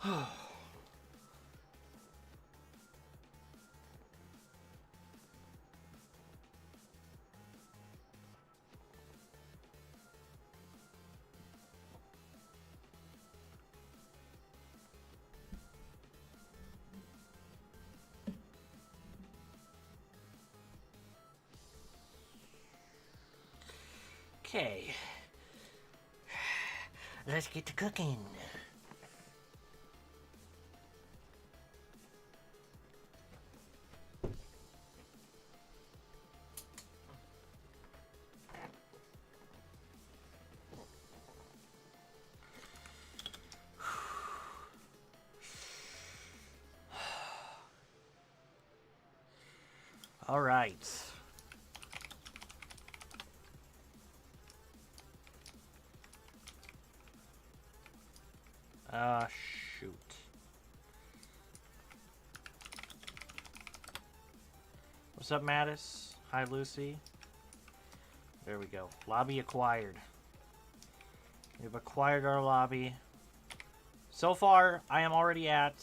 Okay. Let's get to cooking. All right. Shoot. What's up, Mattis? Hi, Lucy. There we go. Lobby acquired. We've acquired our lobby. So far, I am already at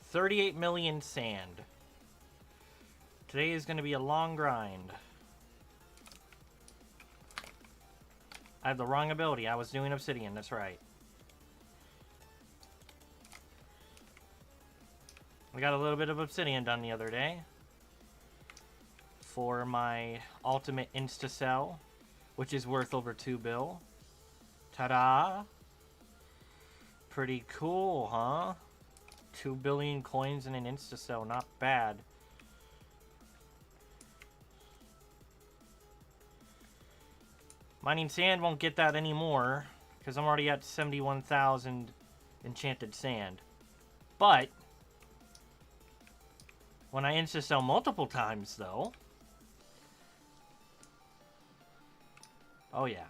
38 million sand. Today is going to be a long grind. I have the wrong ability. I was doing obsidian. That's right. I got a little bit of obsidian done the other day for my ultimate insta-sell, which is worth over 2 bill. Ta-da! Pretty cool, huh? 2 billion coins in an insta-sell. Not bad. Mining sand won't get that anymore because I'm already at 71,000 enchanted sand. But when I insta-sell multiple times, though... Oh, yeah.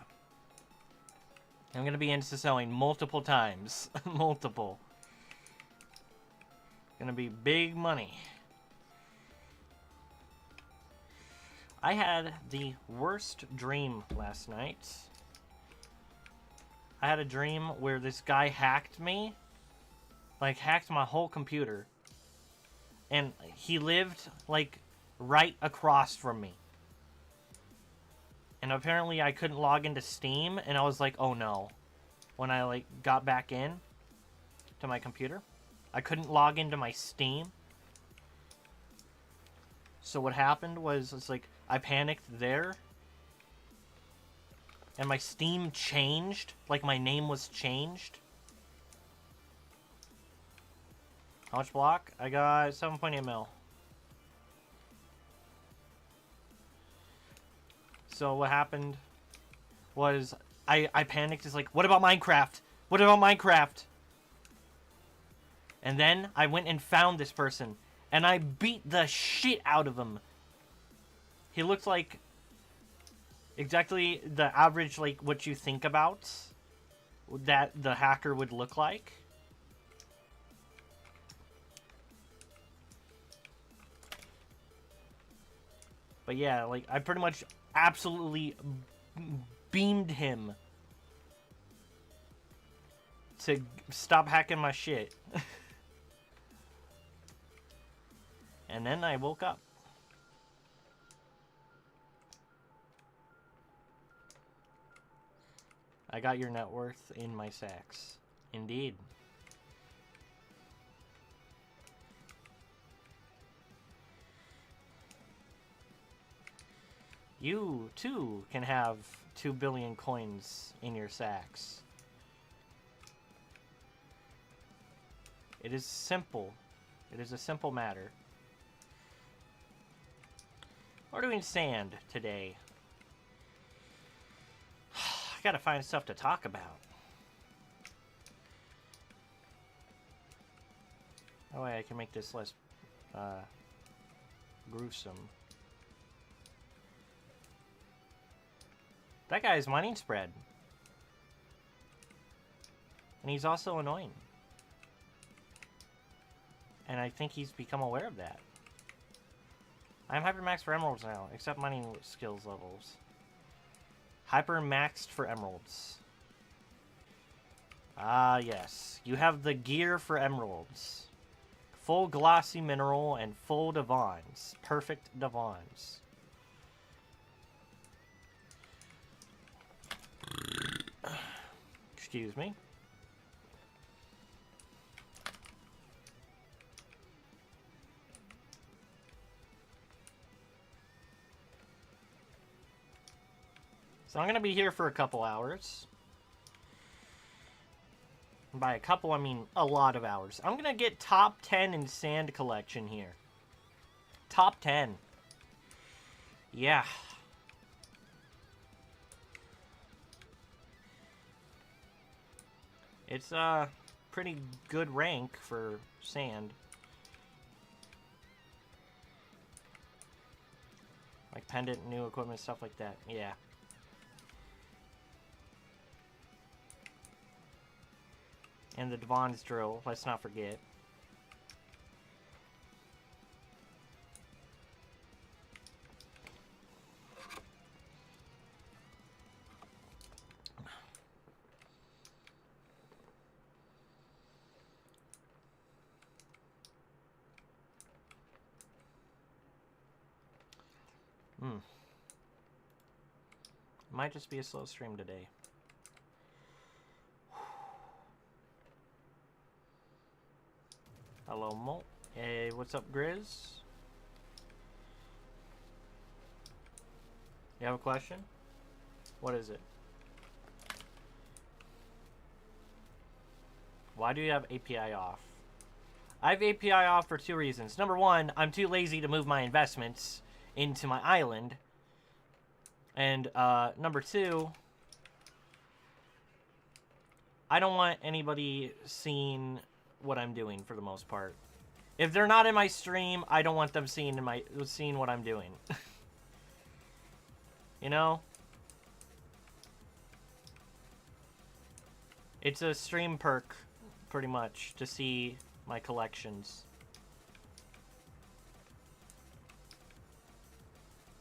I'm going to be insta-selling multiple times. Multiple. Going to be big money. I had the worst dream last night. I had a dream where this guy hacked me. Like, hacked my whole computer. And he lived, like, right across from me. And apparently I couldn't log into Steam, and I was like, oh no. When I, like, got back in to my computer, I couldn't log into my Steam. So what happened was, it's like, I panicked there. And my Steam changed. Like, my name was changed. How much block? I got 7.8 mil. So what happened was I panicked. It's like, what about Minecraft? What about Minecraft? And then I went and found this person. And I beat the shit out of him. He looked like exactly the average, like, what you think about that the hacker would look like. But yeah, like, I pretty much absolutely beamed him to stop hacking my shit. And then I woke up. I got your net worth in my sacks. Indeed. You, too, can have 2 billion coins in your sacks. It is simple. It is a simple matter. We're doing sand today. I gotta find stuff to talk about. That way I can make this less gruesome. That guy's mining spread. And he's also annoying. And I think he's become aware of that. I'm hyper-maxed for emeralds now, except mining skills levels. Hyper-maxed for emeralds. Ah, yes. You have the gear for emeralds. Full glossy mineral and full divans. Perfect divans. Excuse me. So I'm going to be here for a couple hours. And by a couple, I mean a lot of hours. I'm going to get top 10 in sand collection here. Top 10. Yeah. It's a pretty good rank for sand. Like pendant, new equipment, stuff like that. Yeah. And the Devon's drill, let's not forget. Might just be a slow stream today. Hello, Molt. Hey, what's up, Grizz? You have a question? What is it? Why do you have API off? I have API off for 2 reasons. Number 1, I'm too lazy to move my investments into my island. And number 2, I don't want anybody seeing what I'm doing for the most part. If they're not in my stream, I don't want them seeing what I'm doing. You know? It's a stream perk, pretty much, to see my collections.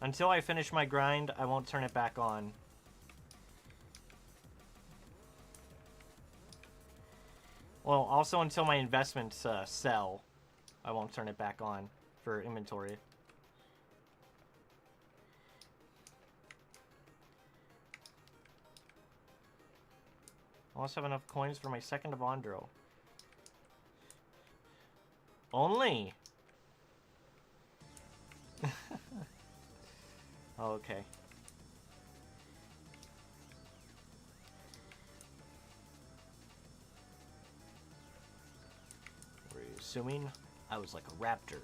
Until I finish my grind, I won't turn it back on. Well, also until my investments sell, I won't turn it back on for inventory. I also have enough coins for my second Devon drill. Only? Oh, okay. We're assuming I was like a raptor.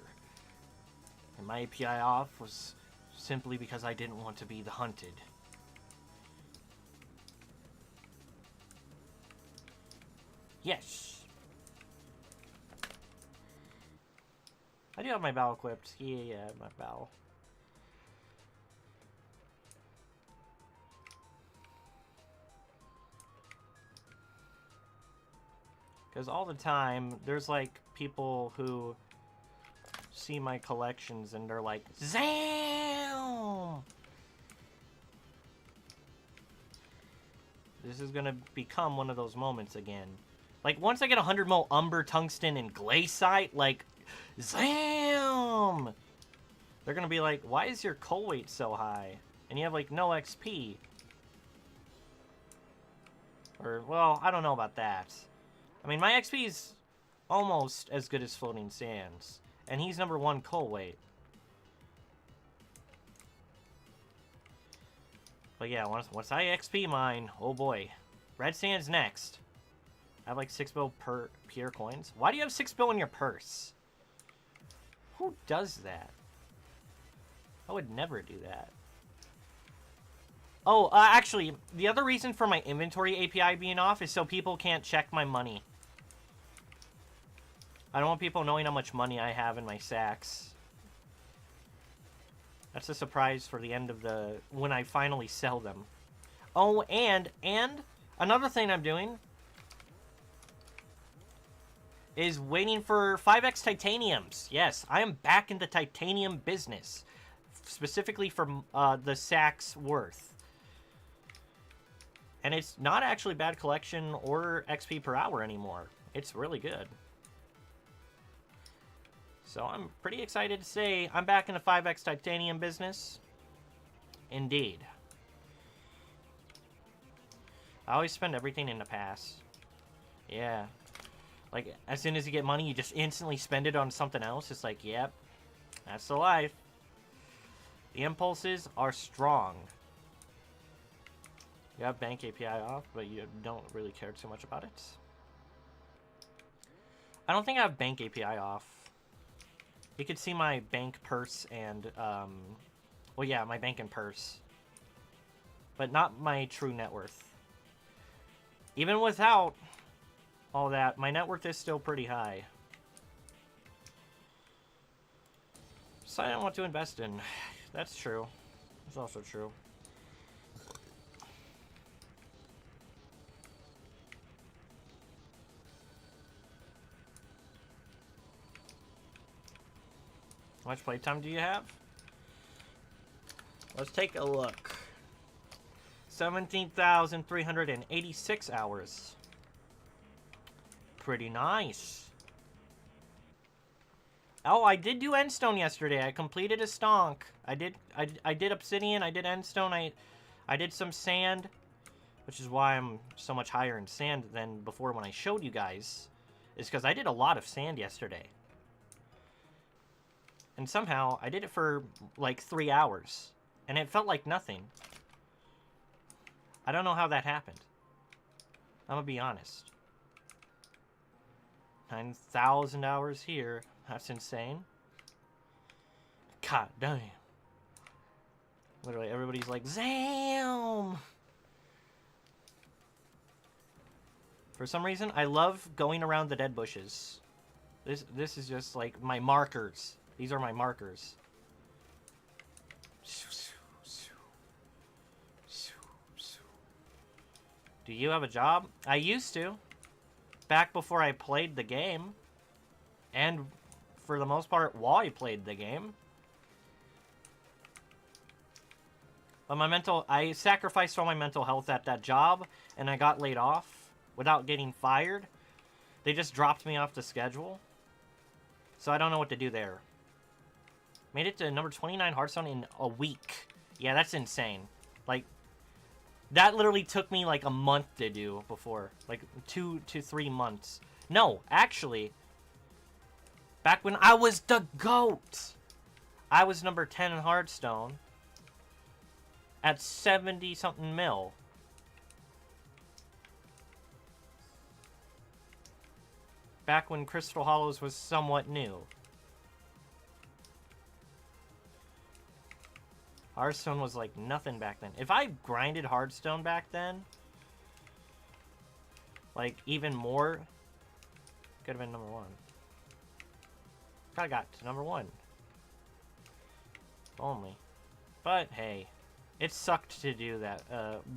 And my API off was simply because I didn't want to be the hunted. Yes! I do have my bow equipped. Yeah, my bow. Because all the time, there's like people who see my collections and they're like, ZAM! This is gonna become one of those moments again. Like, once I get 100 mil umber, tungsten, and glaciite, like, ZAM! They're gonna be like, why is your coleweight so high? And you have, like, no XP. Or, well, I don't know about that. I mean, my XP is almost as good as Floating Sands. And he's number 1 coleweight. But yeah, once I XP mine, oh boy. Red Sand's next. I have like 6 bill per pure coins. Why do you have 6 bill in your purse? Who does that? I would never do that. Oh, actually, the other reason for my inventory API being off is so people can't check my money. I don't want people knowing how much money I have in my sacks. That's a surprise for the end of the... when I finally sell them. Oh, and another thing I'm doing is waiting for 5x titaniums. Yes, I am back in the titanium business. Specifically for the sacks worth. And it's not actually bad collection or XP per hour anymore. It's really good. So I'm pretty excited to say I'm back in the 5x titanium business. Indeed. I always spend everything in the pass. Yeah. Like, as soon as you get money, you just instantly spend it on something else. It's like, yep, that's the life. The impulses are strong. You have bank API off, but you don't really care too much about it. I don't think I have bank API off. You could see my bank purse and, well, yeah, my bank and purse. But not my true net worth. Even without all that, my net worth is still pretty high. So I don't want to invest in. That's true. That's also true. How much playtime do you have? Let's take a look. 17,386 hours. Pretty nice. Oh, I did do endstone yesterday. I completed a stonk. I did obsidian, I did endstone, I did some sand, which is why I'm so much higher in sand than before when I showed you guys. Is because I did a lot of sand yesterday. And somehow, I did it for, like, 3 hours. And it felt like nothing. I don't know how that happened. I'm gonna be honest. 9,000 hours here. That's insane. God damn. Literally, everybody's like, Zam! For some reason, I love going around the dead bushes. This is just, like, my markers. These are my markers. Do you have a job? I used to. Back before I played the game. And for the most part, while I played the game. But I sacrificed all my mental health at that job, and I got laid off without getting fired. They just dropped me off the schedule. So I don't know what to do there. Made it to number 29 Hearthstone in a week. Yeah, that's insane. Like, that literally took me like a month to do before. Like 2 to 3 months. No, actually, back when I was the GOAT, I was number 10 in Hearthstone at 70-something mil. Back when Crystal Hollows was somewhat new. Hearthstone was like nothing back then. If I grinded Hearthstone back then, like even more, could have been number 1. Kinda got to number 1. If only. But hey, it sucked to do that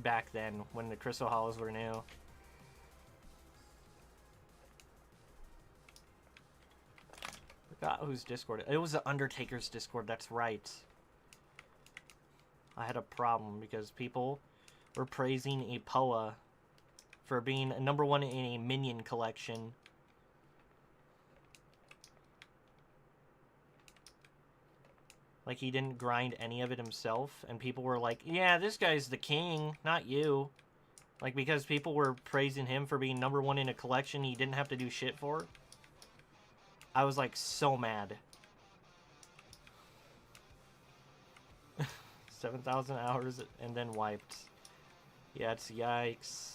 back then when the Crystal Hollows were new. Forgot whose Discord. It was the Undertaker's Discord, that's right. I had a problem because people were praising a Poa for being number 1 in a minion collection. Like, he didn't grind any of it himself, and people were like, yeah, this guy's the king, not you. Like, because people were praising him for being number 1 in a collection he didn't have to do shit for. I was, like, so mad. 7,000 hours and then wiped. Yeah, it's yikes.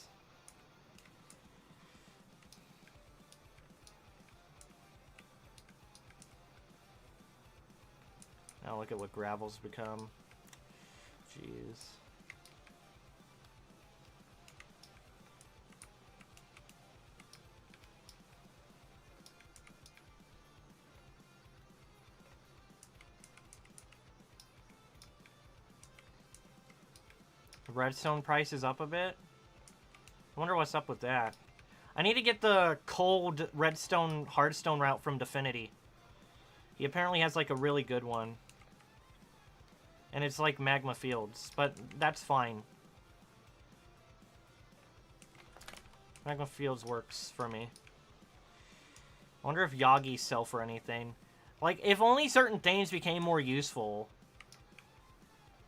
Now look at what gravel's become. Jeez. Redstone price is up a bit. I wonder what's up with that. I need to get the cold redstone hardstone route from Definity. He apparently has like a really good one. And it's like magma fields, but that's fine. Magma Fields works for me. I wonder if Yagis sell for anything. Like, if only certain things became more useful.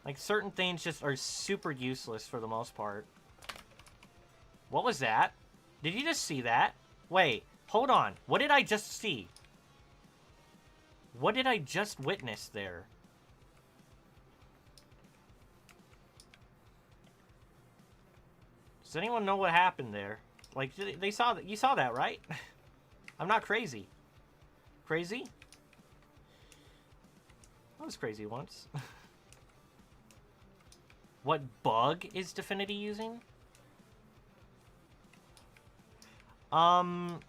Like, certain things just are super useless for the most part. What was that? Did you just see that? Wait, hold on. What did I just see? What did I just witness there? Does anyone know what happened there? Like, they saw that. You saw that, right? I'm not crazy. Crazy? I was crazy once. What bug is Definity using? I'm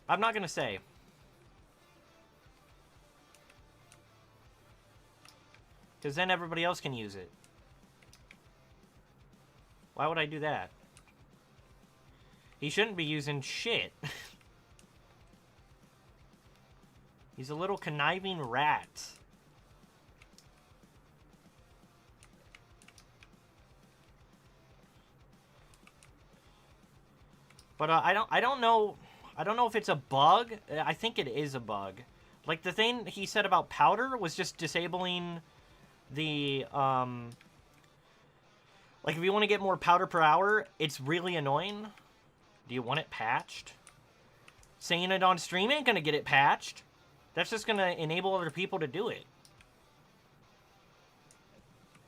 not gonna say. Because then everybody else can use it. Why would I do that? He shouldn't be using shit. He's a little conniving rat. But I don't know if it's a bug. I think it is a bug. Like the thing he said about powder was just disabling the like if you want to get more powder per hour, it's really annoying. Do you want it patched? Saying it on stream ain't gonna get it patched. That's just gonna enable other people to do it.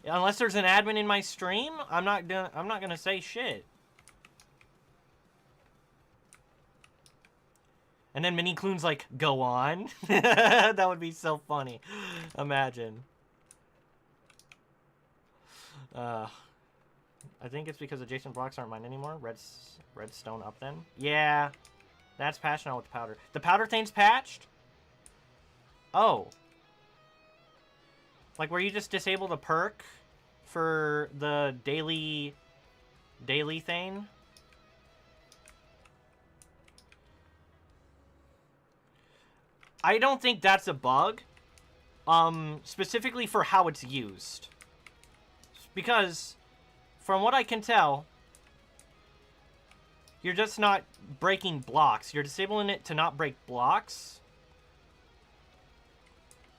Unless there's an admin in my stream, I'm not gonna say shit. And then Mini Clune's like, go on. That would be so funny. Imagine. I think it's because adjacent blocks aren't mined anymore. Redstone up then. Yeah. That's patched now with the powder. The powder thing's patched? Oh. Like where you just disable the perk for the daily thing? I don't think that's a bug. Specifically for how it's used. Because, from what I can tell, you're just not breaking blocks. You're disabling it to not break blocks.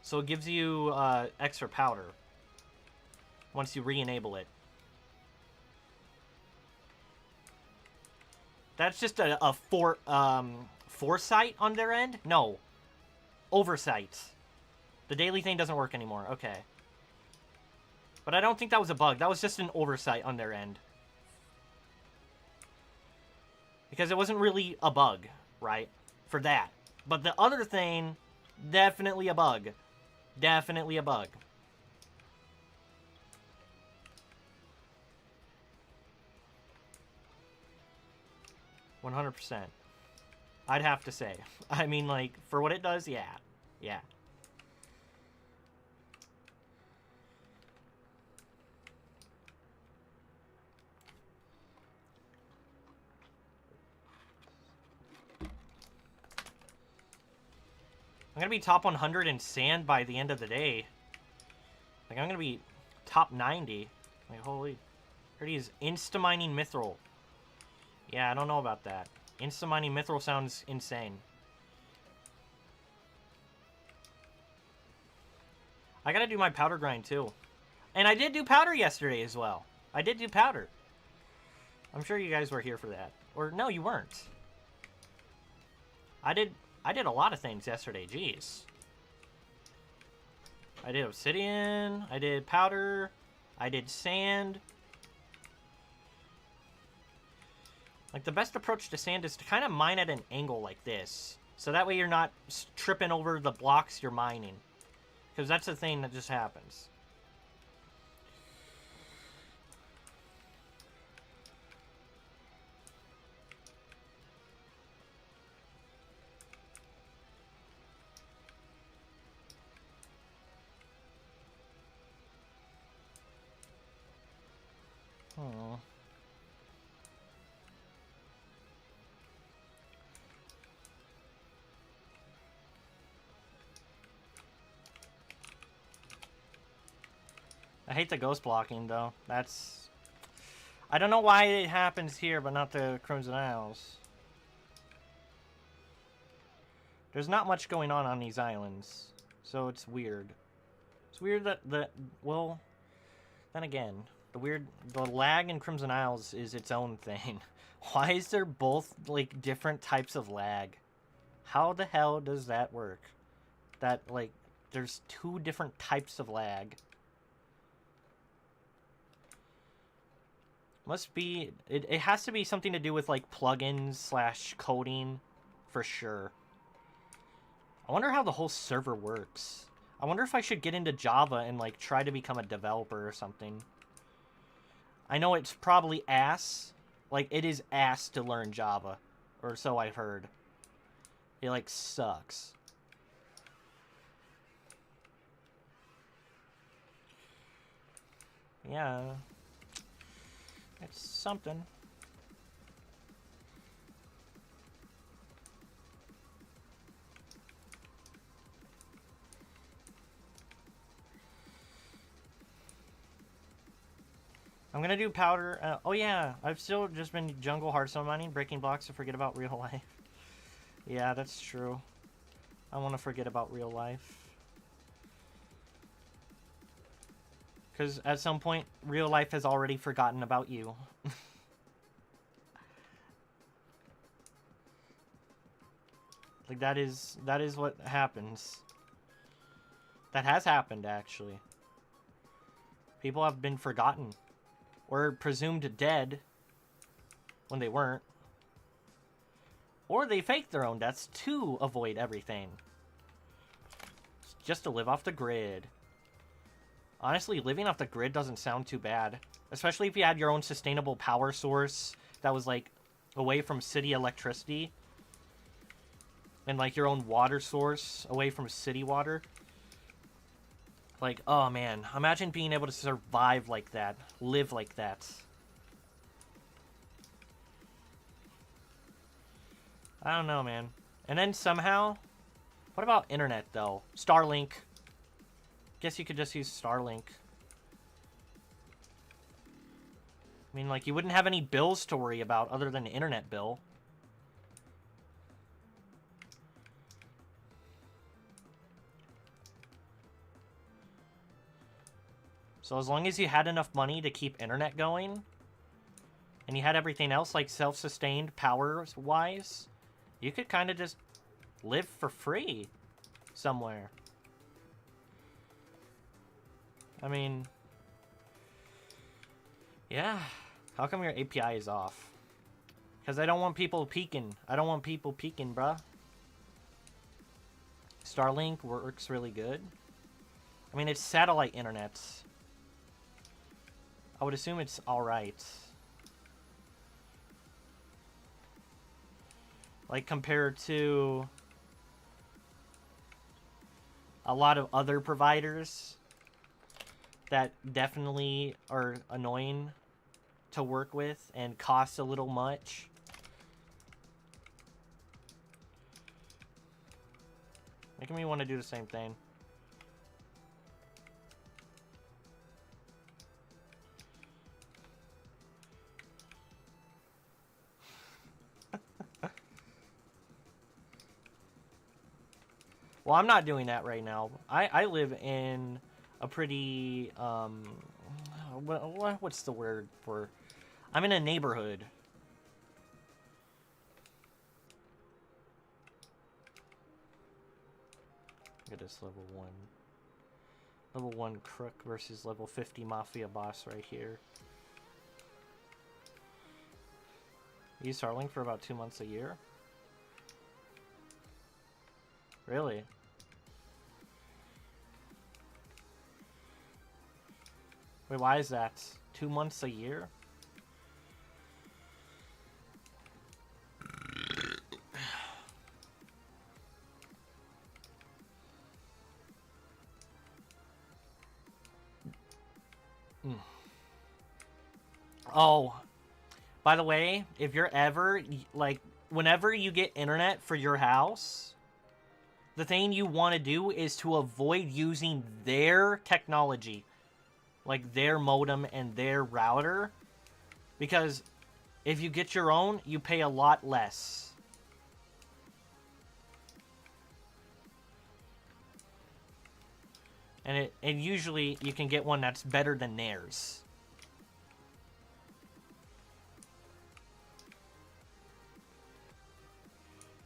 So it gives you extra powder once you re-enable it. That's just a foresight on their end? No. Oversight. The daily thing doesn't work anymore. Okay. But I don't think that was a bug. That was just an oversight on their end. Because it wasn't really a bug, right? For that. But the other thing, definitely a bug. Definitely a bug. %. I'd have to say. I mean, like, for what it does, yeah. Yeah. I'm gonna be top 100 in sand by the end of the day. Like, I'm gonna be top 90. Like, holy... Here he is, insta-mining mithril. Yeah, I don't know about that. Insta-mining mithril sounds insane. I gotta do my powder grind, too. And I did do powder yesterday as well. I did do powder. I'm sure you guys were here for that. Or, no, you weren't. I did a lot of things yesterday, jeez. I did obsidian, I did powder, I did sand. Like, the best approach to sand is to kind of mine at an angle like this. So that way you're not tripping over the blocks you're mining. Because that's the thing that just happens. Oh. I hate the ghost blocking, though. That's... I don't know why it happens here, but not the Crimson Isles. There's not much going on these islands, so it's weird. It's weird that well, then again, the lag in Crimson Isles is its own thing. Why is there both, like, different types of lag? How the hell does that work? That, like, there's 2 different types of lag. Must be, it has to be something to do with, like, plugins / coding, for sure. I wonder how the whole server works. I wonder if I should get into Java and, like, try to become a developer or something. I know it's probably ass. Like, it is ass to learn Java. Or so I've heard. It, like, sucks. Yeah. It's something. I'm gonna do powder. Oh yeah, I've still just been jungle hardstone mining, breaking blocks to forget about real life. Yeah, that's true. I want to forget about real life. Because at some point, real life has already forgotten about you. Like, that is what happens. That has happened, actually. People have been forgotten. Or presumed dead when they weren't. Or they faked their own deaths to avoid everything. Just to live off the grid. Honestly, living off the grid doesn't sound too bad. Especially if you had your own sustainable power source that was, like, away from city electricity. And, like, your own water source away from city water. Like, oh man, imagine being able to survive like that. Live like that. I don't know, man. And then somehow... What about internet, though? Starlink. Guess you could just use Starlink. I mean, like, you wouldn't have any bills to worry about other than the internet bill. So as long as you had enough money to keep internet going, and you had everything else, like, self-sustained power-wise, you could kind of just live for free somewhere. I mean, yeah. How come your API is off? Because I don't want people peeking. I don't want people peeking, bruh. Starlink works really good. I mean, it's satellite internet. I would assume it's alright. Like, compared to a lot of other providers that definitely are annoying to work with and cost a little much. Making me want to do the same thing. Well, I'm not doing that right now. I live in a pretty, what's the word for... I'm in a neighborhood. Look at this level 1. Level 1 crook versus level 50 mafia boss right here. Use Starlink for about 2 months a year? Really? Wait, why is that? 2 months a year? Oh, by the way, if you're ever, like, whenever you get internet for your house, the thing you want to do is to avoid using their technology. Like their modem and their router. Because if you get your own, you pay a lot less. And usually you can get one that's better than theirs.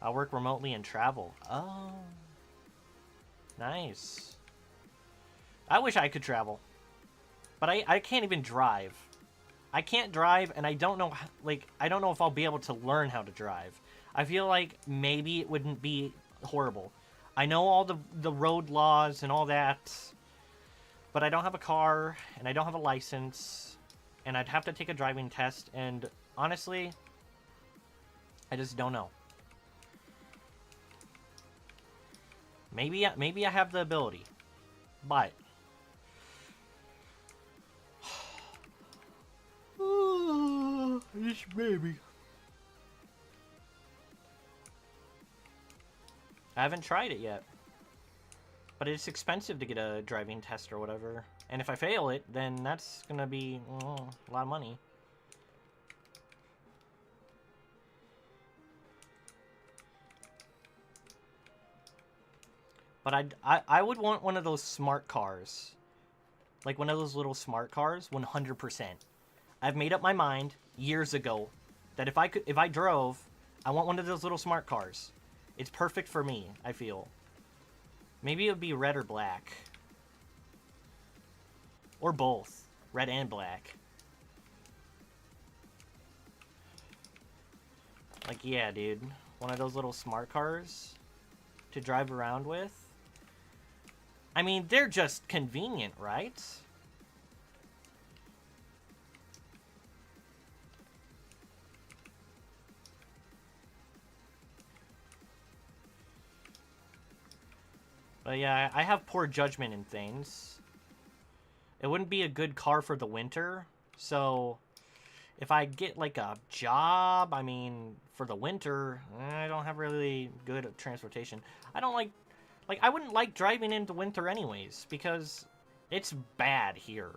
I'll work remotely and travel. Oh. Nice. I wish I could travel. But I can't even drive. I can't drive, and I don't know, like, I don't know if I'll be able to learn how to drive. I feel like maybe it wouldn't be horrible. I know all the road laws and all that, but I don't have a car, and I don't have a license, and I'd have to take a driving test, and honestly, I just don't know. Maybe I have the ability, but this baby. I haven't tried it yet, but it's expensive to get a driving test or whatever. And if I fail it, then that's gonna be a lot of money. But I would want one of those smart cars. Like one of those little smart cars, 100%. I've made up my mind years ago that if I drove, I want one of those little smart cars. It's perfect for me, I feel. Maybe it would be red or black. Or both. Red and black. Like, yeah, dude. One of those little smart cars to drive around with. I mean, they're just convenient, right? But yeah, I have poor judgment in things. It wouldn't be a good car for the winter. So, if I get like a job, I mean, for the winter, I don't have really good transportation. I don't like I wouldn't like driving into winter anyways, because it's bad here.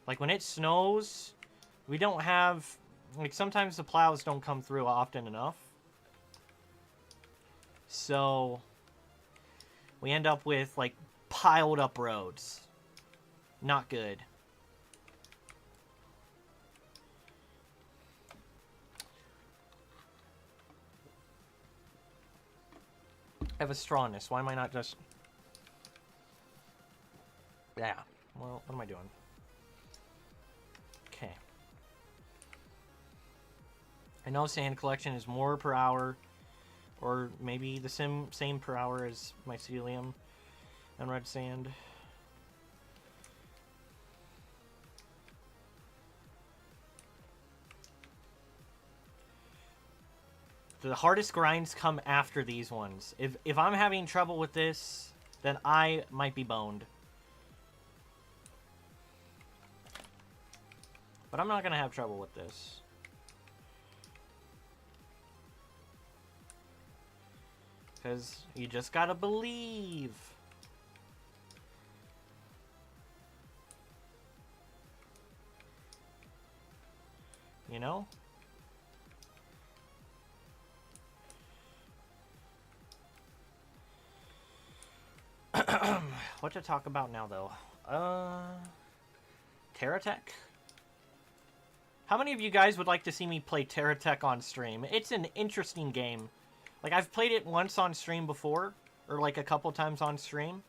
Like, when it snows, we don't have, like, sometimes the plows don't come through often enough. So, we end up with, like, piled up roads. Not good. I have a straw in this. Why am I not just... Yeah. Well, what am I doing? Okay. I know sand collection is more per hour, or maybe the same per hour as mycelium and red sand. The hardest grinds come after these ones. If I'm having trouble with this, then I might be boned. But I'm not going to have trouble with this. Because you just got to believe. You know? What to talk about now, though? TerraTech? How many of you guys would like to see me play TerraTech on stream? It's an interesting game. Like, I've played it once on stream before, or like a couple times on stream.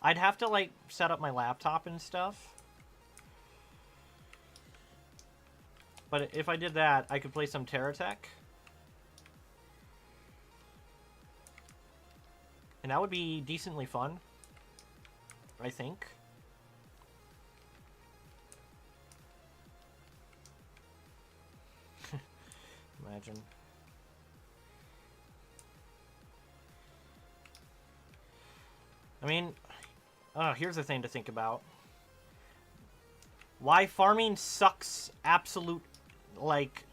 I'd have to, like, set up my laptop and stuff. But if I did that, I could play some TerraTech. And that would be decently fun, I think. Imagine. I mean, here's the thing to think about. Why farming sucks absolute, like...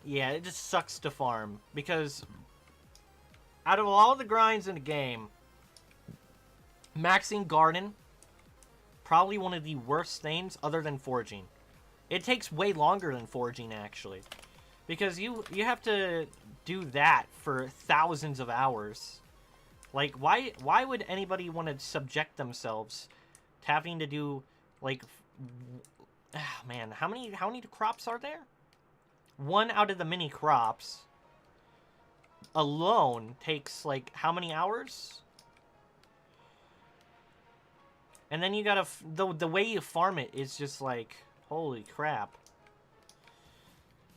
Yeah, it just sucks to farm. Because out of all the grinds in the game, maxing garden, probably one of the worst things other than foraging. It takes way longer than foraging, actually. Because you have to do that for thousands of hours. Like, why would anybody want to subject themselves to having to do, like, man, how many crops are there? One out of the many crops alone takes, like, how many hours? And then you gotta, the way you farm it is just like, holy crap.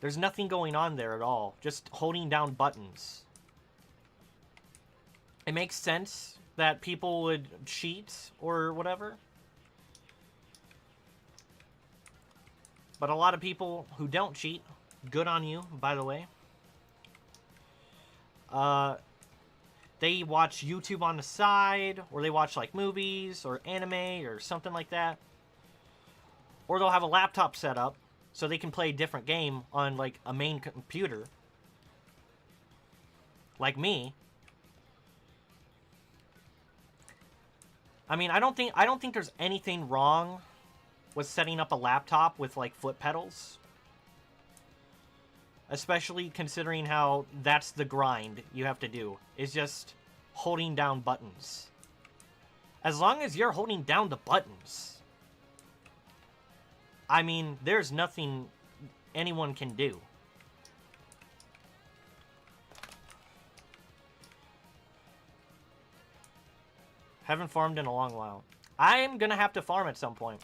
There's nothing going on there at all. Just holding down buttons. It makes sense that people would cheat or whatever. But a lot of people who don't cheat, good on you, by the way. They watch YouTube on the side, or they watch like movies or anime or something like that. Or they'll have a laptop set up so they can play a different game on like a main computer. Like me. I mean, I don't think there's anything wrong with setting up a laptop with like foot pedals. Especially considering how that's the grind you have to do. Is just holding down buttons. As long as you're holding down the buttons, I mean, there's nothing anyone can do. Haven't farmed in a long while. I'm gonna have to farm at some point.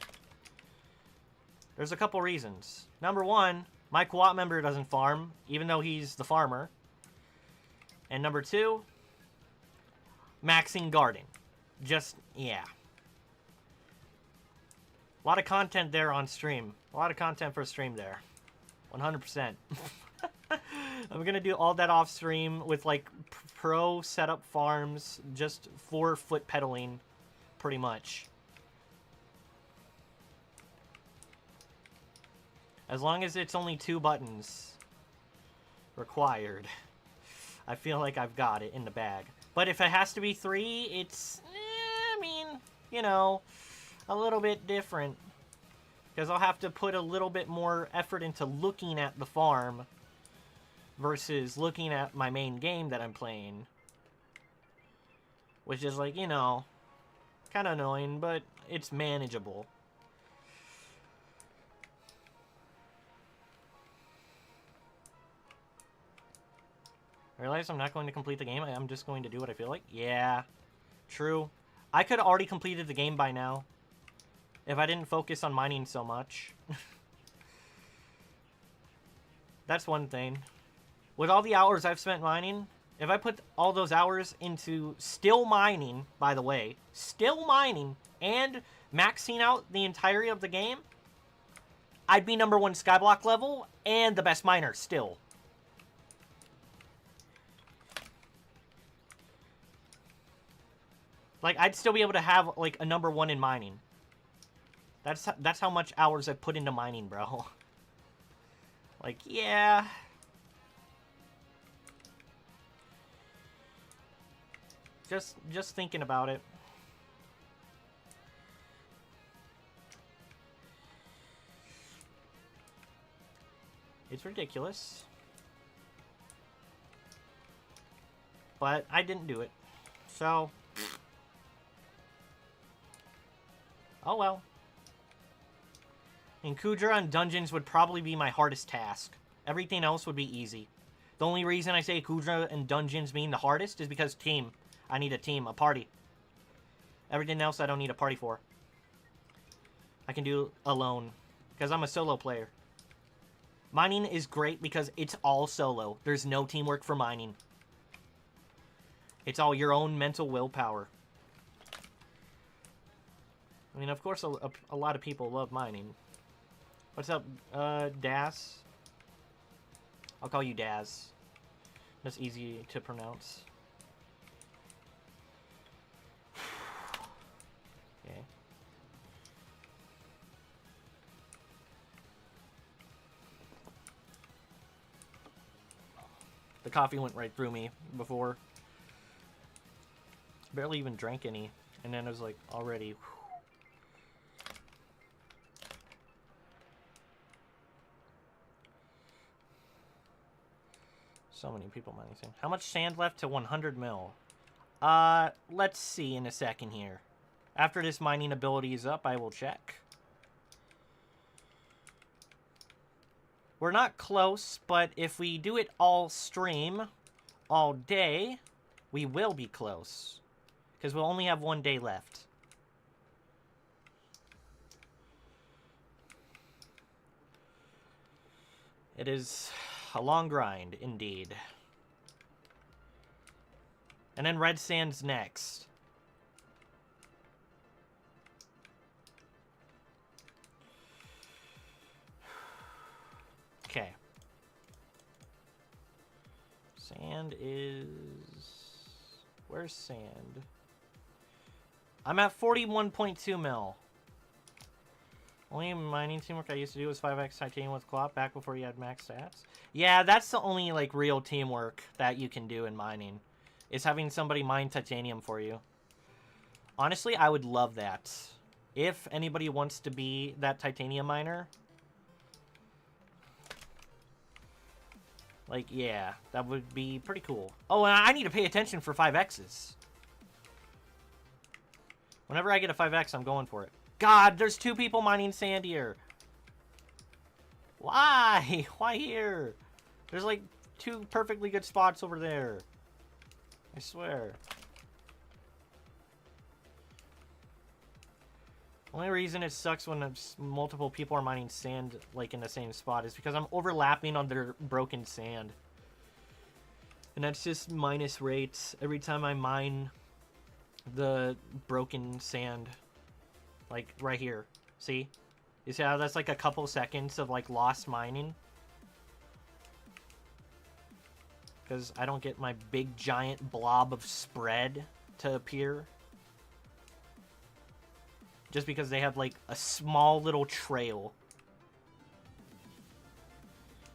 There's a couple reasons. Number one, my co-op member doesn't farm, even though he's the farmer. And number two, maxing garden. Just, yeah. A lot of content there on stream. A lot of content for stream there. 100%. I'm gonna do all that off stream with like pro setup farms just for foot pedaling, pretty much. As long as it's only 2 buttons required, I feel like I've got it in the bag. But if it has to be 3, it's, I mean, you know, a little bit different. Because I'll have to put a little bit more effort into looking at the farm versus looking at my main game that I'm playing. Which is like, you know, kind of annoying, but it's manageable. I realize I'm not going to complete the game. I'm just going to do what I feel like. Yeah, true. I could have already completed the game by now if I didn't focus on mining so much. That's one thing. With all the hours I've spent mining, if I put all those hours into still mining, by the way, still mining, and maxing out the entirety of the game, I'd be #1 skyblock level and the best miner still. Like, I'd still be able to have, like, a #1 in mining. That's how much hours I've put into mining, bro. Like, yeah. Just thinking about it. It's ridiculous. But I didn't do it. So... oh well. And Kudra and dungeons would probably be my hardest task. Everything else would be easy. The only reason I say Kudra and dungeons being the hardest is because team. I need a team, a party. Everything else I don't need a party for. I can do alone. Because I'm a solo player. Mining is great because it's all solo. There's no teamwork for mining. It's all your own mental willpower. I mean, of course, a lot of people love mining. What's up, Daz? I'll call you Daz. That's easy to pronounce. Okay. The coffee went right through me before. Barely even drank any. And then it was like, already... so many people mining. How much sand left to 100 mil? Let's see in a second here. After this mining ability is up, I will check. We're not close, but if we do it all stream, all day, we will be close. Because we'll only have 1 day left. It is a long grind, indeed. And then red sand's next. Okay. Sand is... Where's sand? I'm at 41.2 mil. Only mining teamwork I used to do was 5x titanium with cloth back before you had max stats. Yeah, that's the only, like, real teamwork that you can do in mining. Is having somebody mine titanium for you. Honestly, I would love that. If anybody wants to be that titanium miner... Like, yeah, that would be pretty cool. Oh, and I need to pay attention for 5Xs. Whenever I get a 5X, I'm going for it. God, there's 2 people mining sand here. Why? Why here? There's like 2 perfectly good spots over there. I swear. Only reason it sucks when multiple people are mining sand like in the same spot is because I'm overlapping on their broken sand. And that's just minus rates every time I mine the broken sand. Like right here. See? You see how that's like a couple seconds of like lost mining? Because I don't get my big giant blob of spread to appear. Just because they have, like, a small little trail.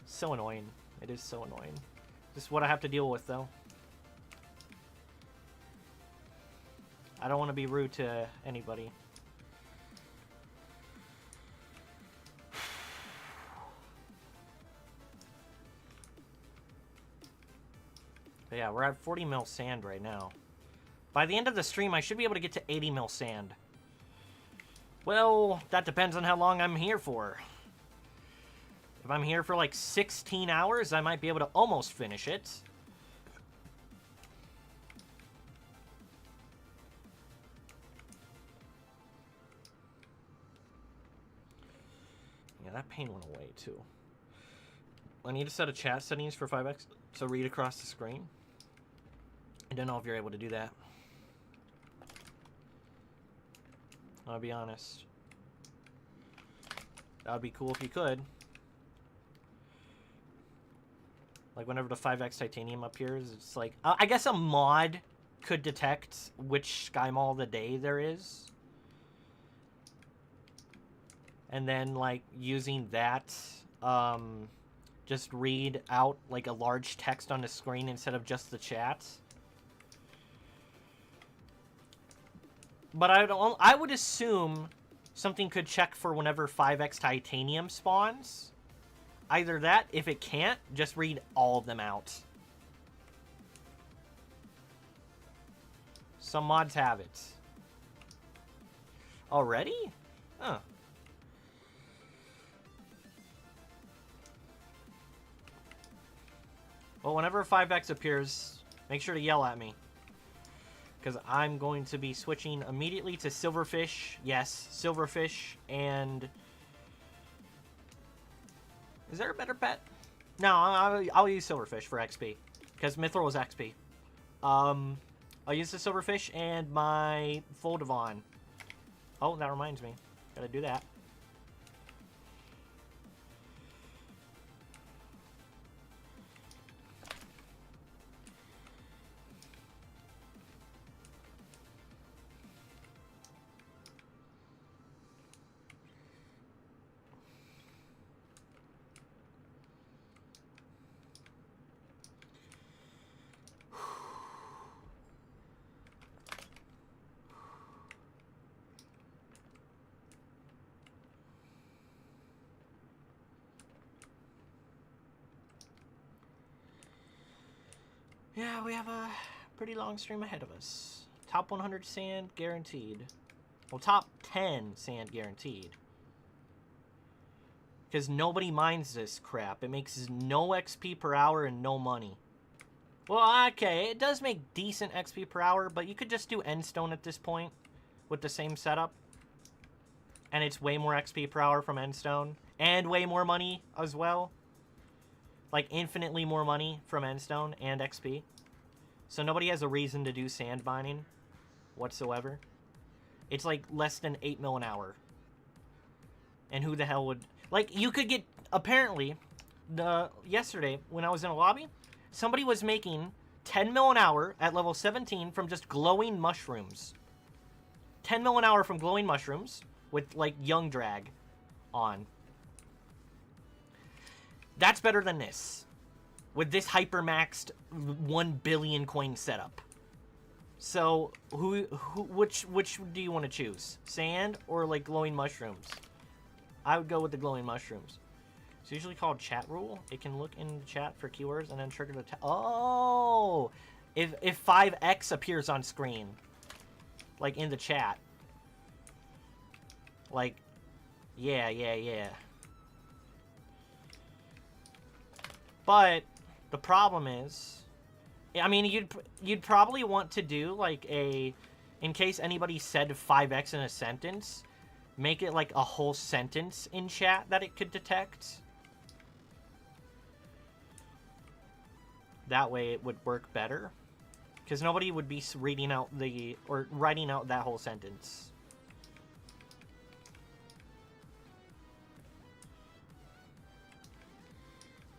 So annoying. It is so annoying. This is what I have to deal with, though. I don't want to be rude to anybody. But yeah, we're at 40 mil sand right now. By the end of the stream, I should be able to get to 80 mil sand. Well, that depends on how long I'm here for. If I'm here for like 16 hours, I might be able to almost finish it. Yeah, that pain went away too. I need to set a chat settings for 5x so read across the screen. I don't know if you're able to do that. I'll be honest. That would be cool if you could. Like, whenever the 5x titanium appears, it's like... I guess a mod could detect which Sky Mall of the day there is. And then, like, using that, just read out, like, a large text on the screen instead of just the chat. But I would assume something could check for whenever 5x titanium spawns. Either that, if it can't, just read all of them out. Some mods have it. Already? Huh. Well, whenever 5x appears, make sure to yell at me. Because I'm going to be switching immediately to silverfish. Yes, silverfish and... Is there a better pet? No, I'll use silverfish for XP. Because mithril is XP. I'll use the silverfish and my Foldavon. Oh, that reminds me. Gotta do that. Yeah, we have a Pretty long stream ahead of us. Top 100 sand guaranteed. Well, top 10 sand guaranteed. Because nobody mines this crap. It makes no XP per hour and no money. Well, okay, it does make decent XP per hour, but you could just do endstone at this point with the same setup. And it's way more XP per hour from endstone. And way more money as well. Like, infinitely more money from endstone and XP. So nobody has a reason to do sand mining whatsoever. It's like less than 8 mil an hour. And who the hell would... Like, you could get... Apparently, yesterday, when I was in a lobby, somebody was making 10 mil an hour at level 17 from just glowing mushrooms. 10 mil an hour from glowing mushrooms with, like, young drag on. That's better than this. With this hyper-maxed 1 billion coin setup. So, which do you want to choose? Sand or, like, glowing mushrooms? I would go with the glowing mushrooms. It's usually called chat rule. It can look in the chat for keywords and then trigger the... Oh! If 5x appears on screen. Like, in the chat. Like, yeah. But the problem is... I mean, you'd probably want to do, like, a... In case anybody said 5x in a sentence... Make it like a whole sentence in chat that it could detect. That way it would work better. Because nobody would be reading out or writing out that whole sentence.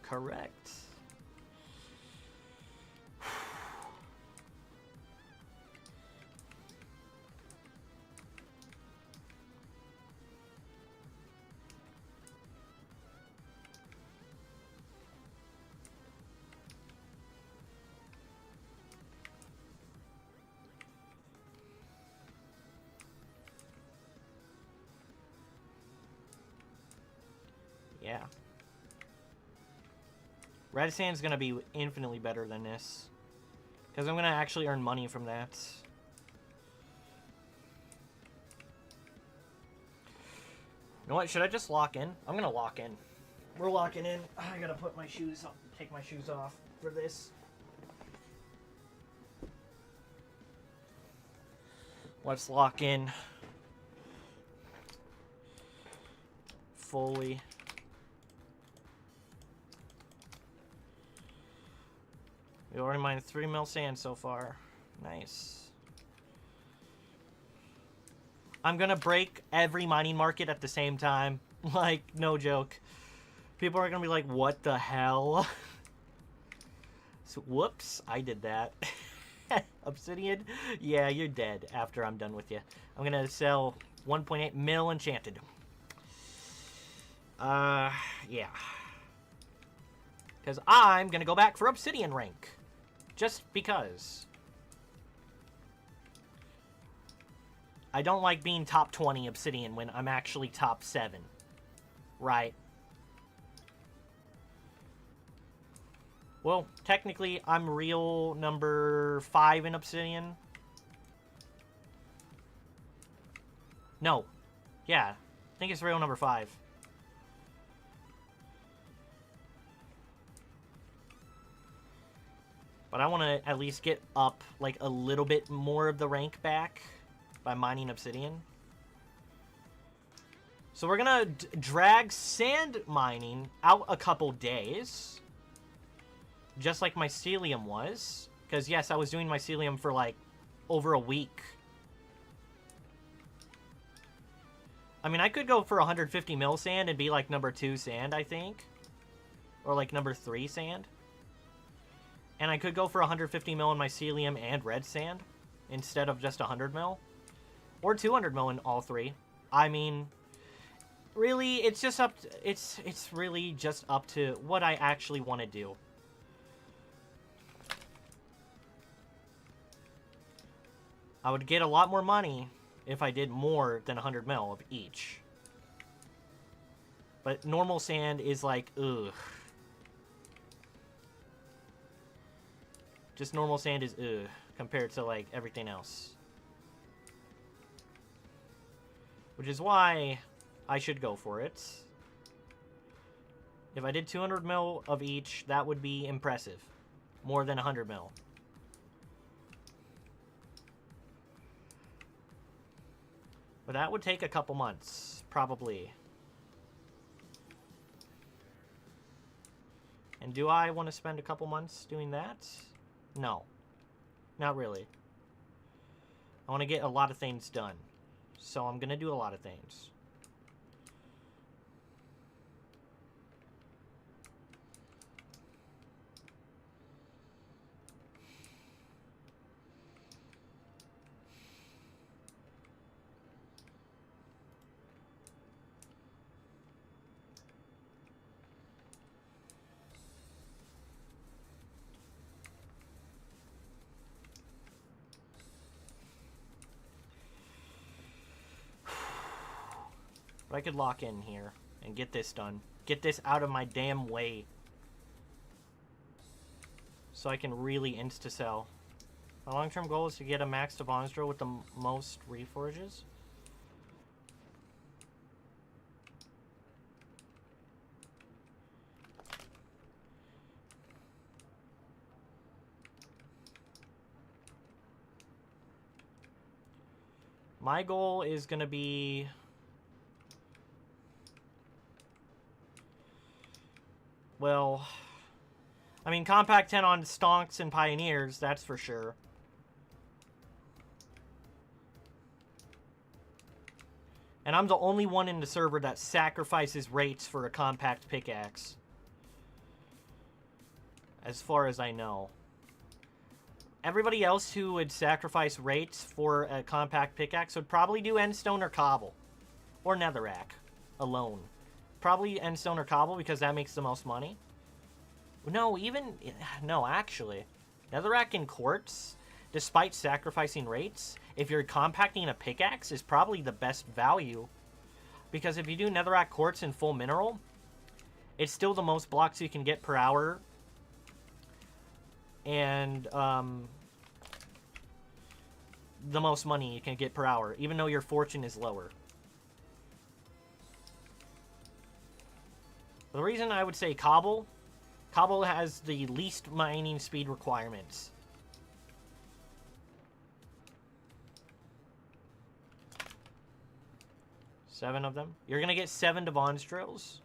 Correct. Yeah. Red sand's gonna be infinitely better than this. Because I'm gonna actually earn money from that. You know what? Should I just lock in? I'm gonna lock in. We're locking in. I gotta put my shoes on, take my shoes off for this. Let's lock in. Fully. We already mined 3 mil sand so far. Nice. I'm gonna break every mining market at the same time. Like, no joke. People are gonna be like, what the hell? So, whoops, I did that. Obsidian? Yeah, you're dead after I'm done with you. I'm gonna sell 1.8 mil enchanted. Yeah. Because I'm gonna go back for obsidian rank. Just because. I don't like being top 20 obsidian when I'm actually top 7. Right. Well, technically, I'm real number 5 in obsidian. No. Yeah. I think it's real number 5. But I want to at least get up, like, a little bit more of the rank back by mining obsidian. So we're going to drag sand mining out a couple days. Just like mycelium was. Because, yes, I was doing mycelium for, like, over a week. I mean, I could go for 150 mil sand and be, like, number 2 sand, I think. Or, like, number 3 sand. And I could go for 150 mil in mycelium and red sand instead of just 100 mil. Or 200 mil in all 3. I mean, really, it's just up to, it's really just up to what I actually want to do. I would get a lot more money if I did more than 100 mil of each. But normal sand is like, ugh. Just normal sand is ugh. compared to, like, everything else. Which is why I should go for it. If I did 200 mil of each, that would be impressive. More than 100 mil. But that would take a couple months, probably. And do I want to spend a couple months doing that? No. Not really. I want to get a lot of things done. So I'm going to do a lot of things. But I could lock in here and get this done. Get this out of my damn way. So I can really insta-sell. My long-term goal is to get a max Devon's drill with the most reforges. My goal is going to be... Well, I mean, Compact 10 on Stonks and Pioneers, that's for sure. And I'm the only one in the server that sacrifices rates for a compact pickaxe. As far as I know. Everybody else who would sacrifice rates for a compact pickaxe would probably do endstone or cobble. Or netherrack alone. Probably endstone or cobble because that makes the most money. No, no, actually. Netherrack and quartz, despite sacrificing rates, if you're compacting a pickaxe, is probably the best value. Because if you do netherrack quartz in full mineral, it's still the most blocks you can get per hour. And, the most money you can get per hour, even though your fortune is lower. The reason I would say Cobble has the least mining speed requirements. Seven of them. You're going to get 7 Devon's drills.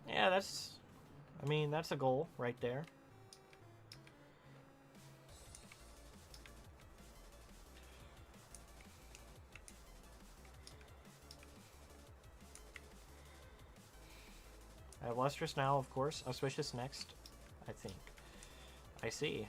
Yeah, that's a goal right there. I have lustrous now, of course. Auspicious next, I think. I see.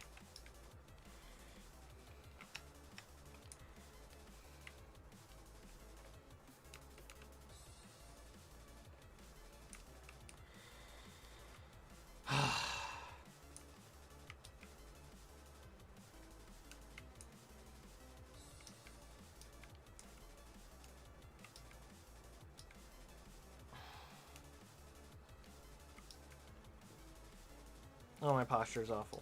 Oh, my posture is awful.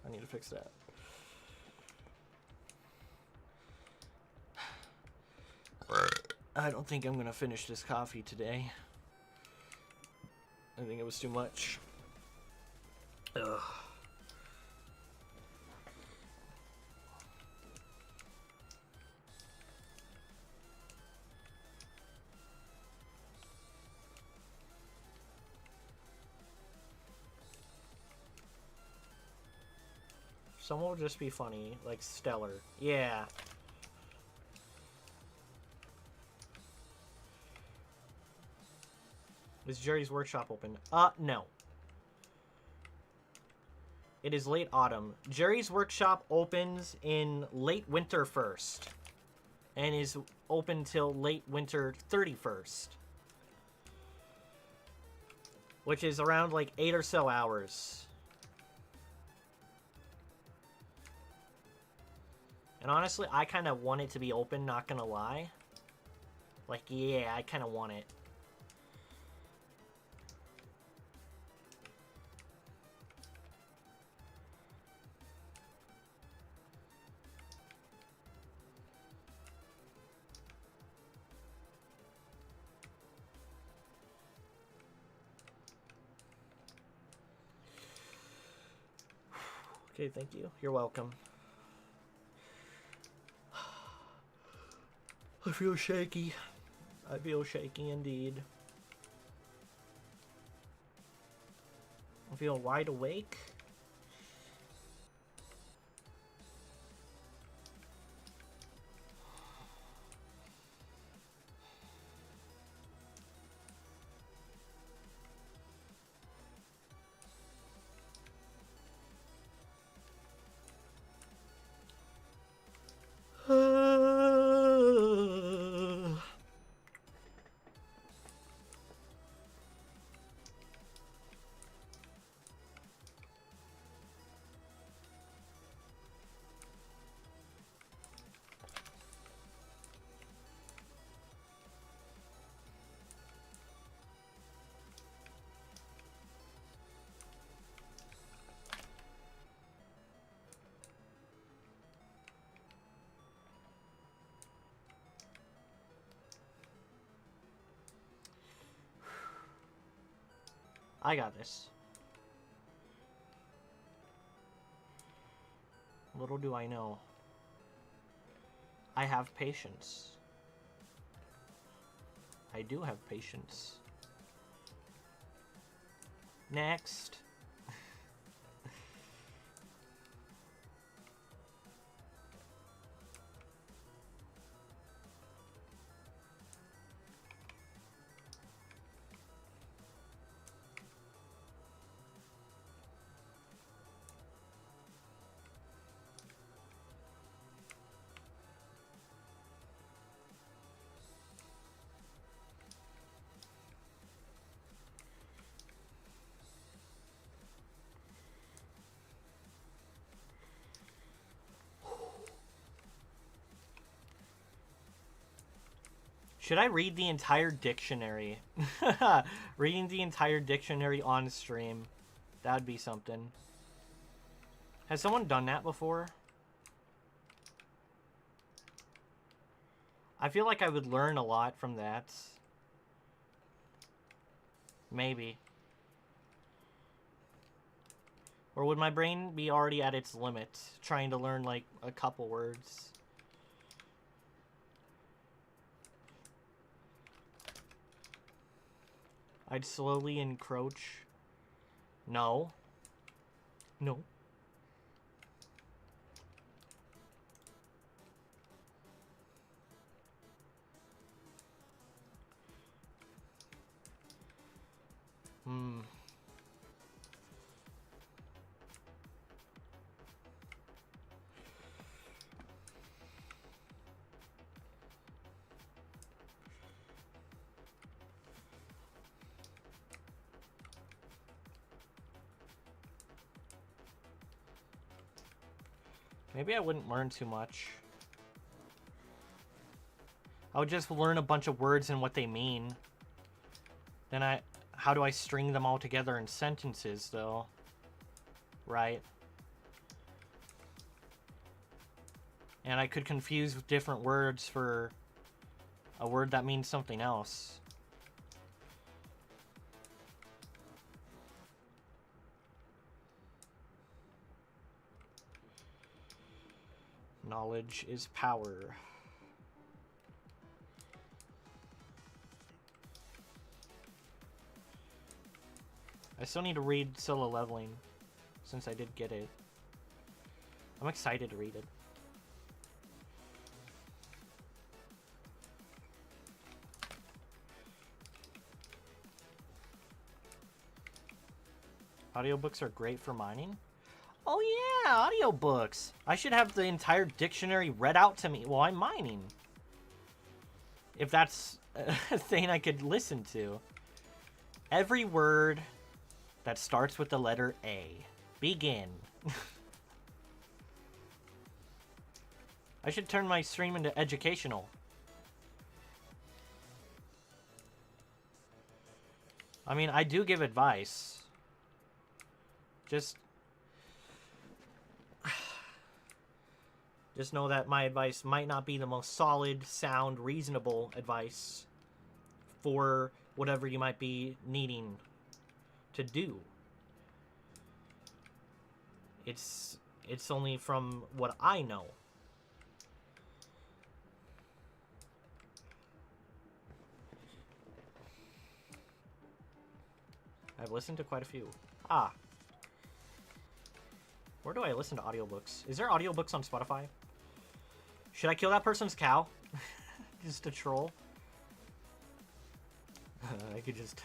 I need to fix that. I don't think I'm going to finish this coffee today. I think it was too much. Ugh. Some will just be funny, like Stellar. Yeah. Is Jerry's workshop open? No. It is late autumn. Jerry's workshop opens in late winter 1st. And is open till late winter 31st. Which is around like 8 or so hours. And honestly, I kind of want it to be open, not gonna lie. Like, yeah, I kind of want it. Okay, thank you. You're welcome. I feel shaky. I feel shaky indeed. I feel wide awake. I got this. Little do I know. I have patience. I do have patience. Next. Should I read the entire dictionary? Reading the entire dictionary on stream. That'd be something. Has someone done that before? I feel like I would learn a lot from that. Maybe. Or would my brain be already at its limit, trying to learn, like, a couple words? I'd slowly encroach. No. No. Maybe I wouldn't learn too much. I would just learn a bunch of words and what they mean. Then how do I string them all together in sentences, though? Right? And I could confuse different words for a word that means something else. Knowledge is power. I still need to read Solo Leveling, since I did get it. I'm excited to read it. Audiobooks are great for mining. Oh yeah, audiobooks. I should have the entire dictionary read out to me while I'm mining. If that's a thing I could listen to. Every word that starts with the letter A. Begin. I should turn my stream into educational. I mean, I do give advice. Just know that my advice might not be the most solid, sound, reasonable advice for whatever you might be needing to do. It's only from what I know. I've listened to quite a few. Ah. Where do I listen to audiobooks? Is there audiobooks on Spotify? Should I kill that person's cow? Just to troll? I could just...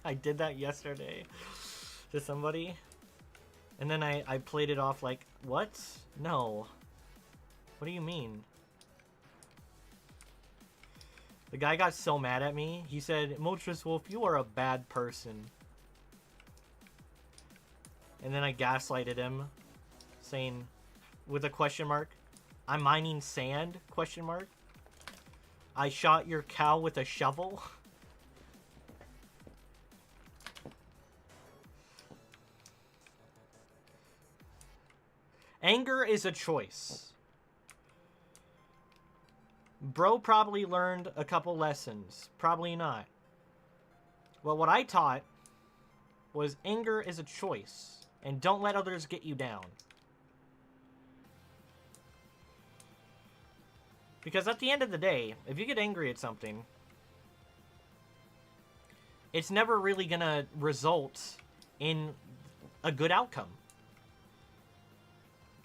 I did that yesterday to somebody. And then I played it off like, what? No. What do you mean? The guy got so mad at me. He said, Moltres Wolf, you are a bad person. And then I gaslighted him, saying, with a question mark, I'm mining sand, question mark. I shot your cow with a shovel. Anger is a choice. Bro probably learned a couple lessons. Probably not. Well, what I taught was anger is a choice. And don't let others get you down. Because at the end of the day, if you get angry at something, it's never really going to result in a good outcome.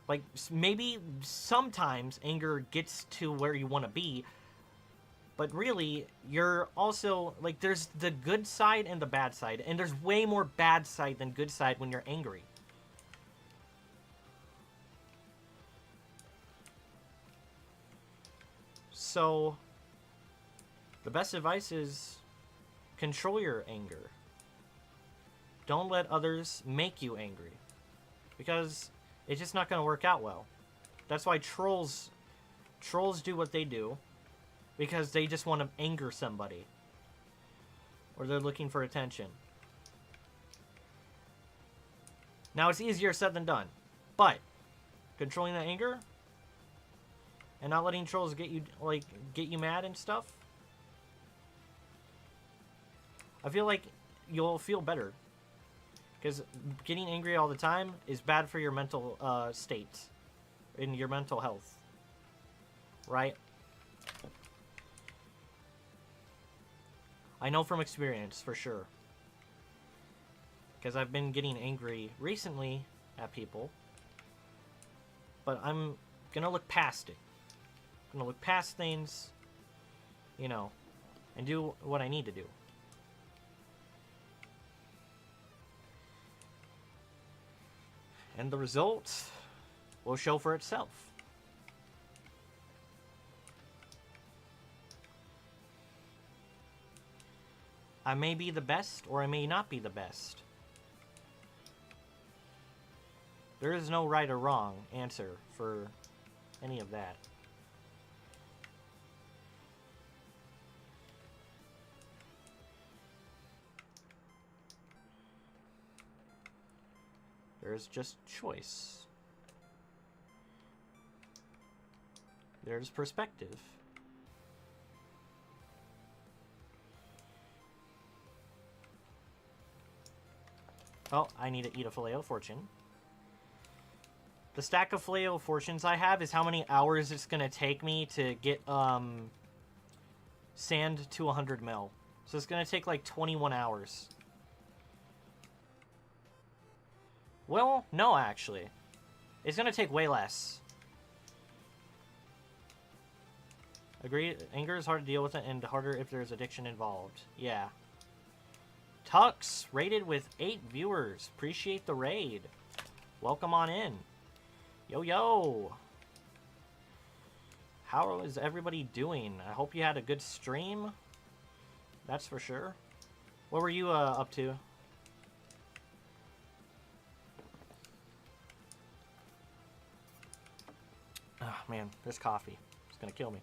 Like, maybe sometimes anger gets to where you want to be, but really, you're also, like, there's the good side and the bad side, and there's way more bad side than good side when you're angry. So, the best advice is control your anger. Don't let others make you angry, because it's just not going to work out well. That's why trolls do what they do, because they just want to anger somebody, or they're looking for attention. Now, it's easier said than done, but controlling the anger and not letting trolls get you mad and stuff, I feel like you'll feel better. Because getting angry all the time is bad for your mental state and your mental health. Right? I know from experience, for sure. Because I've been getting angry recently at people. But I'm going to look past it. I'm going to look past things, you know, and do what I need to do. And the result will show for itself. I may be the best, or I may not be the best. There is no right or wrong answer for any of that. There's just choice. There's perspective. Oh, I need to eat a Filet-O-Fortune. The stack of Filet-O-Fortunes I have is how many hours it's going to take me to get sand to 100 mil. So it's going to take like 21 hours. Well, no, actually. It's going to take way less. Agreed. Anger is hard to deal with and harder if there's addiction involved. Yeah. Tux, rated with 8 viewers. Appreciate the raid. Welcome on in. Yo, yo. How is everybody doing? I hope you had a good stream. That's for sure. What were you up to? Oh, man, this coffee. It's gonna kill me.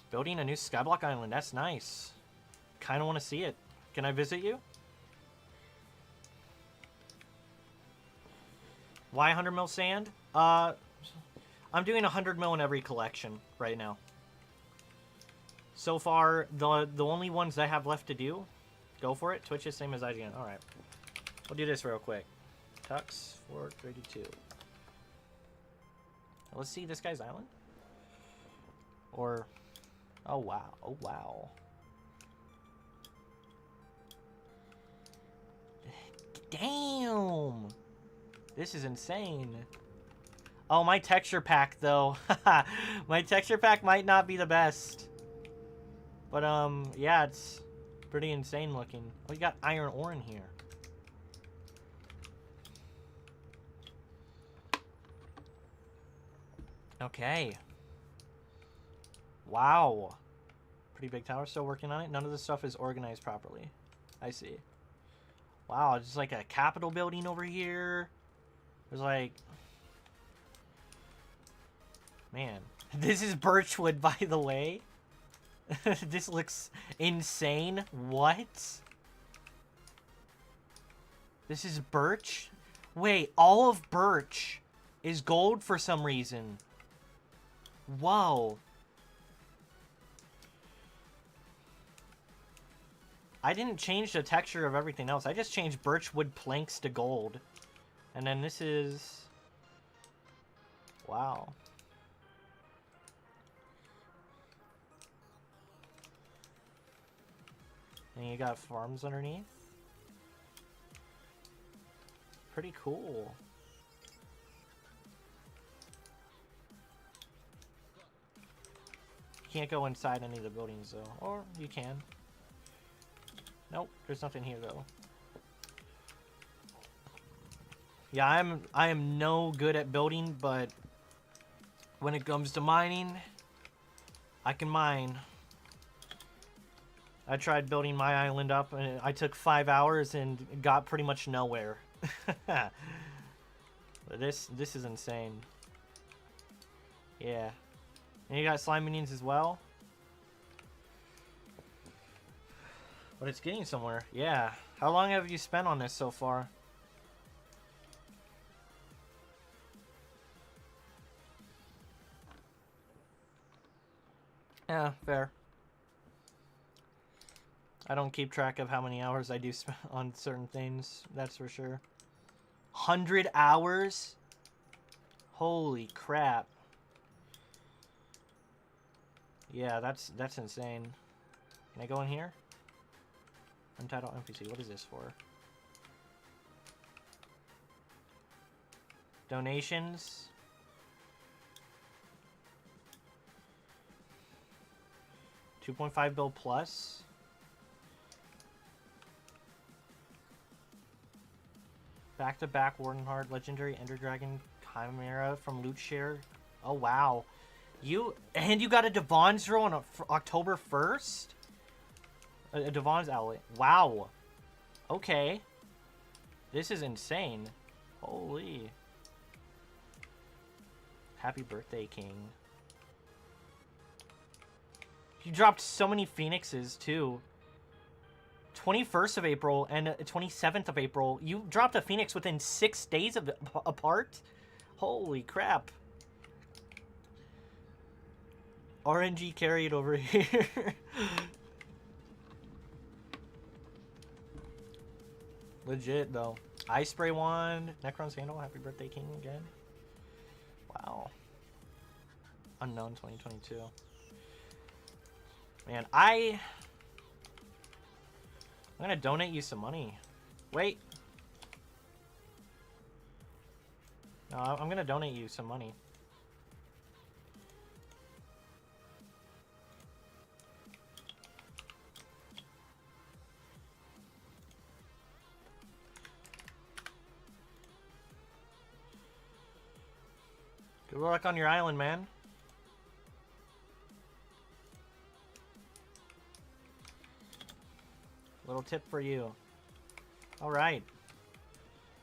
Building a new skyblock island. That's nice. Kind of want to see it. Can I visit you? Why 100 mil sand? I'm doing 100 mil in every collection right now. So far, the only ones I have left to do, go for it. Twitch is same as IGN. All right, we'll do this real quick. Tux 432. Let's see this guy's island. Or, oh wow, oh wow. Damn, this is insane. Oh, my texture pack though. My texture pack might not be the best. But yeah, it's pretty insane looking. Oh, you got iron ore in here. Okay. Wow. Pretty big tower, still working on it. None of the stuff is organized properly. I see. Wow, just like a Capitol building over here. There's like... Man. This is birchwood, by the way. This looks insane. What? This is birch? Wait, all of birch is gold for some reason. Whoa. I didn't change the texture of everything else. I just changed birchwood planks to gold. And then this is... Wow. And you got farms underneath. Pretty cool. Can't go inside any of the buildings though. Or you can. Nope, there's nothing here though. Yeah, I am no good at building, but when it comes to mining, I can mine. I tried building my island up, and I took 5 hours and got pretty much nowhere. But this is insane. Yeah. And you got slime minions as well. But it's getting somewhere. Yeah. How long have you spent on this so far? Yeah, fair. I don't keep track of how many hours I do spend on certain things, that's for sure. 100 hours? Holy crap. Yeah, that's insane. Can I go in here? Untitled NPC, what is this for? Donations. $2.5 bill plus. Back-to-back Wardenhard, Legendary Ender Dragon Chimera from Loot Share. Oh wow. You got a Devon's roll on October 1st? A Devon's Owlet. Wow. Okay. This is insane. Holy. Happy birthday, King. You dropped so many phoenixes, too. 21st of April and 27th of April. You dropped a phoenix within 6 days of apart? Holy crap. RNG carried over here. Legit, though. Ice Spray Wand. Necron's Handle. Happy birthday, King, again. Wow. Unknown 2022. Man, I'm gonna donate you some money. Wait. No, I'm gonna donate you some money. Good luck on your island, man. Little tip for you. Alright.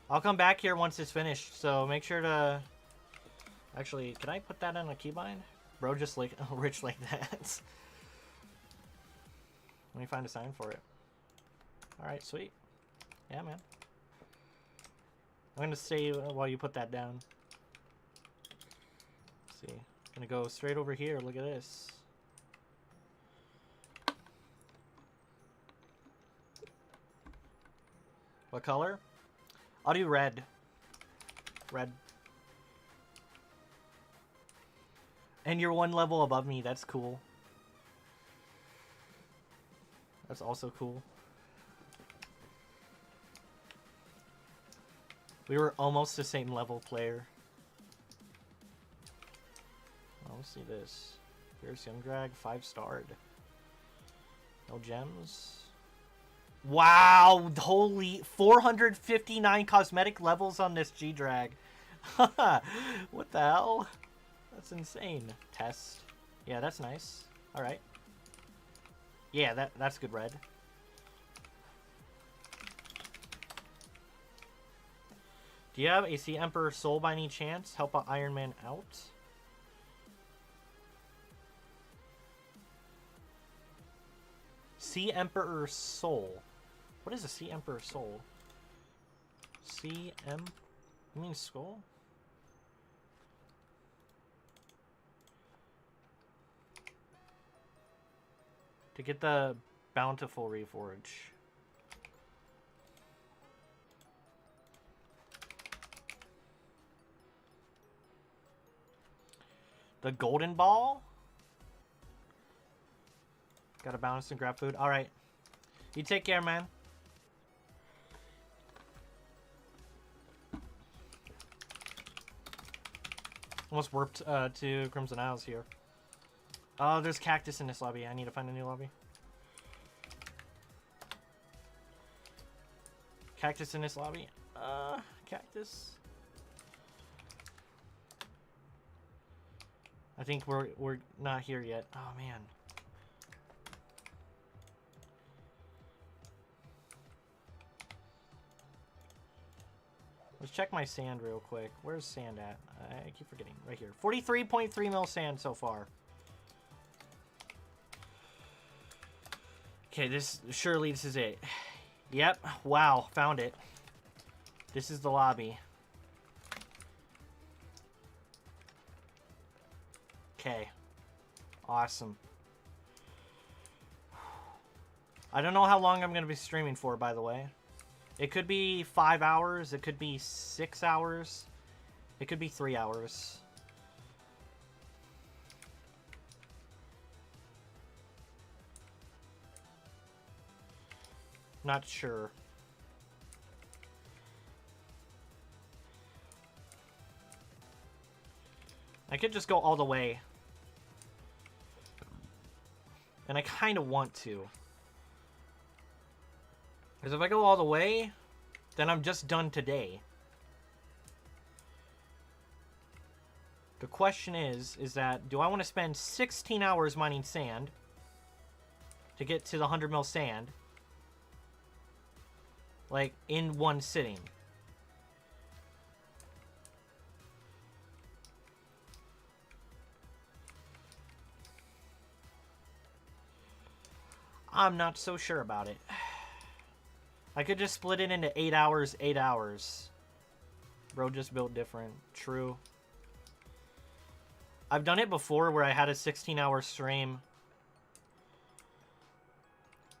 I'll come back here once it's finished, so make sure to... Actually, can I put that in a keybind? Bro just like rich like that. Let me find a sign for it. Alright, sweet. Yeah, man. I'm gonna stay while you put that down. Let's see. Gonna go straight over here. Look at this. What color? I'll do red. Red. And you're one level above me. That's cool. That's also cool. We were almost the same level player. Oh, let's see this. Here's Young Drag, 5-starred. No gems. Wow! Holy 459 cosmetic levels on this G-Drag. What the hell? That's insane. Test. Yeah, that's nice. Alright. Yeah, that's good red. Do you have a Sea Emperor Soul by any chance? Help out Iron Man out? Sea Emperor Soul. What is a Sea Emperor Soul? You mean skull? To get the Bountiful Reforge. The Golden Ball? Gotta bounce and grab food. Alright. You take care, man. Almost warped to Crimson Isles here. Oh, there's cactus in this lobby. I need to find a new lobby. Cactus in this lobby. Cactus. I think we're not here yet. Oh man. Let's check my sand real quick. Where's sand at? I keep forgetting. Right here. 43.3 mil sand so far. Okay, surely this is it. Yep. Wow, found it. This is the lobby. Okay. Awesome. I don't know how long I'm going to be streaming for, by the way. It could be 5 hours. It could be 6 hours. It could be 3 hours. Not sure. I could just go all the way. And I kind of want to. Because if I go all the way, then I'm just done today. The question is that, do I want to spend 16 hours mining sand to get to the 100 mil sand? Like, in one sitting. I'm not so sure about it. I could just split it into 8 hours, 8 hours. Bro just built different. True. I've done it before where I had a 16-hour stream.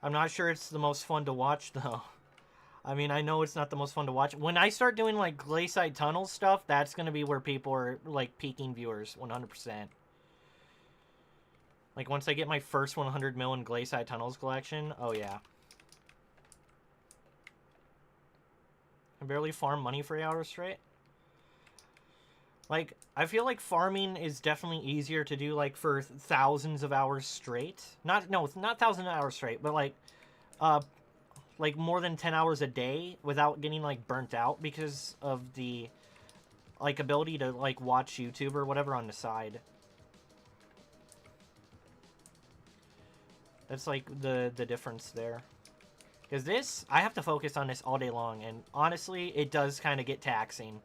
I'm not sure it's the most fun to watch, though. I mean, I know it's not the most fun to watch. When I start doing, like, Glayside Tunnel stuff, that's going to be where people are, like, peaking viewers, 100%. Like, once I get my first 100 mil in Glayside Tunnels collection, oh, yeah. I barely farm money for 8 hours straight. Like, I feel like farming is definitely easier to do, like, for thousands of hours straight. No, it's not thousands of hours straight, but, like more than 10 hours a day without getting, like, burnt out because of the, like, ability to, like, watch YouTube or whatever on the side. That's, like, the difference there. Because this, I have to focus on this all day long, and honestly, it does kind of get taxing.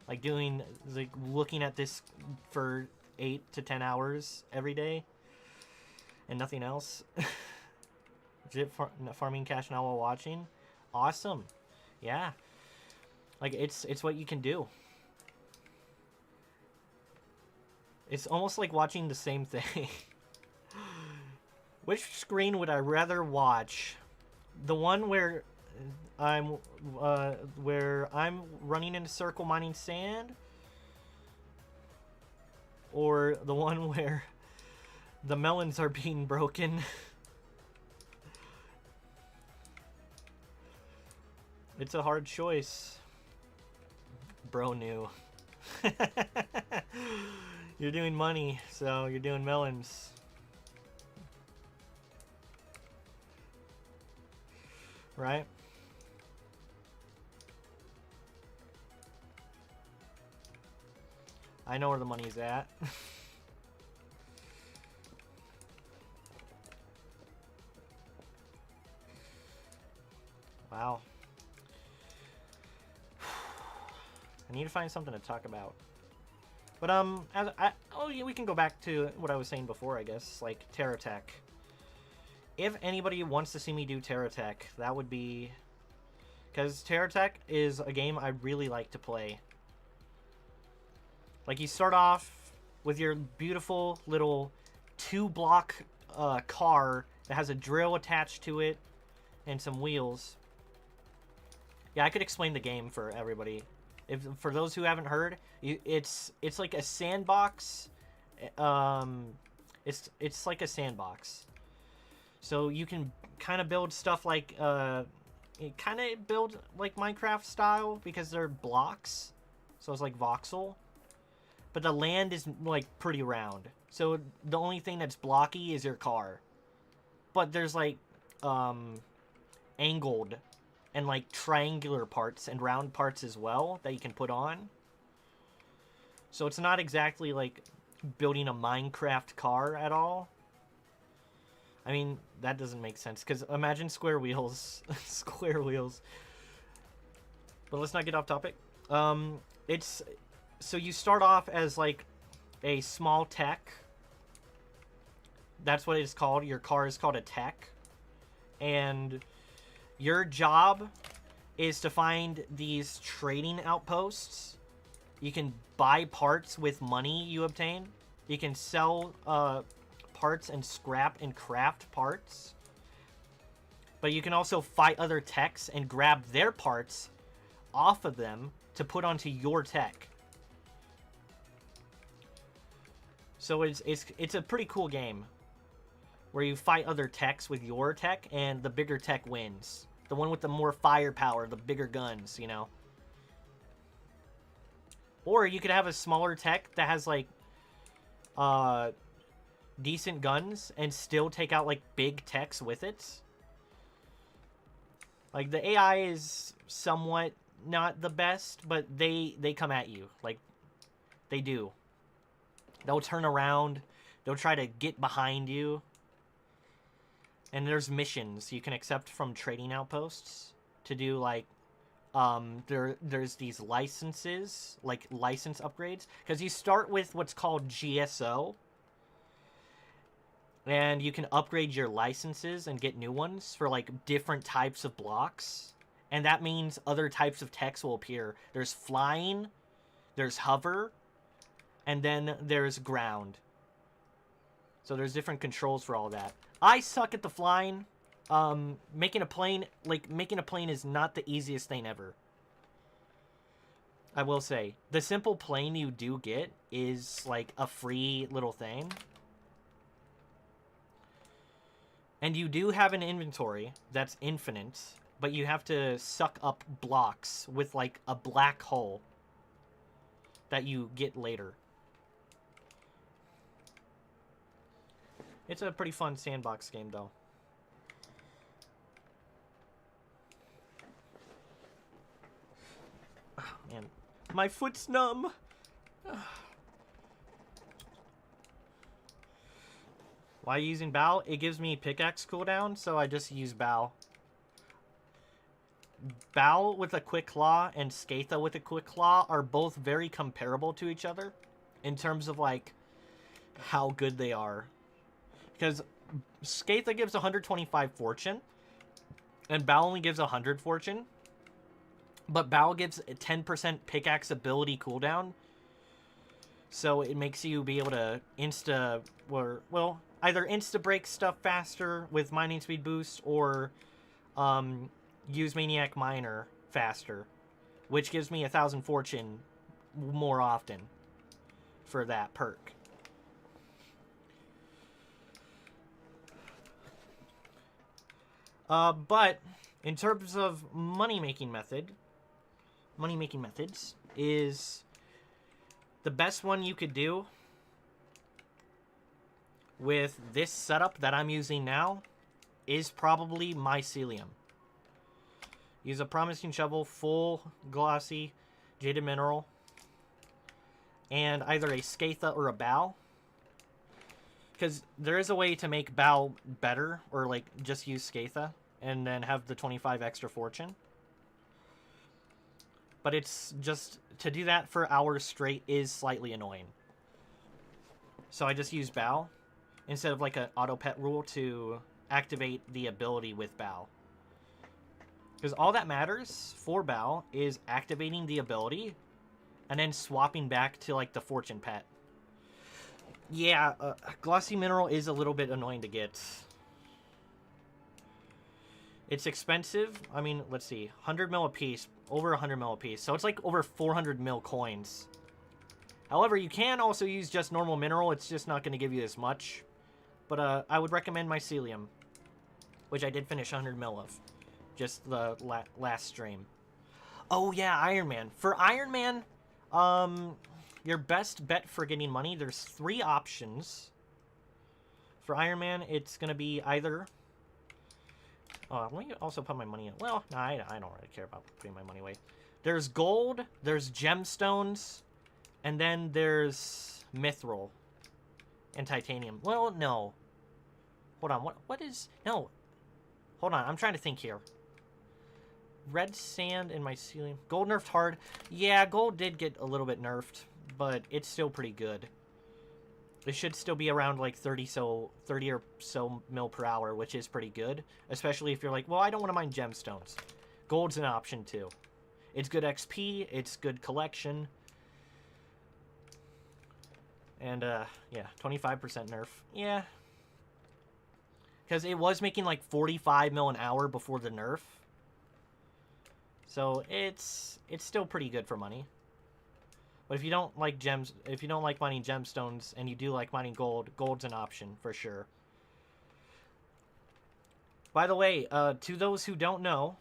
Like, looking at this for 8 to 10 hours every day, and nothing else. legit farming cash now while watching. Awesome. Yeah. Like, it's what you can do. It's almost like watching the same thing. Which screen would I rather watch? The one where I'm running in a circle mining sand? Or the one where the melons are being broken? It's a hard choice. Bro knew. You're doing money, so you're doing melons. Right? I know where the money's at. Wow. I need to find something to talk about. But yeah, we can go back to what I was saying before, I guess, like Terra Tech. If anybody wants to see me do Terra Tech, that would be, because Terra Tech is a game I really like to play. Like, you start off with your beautiful little 2-block car that has a drill attached to it and some wheels. Yeah, I could explain the game for everybody. For those who haven't heard, it's like a sandbox. It's like a sandbox. So you can kind of build stuff like kind of build like Minecraft style because they're blocks. So it's like voxel. But the land is like pretty round. So the only thing that's blocky is your car. But there's like angled and like triangular parts and round parts as well that you can put on. So it's not exactly like building a Minecraft car at all. I mean, that doesn't make sense because imagine square wheels. Square wheels. But let's not get off topic. So you start off as like a small tech. That's what it's called. Your car is called a tech. And your job is to find these trading outposts. You can buy parts with money you obtain. You can sell parts and scrap and craft parts. But you can also fight other techs and grab their parts off of them to put onto your tech. So it's a pretty cool game where you fight other techs with your tech and the bigger tech wins. The one with the more firepower, the bigger guns, you know. Or you could have a smaller tech that has like decent guns and still take out like big techs with it. Like the AI is somewhat not the best, but they come at you. Like they do. They'll turn around. They'll try to get behind you. And there's missions you can accept from trading outposts to do like there's these licenses, like license upgrades, because you start with what's called GSO. And you can upgrade your licenses and get new ones for like different types of blocks. And that means other types of techs will appear. There's flying, there's hover, and then there's ground. So there's different controls for all that. I suck at the flying. Making a plane is not the easiest thing ever. I will say. The simple plane you do get is like a free little thing. And you do have an inventory that's infinite, but you have to suck up blocks with like a black hole that you get later. It's a pretty fun sandbox game, though. Oh, man. My foot's numb. Why using bow? It gives me pickaxe cooldown, so I just use bow. Bow with a quick claw and Skatha with a quick claw are both very comparable to each other in terms of, like, how good they are. Because Skatha gives 125 fortune, and Bow only gives 100 fortune. But Bow gives a 10% pickaxe ability cooldown, so it makes you be able to either insta break stuff faster with mining speed boost, or use Maniac Miner faster, which gives me 1,000 fortune more often for that perk. But in terms of money-making methods is the best one you could do with this setup that I'm using now is probably mycelium. Use a promising shovel, full glossy jaded mineral, and either a Skatha or a Bow. Because there is a way to make Bow better, or like just use Skatha and then have the 25 extra fortune. But it's just, to do that for hours straight is slightly annoying. So I just use Bow instead of like an auto pet rule to activate the ability with Bow. Because all that matters for Bow is activating the ability and then swapping back to like the fortune pet. Yeah, glossy mineral is a little bit annoying to get. It's expensive. I mean, let's see. 100 mil a piece. Over 100 mil a piece. So it's like over 400 mil coins. However, you can also use just normal mineral. It's just not going to give you as much. But I would recommend mycelium, which I did finish 100 mil of. Just the last stream. Oh, yeah, Iron Man. For Iron Man, your best bet for getting money, there's 3 options. For Iron Man, it's going to be either... let me also put my money in. Well, no, I don't really care about putting my money away. There's gold, there's gemstones, and then there's mithril and titanium. Well, no. Hold on, what is... No. Hold on, I'm trying to think here. Red sand and mycelium. Gold nerfed hard. Yeah, gold did get a little bit nerfed, but it's still pretty good. It should still be around like 30 or so mil per hour, which is pretty good. Especially if you're like, well, I don't want to mine gemstones. Gold's an option too. It's good XP, it's good collection. And yeah, 25% nerf. Yeah. Because it was making like 45 mil an hour before the nerf. So it's still pretty good for money. But if you don't like if you don't like mining gemstones and you do like mining gold, gold's an option for sure. By the way, to those who don't know,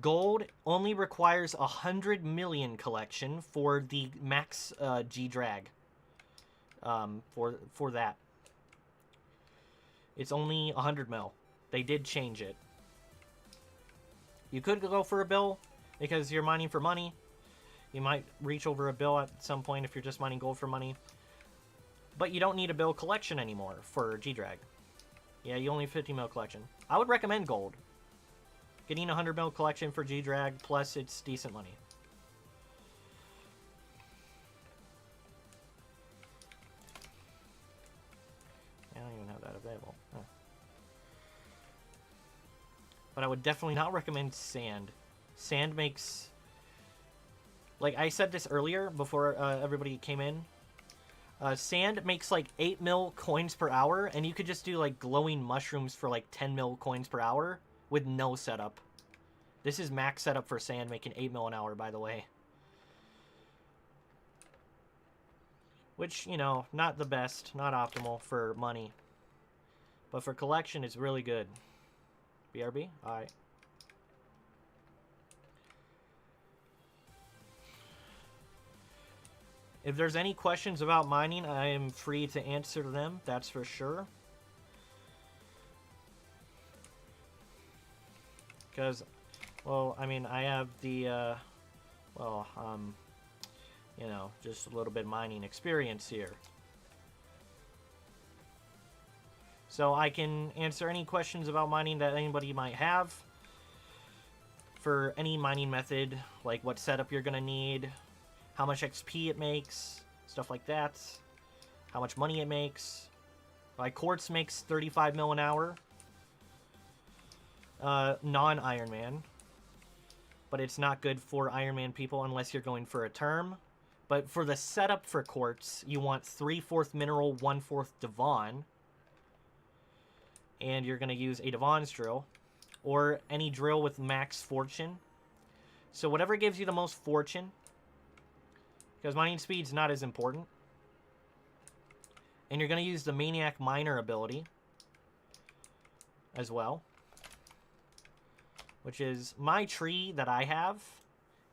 gold only requires 100 million collection for the max G drag. For that, it's only 100 mil. They did change it. You could go for a bill because you're mining for money. You might reach over a bill at some point if you're just mining gold for money. But you don't need a bill collection anymore for G-Drag. Yeah, you only have 50 mil collection. I would recommend gold. Getting a 100 mil collection for G-Drag, plus it's decent money. I don't even have that available. Huh. But I would definitely not recommend sand. Sand makes... Like I said this earlier before everybody came in. Sand makes like 8 mil coins per hour, and you could just do like glowing mushrooms for like 10 mil coins per hour with no setup. This is max setup for sand, making 8 mil an hour, by the way. Which, you know, not the best, not optimal for money. But for collection, it's really good. BRB? Alright. If there's any questions about mining, I am free to answer them, that's for sure. Because, well, I mean, I have the, you know, just a little bit mining experience here. So I can answer any questions about mining that anybody might have. For any mining method, like what setup you're going to need, how much XP it makes, stuff like that, how much money it makes. Like, quartz makes 35 mil an hour. Non-Iron Man. But it's not good for Iron Man people unless you're going for a term. But for the setup for quartz, you want 3/4 mineral, 1/4 Devon. And you're going to use a Devon's drill. Or any drill with max fortune. So whatever gives you the most fortune. Because mining speed's not as important. And you're going to use the Maniac Miner ability. As well. Which is, my tree that I have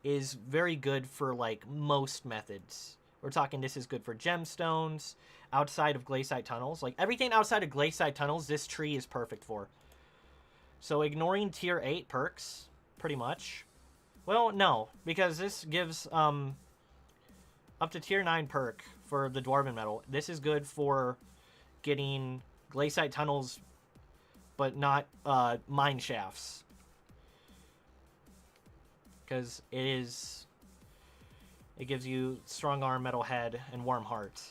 is very good for, like, most methods. We're talking this is good for gemstones, outside of glaciite tunnels. Like, everything outside of glaciite tunnels, this tree is perfect for. So, ignoring tier 8 perks, pretty much. Well, no, because this gives up to tier 9 perk for the Dwarven Metal. This is good for getting glaciite tunnels, but not mine shafts. Because it gives you strong arm, metal head, and warm heart.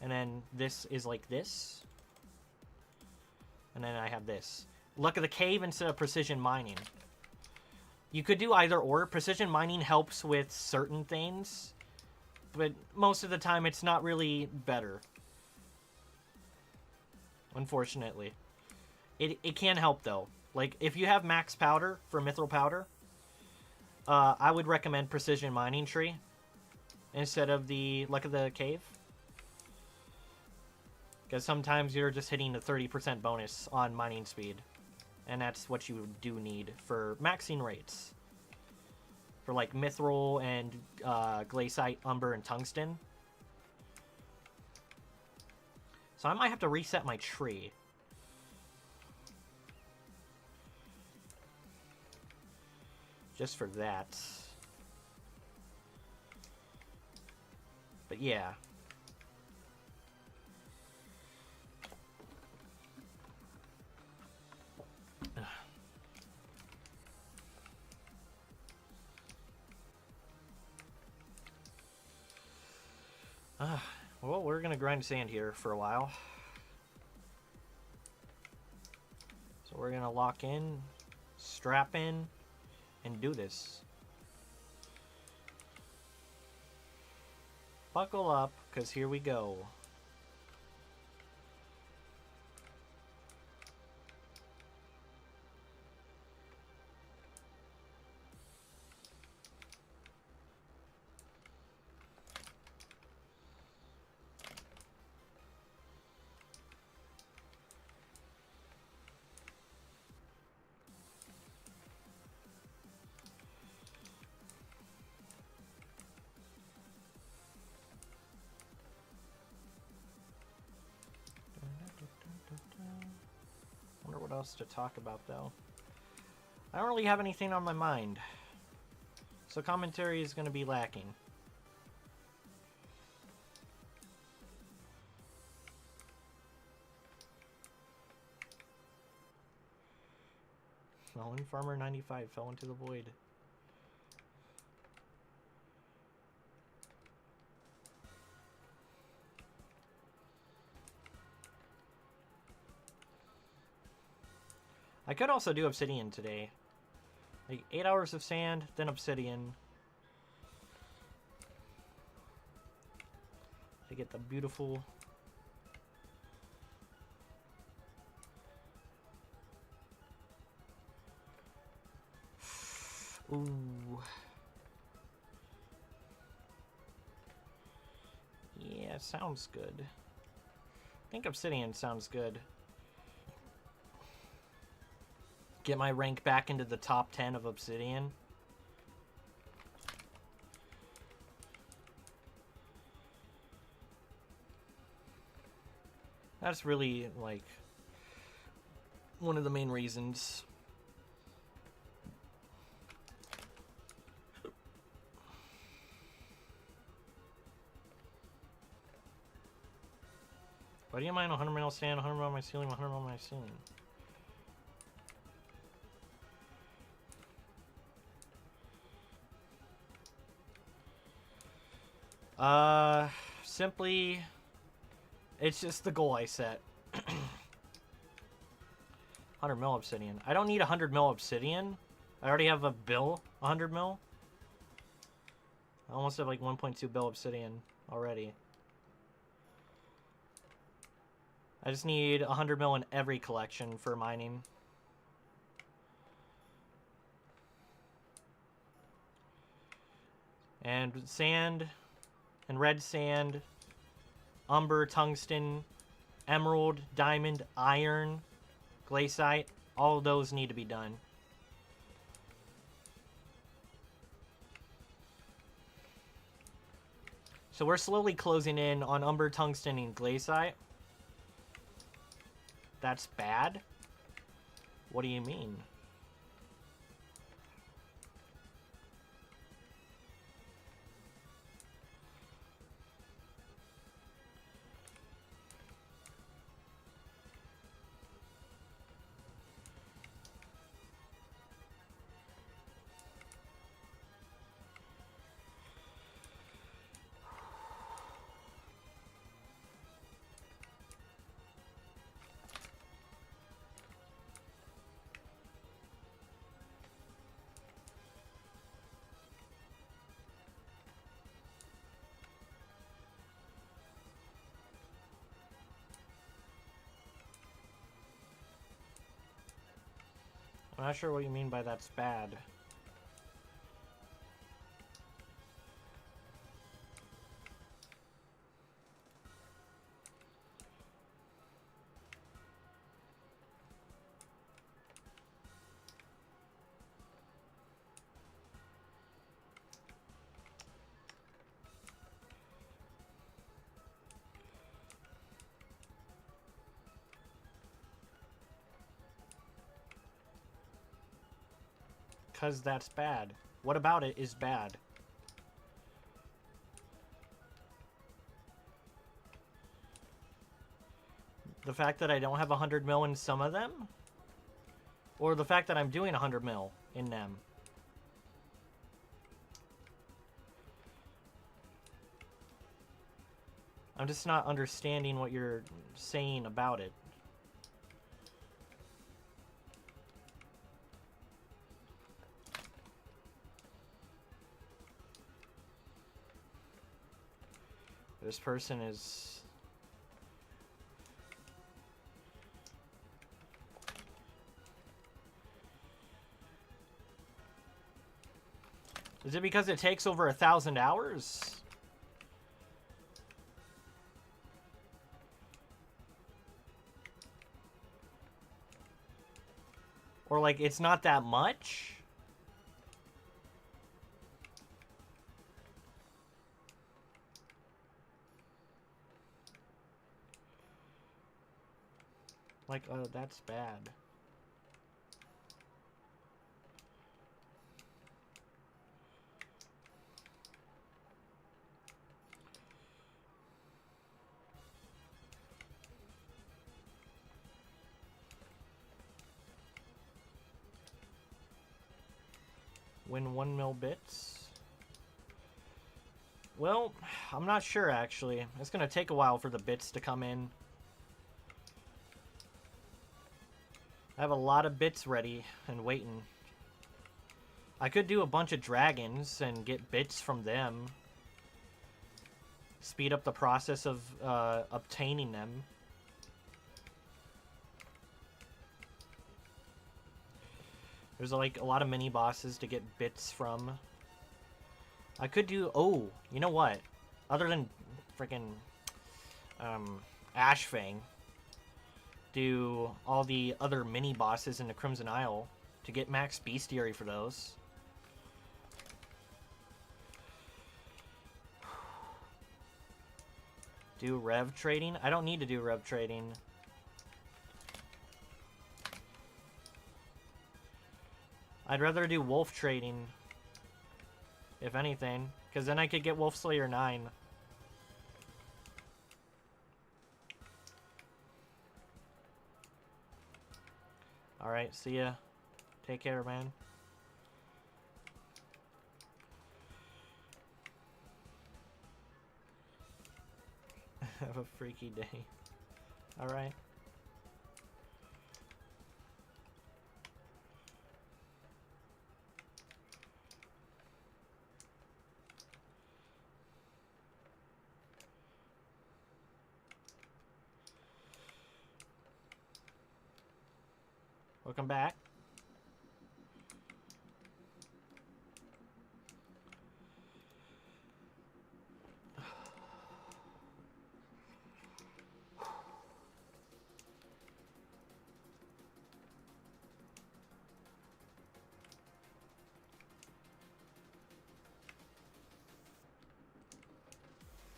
And then this is like this. And then I have this. Luck of the Cave instead of precision mining. You could do either or. Precision mining helps with certain things. But most of the time it's not really better. Unfortunately. It can help though. Like if you have max powder for mithril powder. I would recommend Precision Mining Tree instead of the Luck of the Cave. Because sometimes you're just hitting a 30% bonus on mining speed. And that's what you do need for maxing rates. For like Mithril and Glaciite, Umber, and Tungsten. So I might have to reset my tree. Just for that. But yeah. Well, we're gonna grind sand here for a while. So we're gonna lock in, strap in, and do this. Buckle up, because here we go. Wonder what else to talk about, though. I don't really have anything on my mind. So commentary is going to be lacking. Melon Farmer 95 fell into the void. I could also do obsidian today. Like 8 hours of sand, then obsidian. To get the beautiful... Ooh. Yeah, sounds good. I think obsidian sounds good. Get my rank back into the top 10 of obsidian. That's really, like, one of the main reasons. Why do you mind 100 mil sand, 100 mil my ceiling, 100 mil my ceiling? Simply It's just the goal I set. 100 mil obsidian. I don't need 100 mil obsidian. I already have a bill, 100 mil. I almost have like 1.2 bill obsidian already. I just need 100 mil in every collection for mining. And sand, and red sand, umber, tungsten, emerald, diamond, iron, glaciite, all of those need to be done. So we're slowly closing in on umber, tungsten, and glaciite. That's bad? What do you mean? I'm not sure what you mean by that's bad. Because that's bad. What about it is bad? The fact that I don't have 100 mil in some of them? Or the fact that I'm doing 100 mil in them? I'm just not understanding what you're saying about it. This person is... Is it because it takes over 1,000 hours? Or like it's not that much? Like, oh, that's bad. Win 1 mil bits? Well, I'm not sure actually. It's gonna take a while for the bits to come in. I have a lot of bits ready and waiting. I could do a bunch of dragons and get bits from them. Speed up the process of obtaining them. There's like a lot of mini bosses to get bits from. I could do... Oh, you know what? Other than freaking Ashfang, do all the other mini bosses in the Crimson Isle to get max bestiary for those. Do rev trading? I don't need to do rev trading. I'd rather do wolf trading, if anything, because then I could get Wolf Slayer 9. Alright, see ya. Take care, man. Have a freaky day. Alright. Welcome back.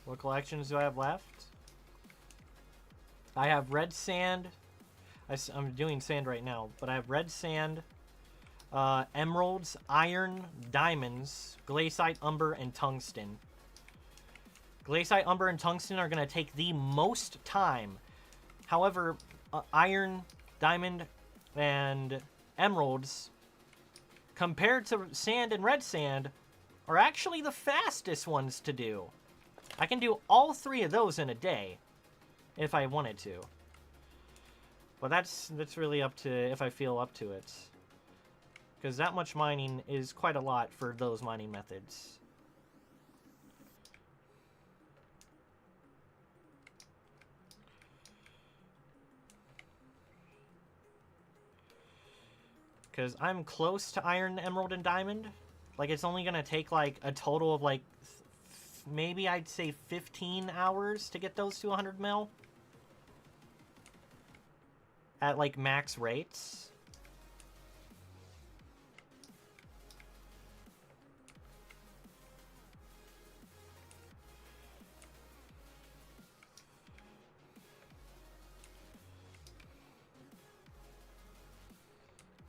What collections do I have left? I have red sand. I'm doing sand right now, but I have red sand, emeralds, iron, diamonds, glaciite, umber, and tungsten. Glaciite, umber, and tungsten are going to take the most time. However, iron, diamond, and emeralds, compared to sand and red sand, are actually the fastest ones to do. I can do all three of those in a day, if I wanted to. But that's really up to if I feel up to it. Because that much mining is quite a lot for those mining methods. Because I'm close to iron, emerald, and diamond. Like, it's only going to take, like, a total of, like, maybe I'd say 15 hours to get those to 100 mil. At, like, max rates.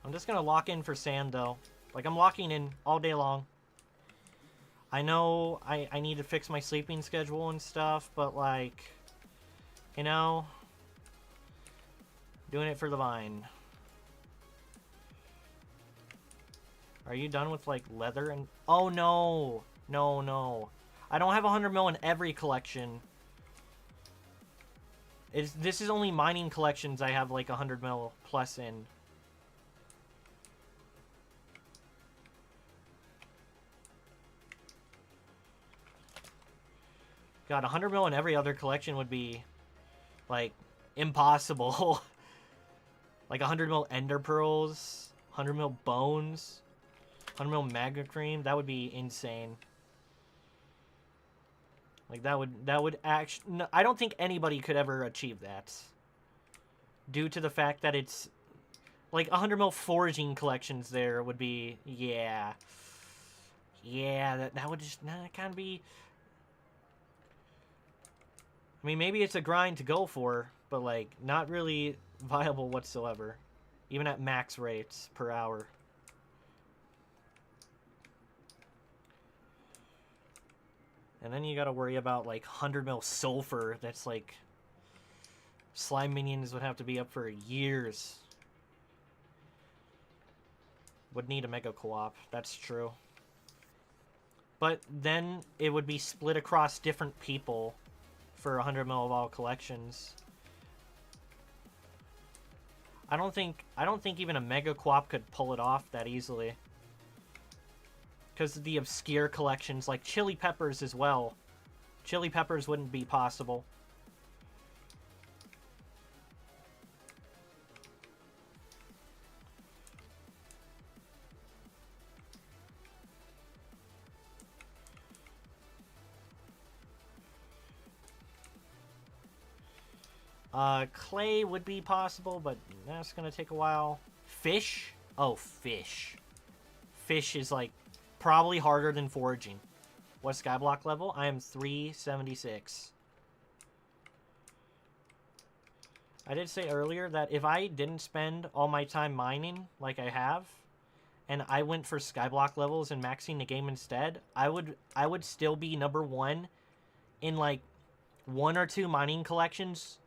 I'm just gonna lock in for sand, though. Like, I'm locking in all day long. I know I need to fix my sleeping schedule and stuff, but, like, you know... Doing it for the vine. Are you done with, like, leather and... Oh, no. No, no. I don't have 100 mil in every collection. This is only mining collections I have, like, 100 mil plus in. God, 100 mil in every other collection would be, like, impossible. Like 100 mil ender pearls, 100 mil bones, 100 mil magma cream. That would be insane. Like that would actually. No, I don't think anybody could ever achieve that. Due to the fact that it's like 100 mil foraging collections. There would be yeah. That would just kind of be. I mean, maybe it's a grind to go for, but like not really viable whatsoever, even at max rates per hour. And then you gotta worry about like 100 mil sulfur. That's like slime minions would have to be up for years. Would need a mega co-op. That's true. But then it would be split across different people for 100 mil of all collections. I don't think even a mega co-op could pull it off that easily. Because of the obscure collections, like chili peppers as well. Chili peppers wouldn't be possible. Clay would be possible, but that's gonna take a while. Fish? Oh, fish. Fish is, like, probably harder than foraging. What skyblock level? I am 376. I did say earlier that if I didn't spend all my time mining, like I have, and I went for skyblock levels and maxing the game instead, I would still be #1 in, like, 1 or 2 mining collections,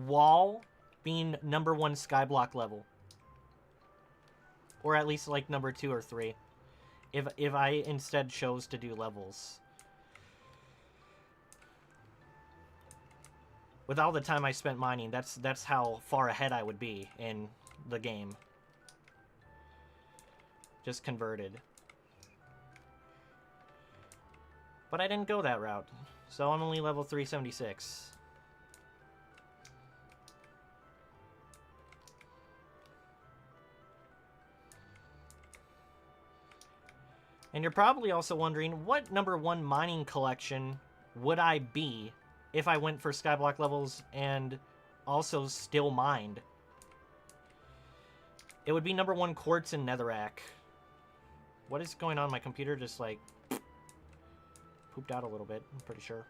while being #1 skyblock level, or at least like #2 or 3, if I instead chose to do levels. With all the time I spent mining, that's how far ahead I would be in the game. Just converted. But I didn't go that route, so I'm only level 376. And you're probably also wondering, what #1 mining collection would I be if I went for skyblock levels and also still mined? It would be #1 quartz and netherrack. What is going on? My computer just like pooped out a little bit, I'm pretty sure.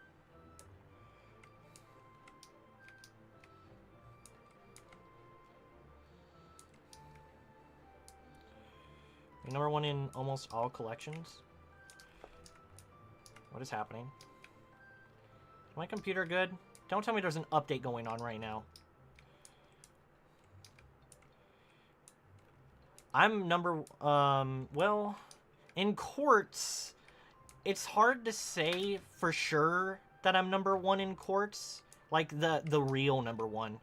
#1 in almost all collections. What is happening? Is my computer good? Don't tell me there's an update going on right now. I'm well, in quartz, it's hard to say for sure that I'm #1 in quartz, like the real #1.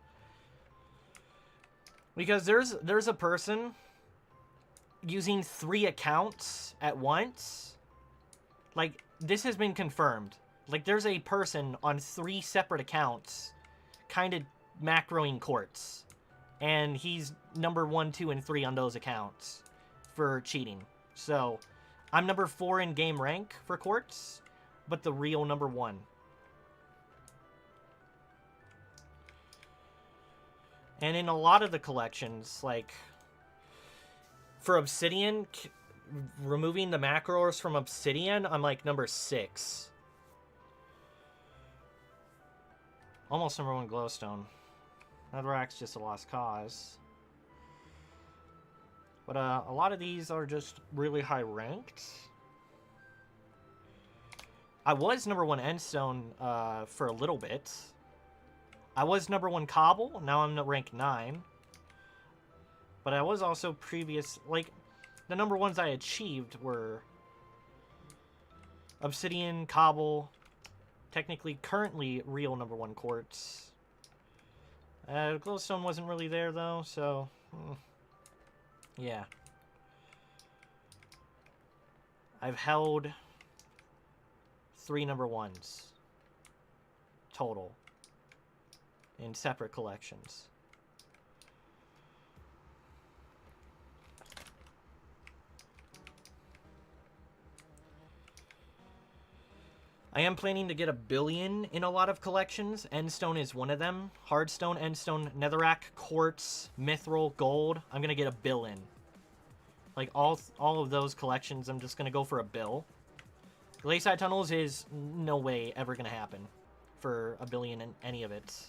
Because there's a person using 3 accounts at once. Like, this has been confirmed. Like, there's a person on 3 separate accounts kind of macroing quartz. And he's #1, 2, and 3 on those accounts for cheating. So, I'm #4 in game rank for quartz, but the real #1. And in a lot of the collections, like, for obsidian, removing the macros from obsidian, I'm like #6. Almost #1 glowstone. Netherrack's just a lost cause. But a lot of these are just really high ranked. I was #1 endstone for a little bit. I was #1 cobble, now I'm rank 9. But I was also previous, like, the #1s I achieved were obsidian, cobble, technically currently real #1 quartz. Glowstone wasn't really there though, so yeah. I've held 3 #1s total in separate collections. I am planning to get a billion in a lot of collections. Endstone is one of them. Hardstone, Endstone, Netherrack, Quartz, Mithril, Gold. I'm going to get a bill in. Like, all of those collections, I'm just going to go for a bill. Glacier Tunnels is no way ever going to happen for a billion in any of it.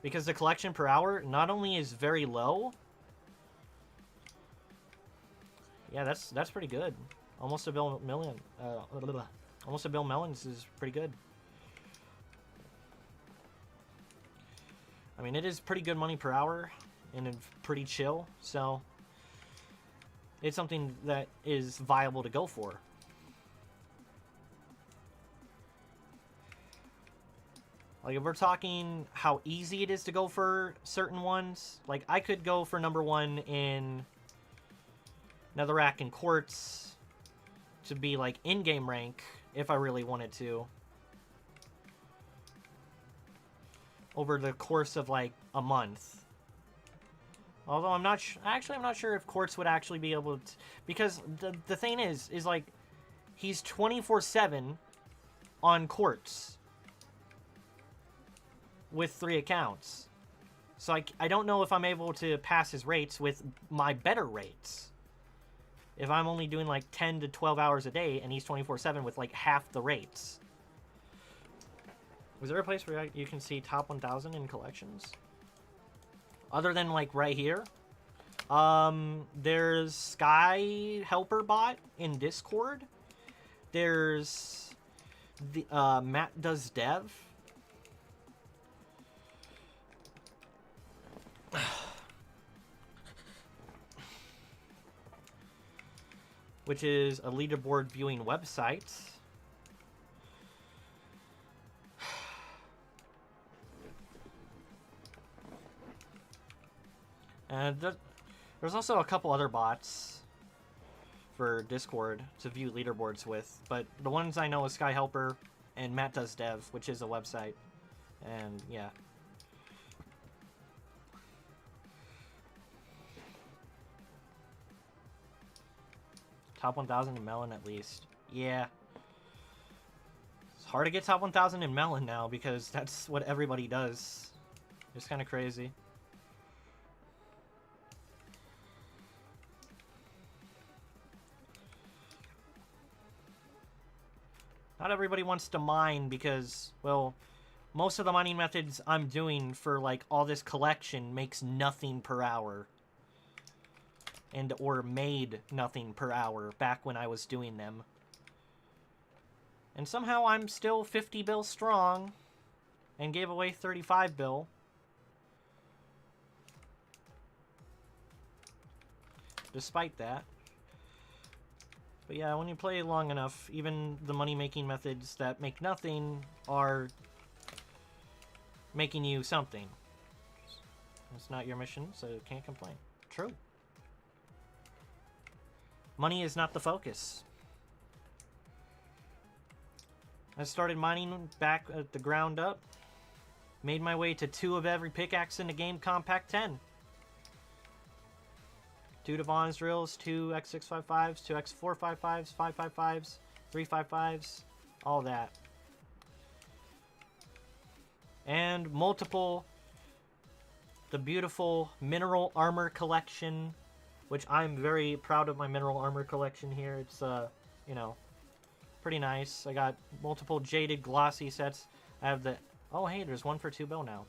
Because the collection per hour not only is very low... Yeah, that's pretty good. Almost a bill million. Almost a bill melons is pretty good. I mean, it is pretty good money per hour and pretty chill, so it's something that is viable to go for. Like, if we're talking how easy it is to go for certain ones, like, I could go for #1 in Netherrack and Quartz to be, like, in-game rank if I really wanted to. Over the course of, like, a month. Although I'm not actually, I'm not sure if Quartz would actually be able to... Because the thing is like, he's 24/7 on Quartz. With 3 accounts. So I don't know if I'm able to pass his rates with my better rates. If I'm only doing like 10 to 12 hours a day and he's 24/7 with like half the rates. Was there a place where you can see top 1,000 in collections? Other than like right here. There's Sky Helper Bot in Discord. There's the Matt Does Dev. Which is a leaderboard viewing website. And there's also a couple other bots for Discord to view leaderboards with, but the ones I know is Sky Helper and Matt Does Dev, which is a website. And yeah. Top 1,000 in Melon at least. Yeah. It's hard to get top 1,000 in Melon now because that's what everybody does. It's kind of crazy. Not everybody wants to mine because, well, most of the mining methods I'm doing for, like, all this collection makes nothing per hour. Or made nothing per hour back when I was doing them. And somehow I'm still 50 bill strong and gave away 35 bill. Despite that. But yeah, when you play long enough, even the money-making methods that make nothing are making you something. It's not your mission, so you can't complain. True. Money is not the focus. I started mining back at the ground up. Made my way to 2 of every pickaxe in the game, Compact 10. 2 Devon's drills, 2 X655s, 2 X455s, 555s, 355s, all that. And multiple, the beautiful mineral armor collection, which I'm very proud of my mineral armor collection here. It's, you know, pretty nice. I got multiple jaded glossy sets. I have the, oh hey, there's one for 2 bill now.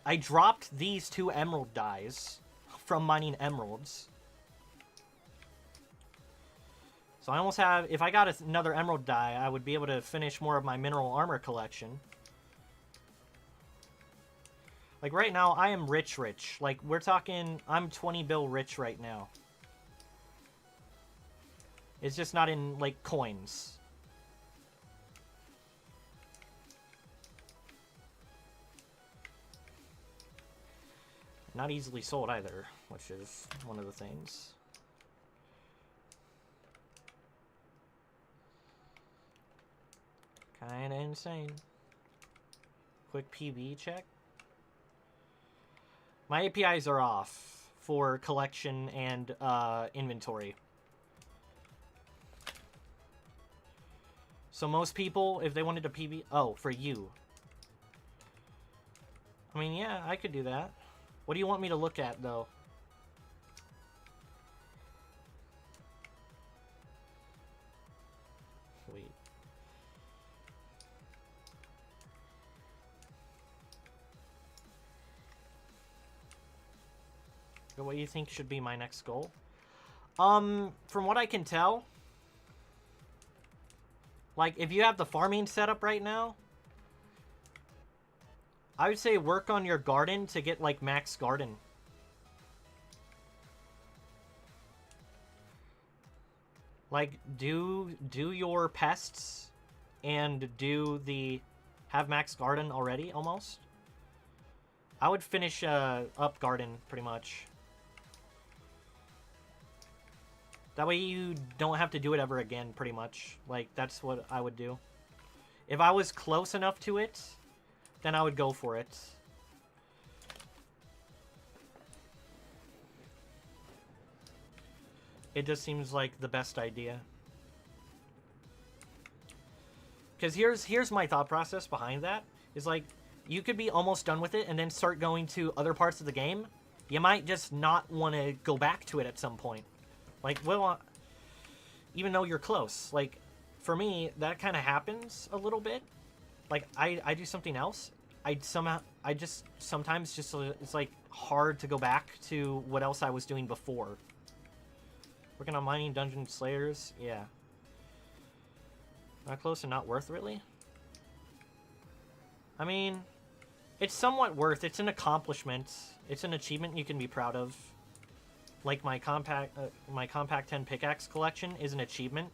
I dropped these 2 emerald dyes from mining emeralds. So I almost have, if I got another emerald dye, I would be able to finish more of my mineral armor collection. Like right now, I am rich. Like we're talking, I'm 20 bill rich right now. It's just not in like coins. Not easily sold either, which is one of the things. Kinda insane. Quick PB check. My APIs are off for collection and inventory. So most people, if they wanted to PB... Oh, for you. I mean, yeah, I could do that. What do you want me to look at, though? Wait. What do you think should be my next goal? From what I can tell, like, if you have the farming setup right now, I would say work on your garden to get, like, max garden. Like, do your pests and have max garden already, almost. I would finish up garden, pretty much. That way you don't have to do it ever again, pretty much. Like, that's what I would do. If I was close enough to it, then I would go for it. It just seems like the best idea. Because here's my thought process behind that. Is like, you could be almost done with it and then start going to other parts of the game. You might just not want to go back to it at some point. Like, well, even though you're close. Like, for me, that kind of happens a little bit. Like, I do something else. Sometimes just, it's like hard to go back to what else I was doing before. Working on mining dungeon slayers, yeah. Not close and not worth, really? I mean, it's somewhat worth. It's an accomplishment. It's an achievement you can be proud of. Like my compact 10 pickaxe collection is an achievement.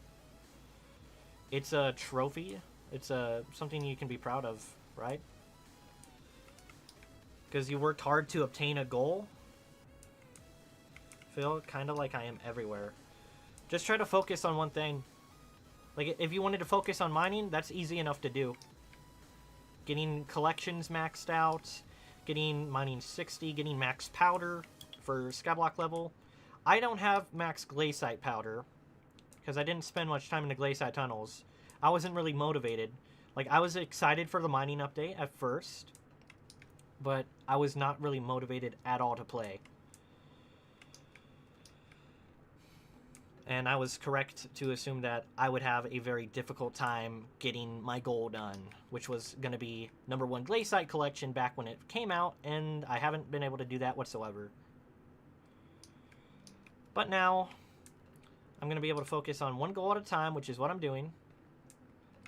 It's a trophy. It's something you can be proud of, right? Because you worked hard to obtain a goal. feel kind of like I am everywhere. Just try to focus on one thing. Like, if you wanted to focus on mining, that's easy enough to do. Getting collections maxed out, getting mining 60, getting max powder for skyblock level. I don't have max glaciite powder, because I didn't spend much time in the glaciite tunnels. I wasn't really motivated. Like, I was excited for the mining update at first, but I was not really motivated at all to play. And I was correct to assume that I would have a very difficult time getting my goal done, which was going to be #1 glaciite collection back when it came out, and I haven't been able to do that whatsoever. But now, I'm going to be able to focus on one goal at a time, which is what I'm doing.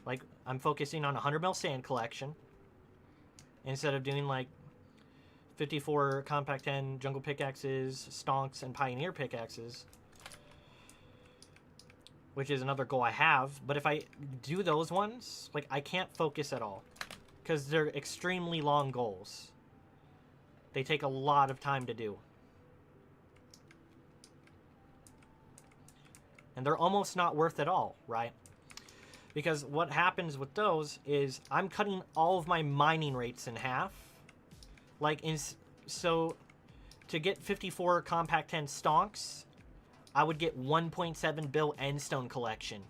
Like, I'm focusing on 100 mil sand collection, instead of doing, like, 54 compact 10 jungle pickaxes, stonks, and pioneer pickaxes, which is another goal I have. But if I do those ones, like, I can't focus at all, because they're extremely long goals. They take a lot of time to do. And they're almost not worth it all, right? Because what happens with those is I'm cutting all of my mining rates in half. Like, so to get 54 compact 10 stonks, I would get 1.7 bill endstone collection,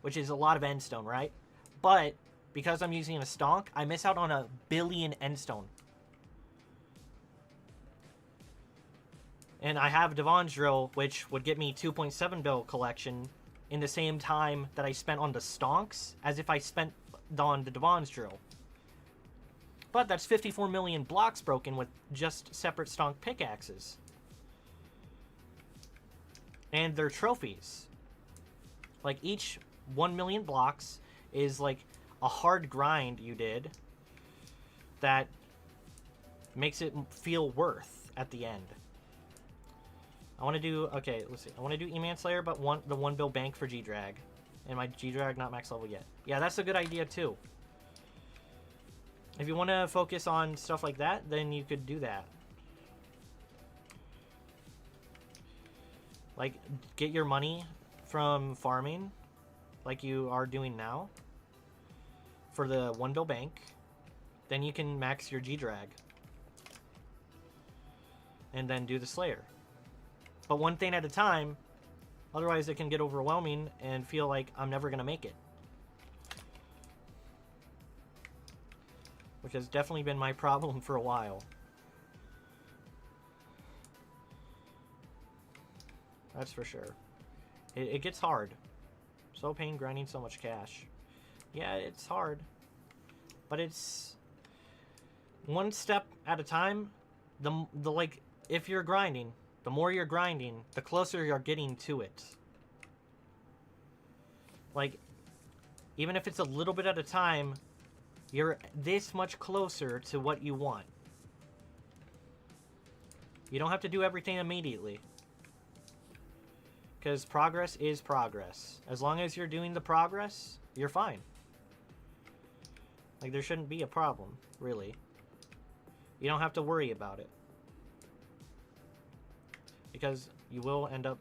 which is a lot of endstone, right? But because I'm using a stonk, I miss out on 1 billion endstone. And I have Devon's drill, which would get me 2.7 bill collection in the same time that I spent on the stonks as if I spent on the Devon's drill. But that's 54 million blocks broken with just separate stonk pickaxes. And they're trophies. Like, each 1 million blocks is like a hard grind you did that makes it feel worth at the end. I want to do, okay, let's see. I want to do E-Man Slayer, but the 1 bill bank for G-Drag. And my G-Drag not max level yet. Yeah, that's a good idea too. If you want to focus on stuff like that, then you could do that. Like, get your money from farming, like you are doing now, for the 1 bill bank. Then you can max your G-Drag. And then do the Slayer. But one thing at a time, otherwise it can get overwhelming and feel like I'm never going to make it. Which has definitely been my problem for a while. That's for sure. It gets hard. So pain grinding so much cash. Yeah, it's hard. But it's one step at a time. The like, if you're grinding, the more you're grinding, the closer you're getting to it. Like, even if it's a little bit at a time, you're this much closer to what you want. You don't have to do everything immediately. Because progress is progress. As long as you're doing the progress, you're fine. Like, there shouldn't be a problem, really. You don't have to worry about it. Because you will end up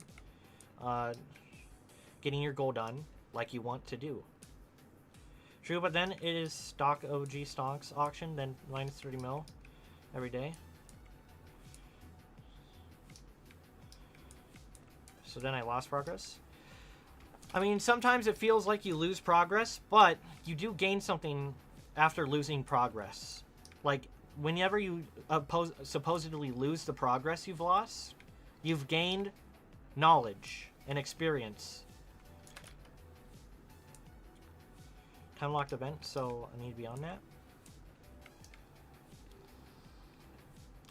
getting your goal done like you want to do. True, but then it is stock OG stonks auction, then minus 30 mil every day. So then I lost progress. I mean, sometimes it feels like you lose progress, but you do gain something after losing progress. Like, whenever you supposedly lose the progress you've lost, you've gained knowledge and experience. Time locked event, so I need to be on that.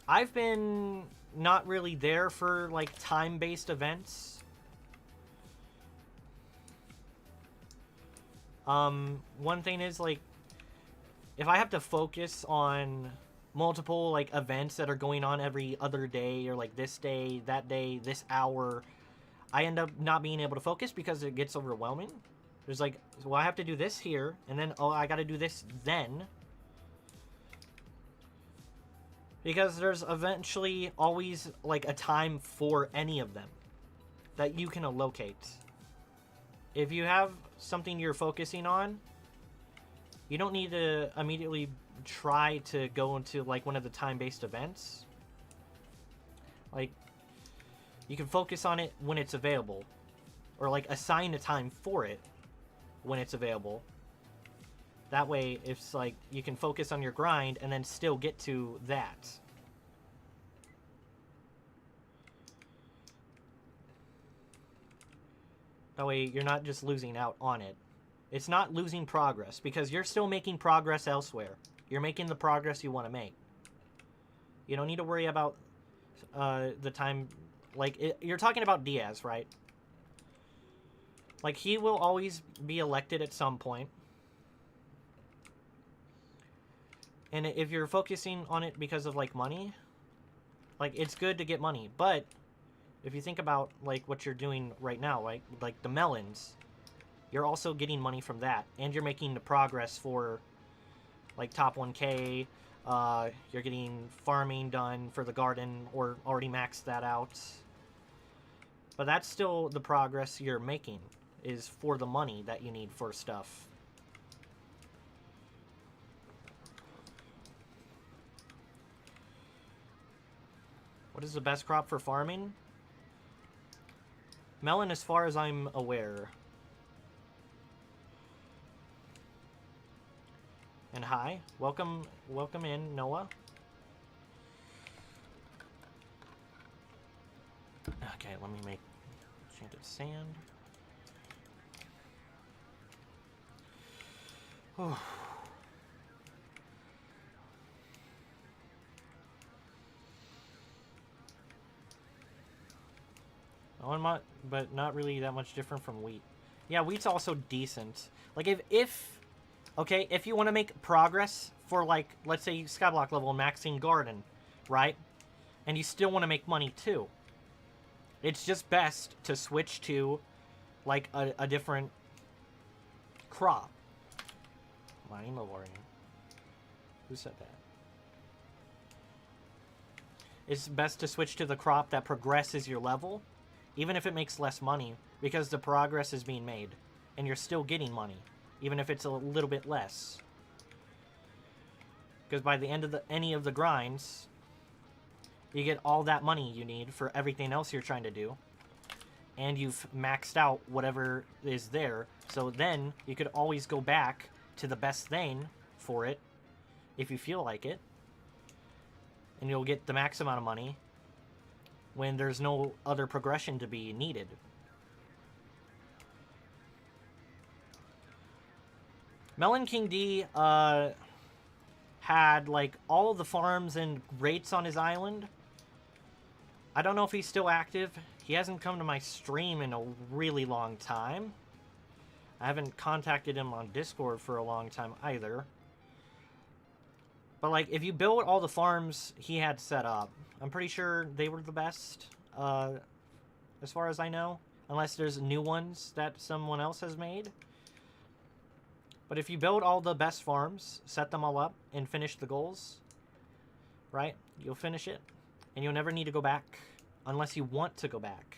I've been not really there for, like, time-based events. One thing is, like, if I have to focus on multiple, like, events that are going on every other day, or, like, this day, that day, this hour, I end up not being able to focus because it gets overwhelming. There's, like, well, I have to do this here, and then, oh, I gotta do this then. Because there's eventually always, like, a time for any of them that you can allocate. If you have something you're focusing on, you don't need to immediately try to go into, like, one of the time-based events. Like, you can focus on it when it's available. Or, like, assign a time for it when it's available. That way, it's like, you can focus on your grind and then still get to that. That way, you're not just losing out on it. It's not losing progress, because you're still making progress elsewhere. You're making the progress you want to make. You don't need to worry about the time... Like, you're talking about Diaz, right? Like, he will always be elected at some point. And if you're focusing on it because of, like, money, like, it's good to get money. But if you think about, like, what you're doing right now, right? Like, the melons, you're also getting money from that. And you're making the progress for, like, top 1K. You're getting farming done for the garden, or already maxed that out. But that's still the progress you're making, is for the money that you need for stuff. What is the best crop for farming? Melon, as far as I'm aware. And hi, welcome in, Noah. Okay, let me make enchanted sand. Oh. But not really that much different from wheat. Yeah, wheat's also decent. Like, if you want to make progress for, like, let's say skyblock level and maxing garden, right? And you still want to make money too. It's just best to switch to, like, a different crop. Mining lowering. Who said that? It's best to switch to the crop that progresses your level, even if it makes less money, because the progress is being made, and you're still getting money, even if it's a little bit less. Because by the end of any of the grinds, you get all that money you need for everything else you're trying to do, and you've maxed out whatever is there, so then you could always go back to the best thing for it, if you feel like it, and you'll get the max amount of money when there's no other progression to be needed. Melon King D had, like, all of the farms and rates on his island. I don't know if he's still active. He hasn't come to my stream in a really long time. I haven't contacted him on Discord for a long time either. But, like, if you build all the farms he had set up, I'm pretty sure they were the best, as far as I know. Unless there's new ones that someone else has made. But if you build all the best farms, set them all up, and finish the goals, right? You'll finish it, and you'll never need to go back, unless you want to go back.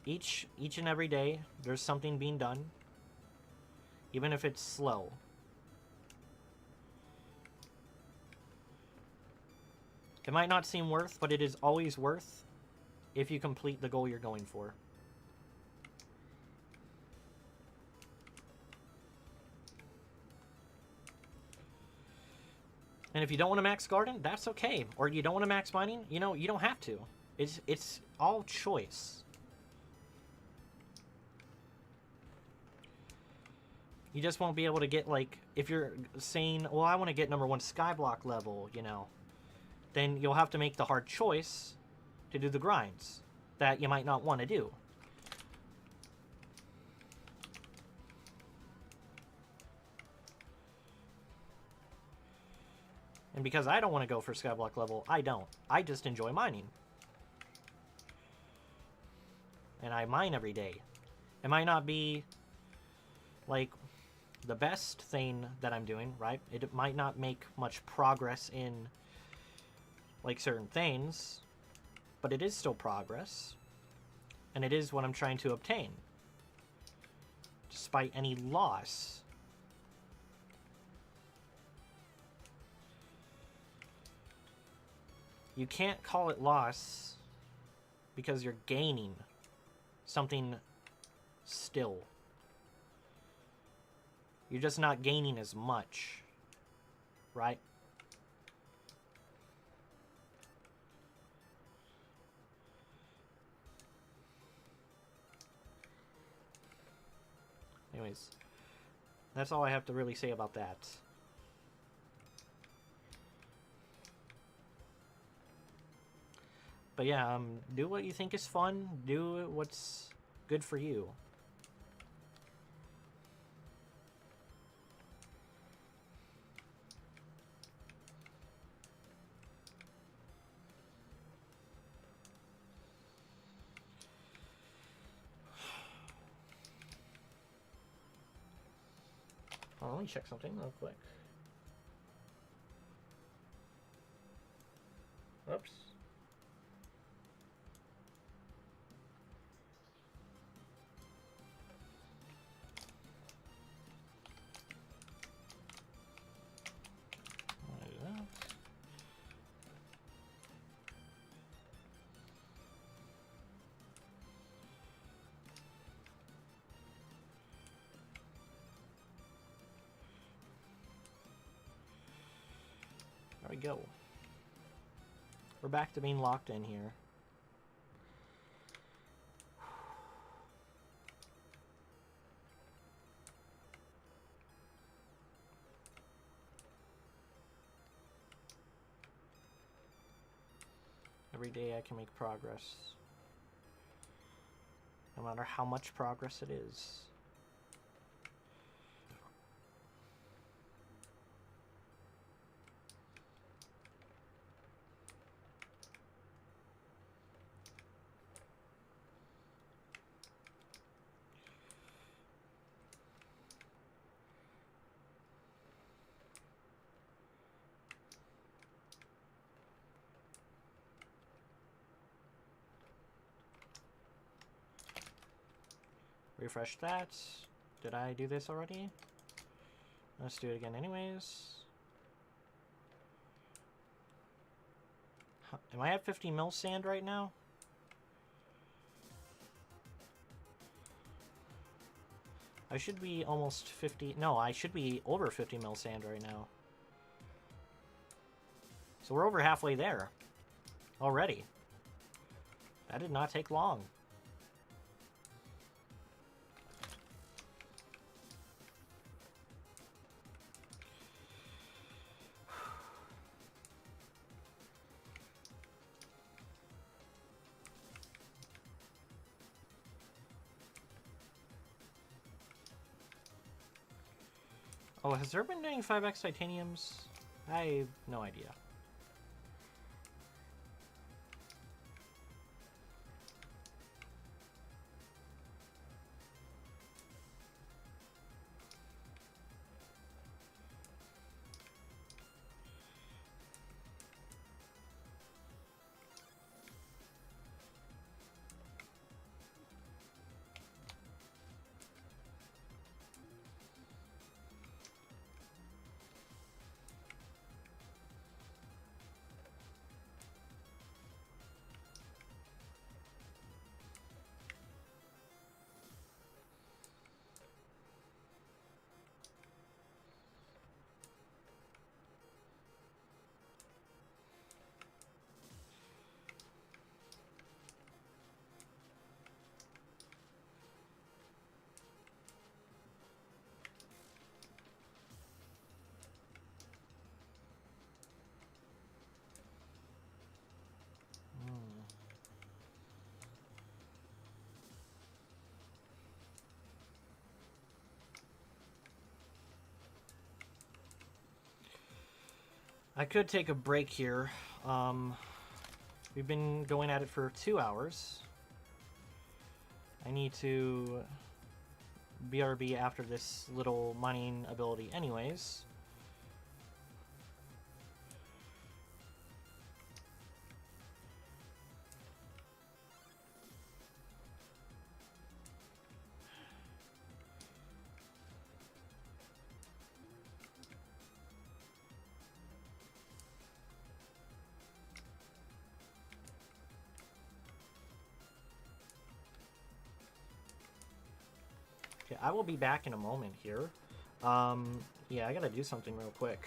Each and every day, there's something being done, even if it's slow. It might not seem worth, but it is always worth if you complete the goal you're going for. And if you don't want to max garden, that's okay. Or you don't want to max mining, you know, you don't have to. It's all choice. You just won't be able to get, like, if you're saying, well, I want to get #1 skyblock level, you know, then you'll have to make the hard choice to do the grinds that you might not want to do. And because I don't want to go for skyblock level, I don't. I just enjoy mining. And I mine every day. It might not be, like, the best thing that I'm doing, right? It might not make much progress in, like, certain things, but it is still progress. And it is what I'm trying to obtain. Despite any loss. You can't call it loss because you're gaining something still. You're just not gaining as much, right? Anyways, that's all I have to really say about that. But yeah, do what you think is fun. Do what's good for you. Oh, let me check something real quick. Oops. There we go. We're back to being locked in here. Every day I can make progress. No matter how much progress it is. Refresh that. Did I do this already? Let's do it again anyways. Am I at 50 mil sand right now? I should be almost 50. No, I should be over 50 mil sand right now. So we're over halfway there already. That did not take long. Oh, has there been any 5x titaniums? I have no idea. I could take a break here. We've been going at it for 2 hours. I need to BRB after this little mining ability anyways. Okay, I will be back in a moment here. Yeah, I gotta do something real quick.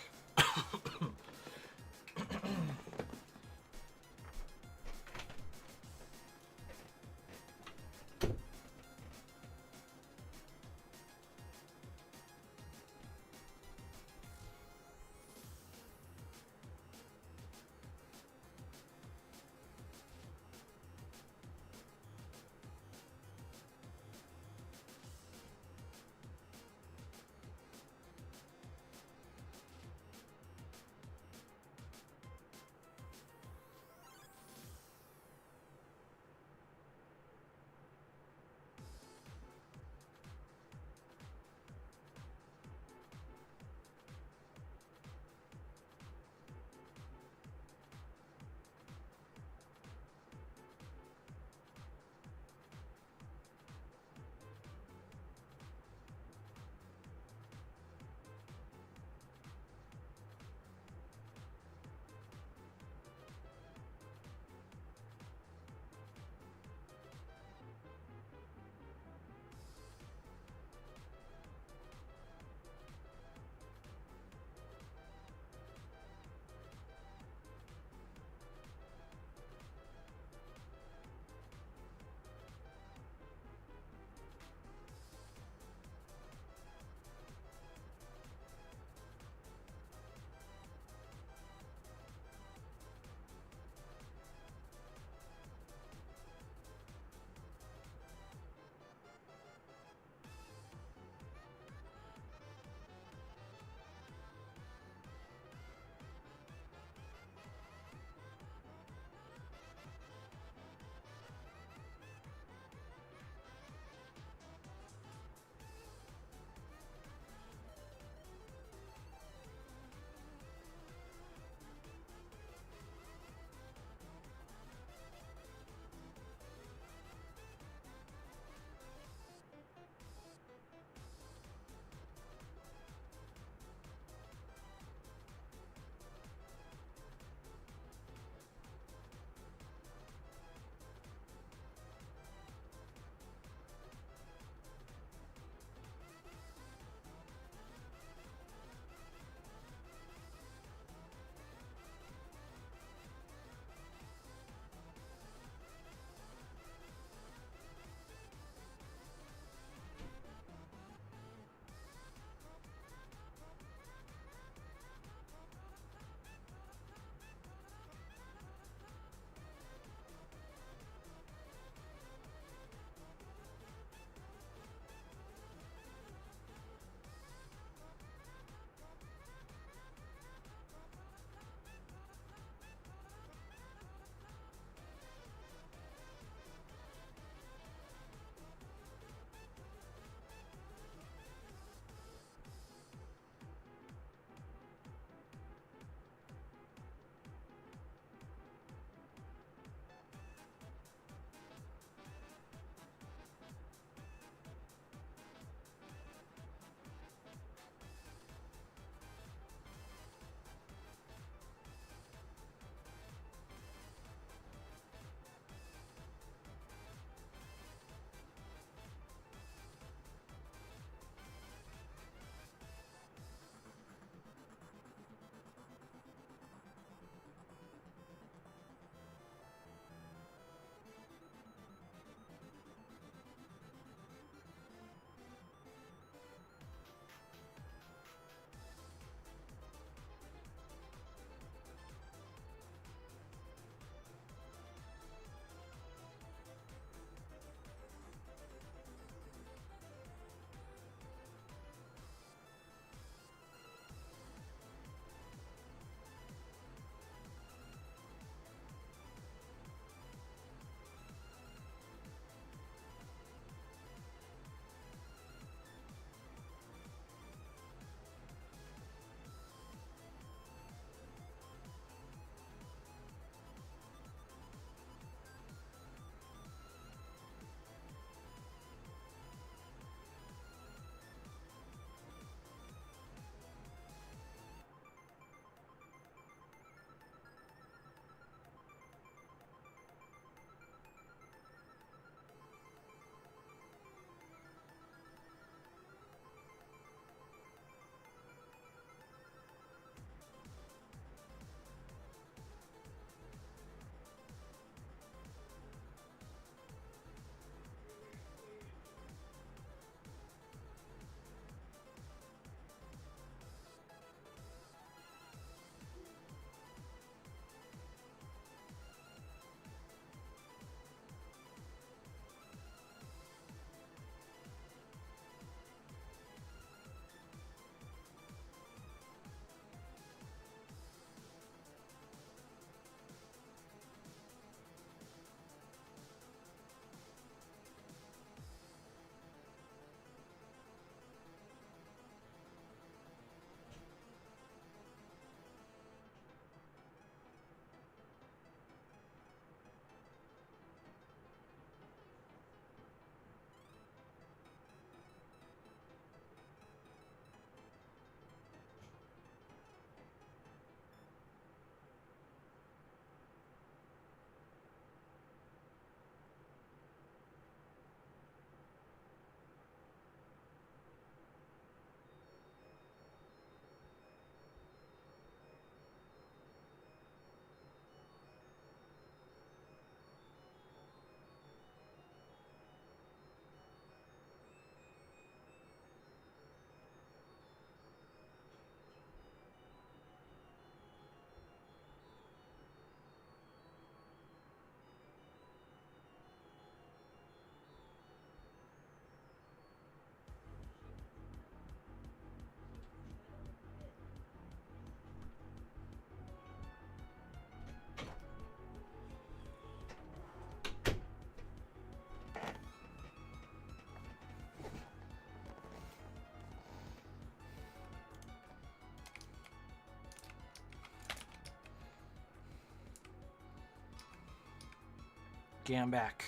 Okay, I'm back.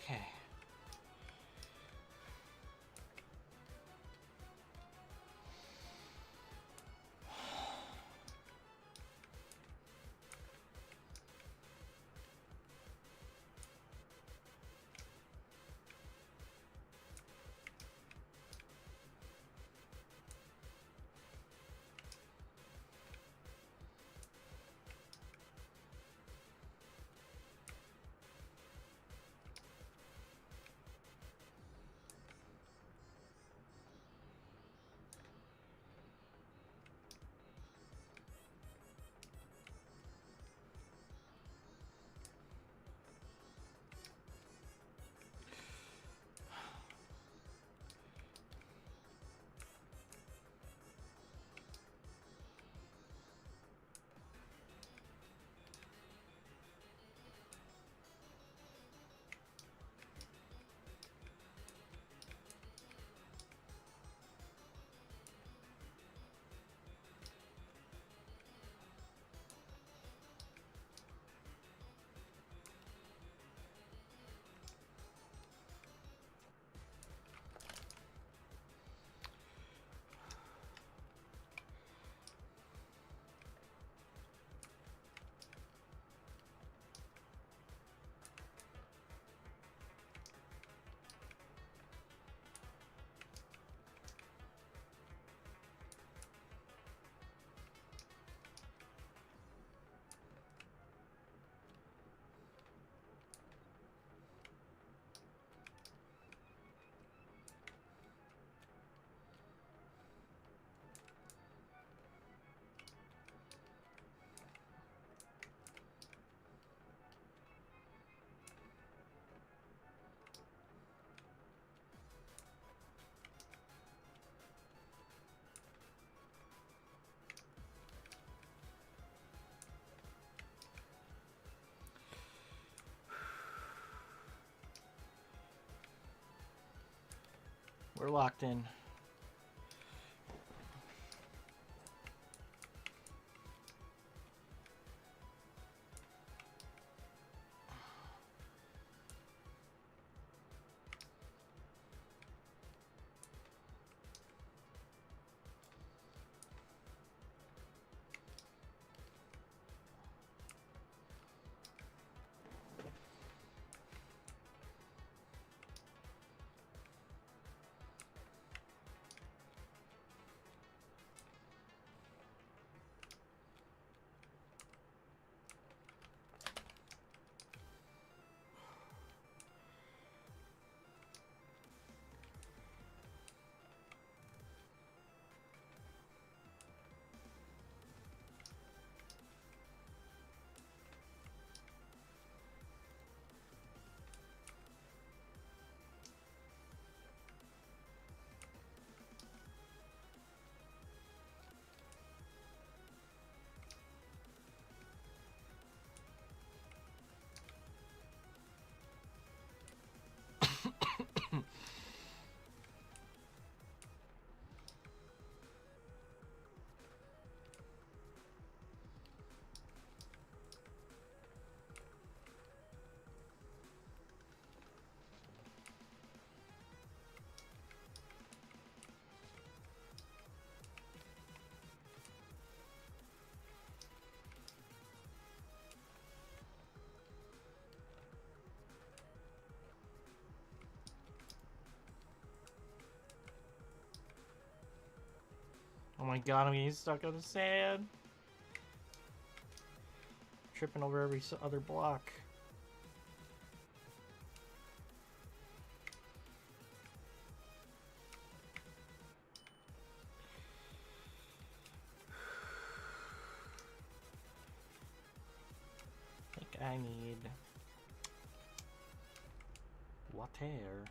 Okay. We're locked in. Oh my god, I'm getting stuck on the sand. Tripping over every other block. I think I need water.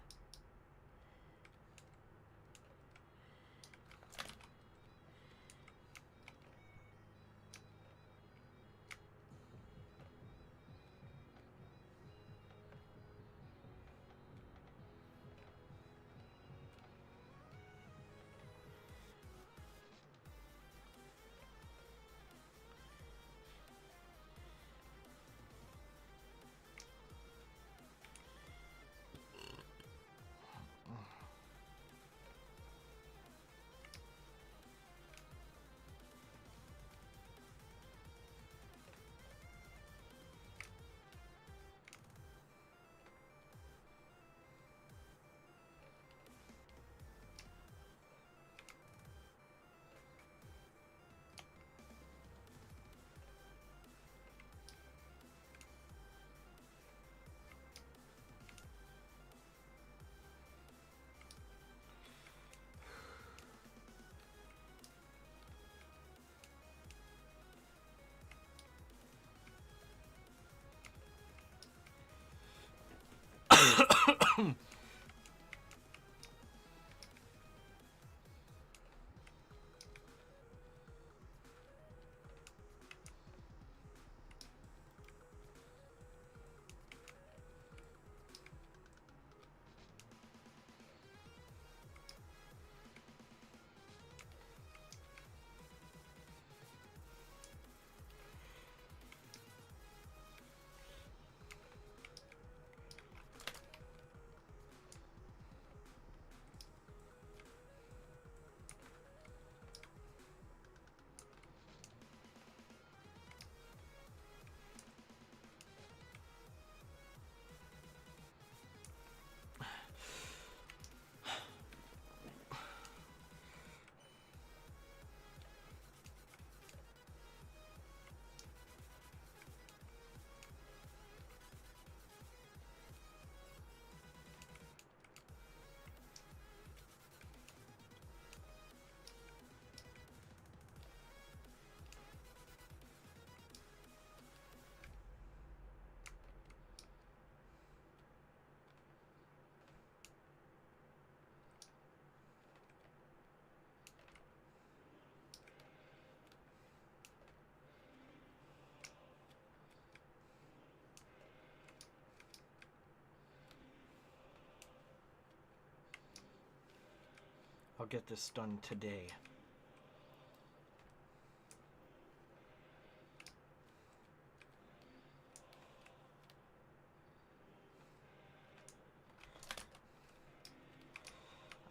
get this done today.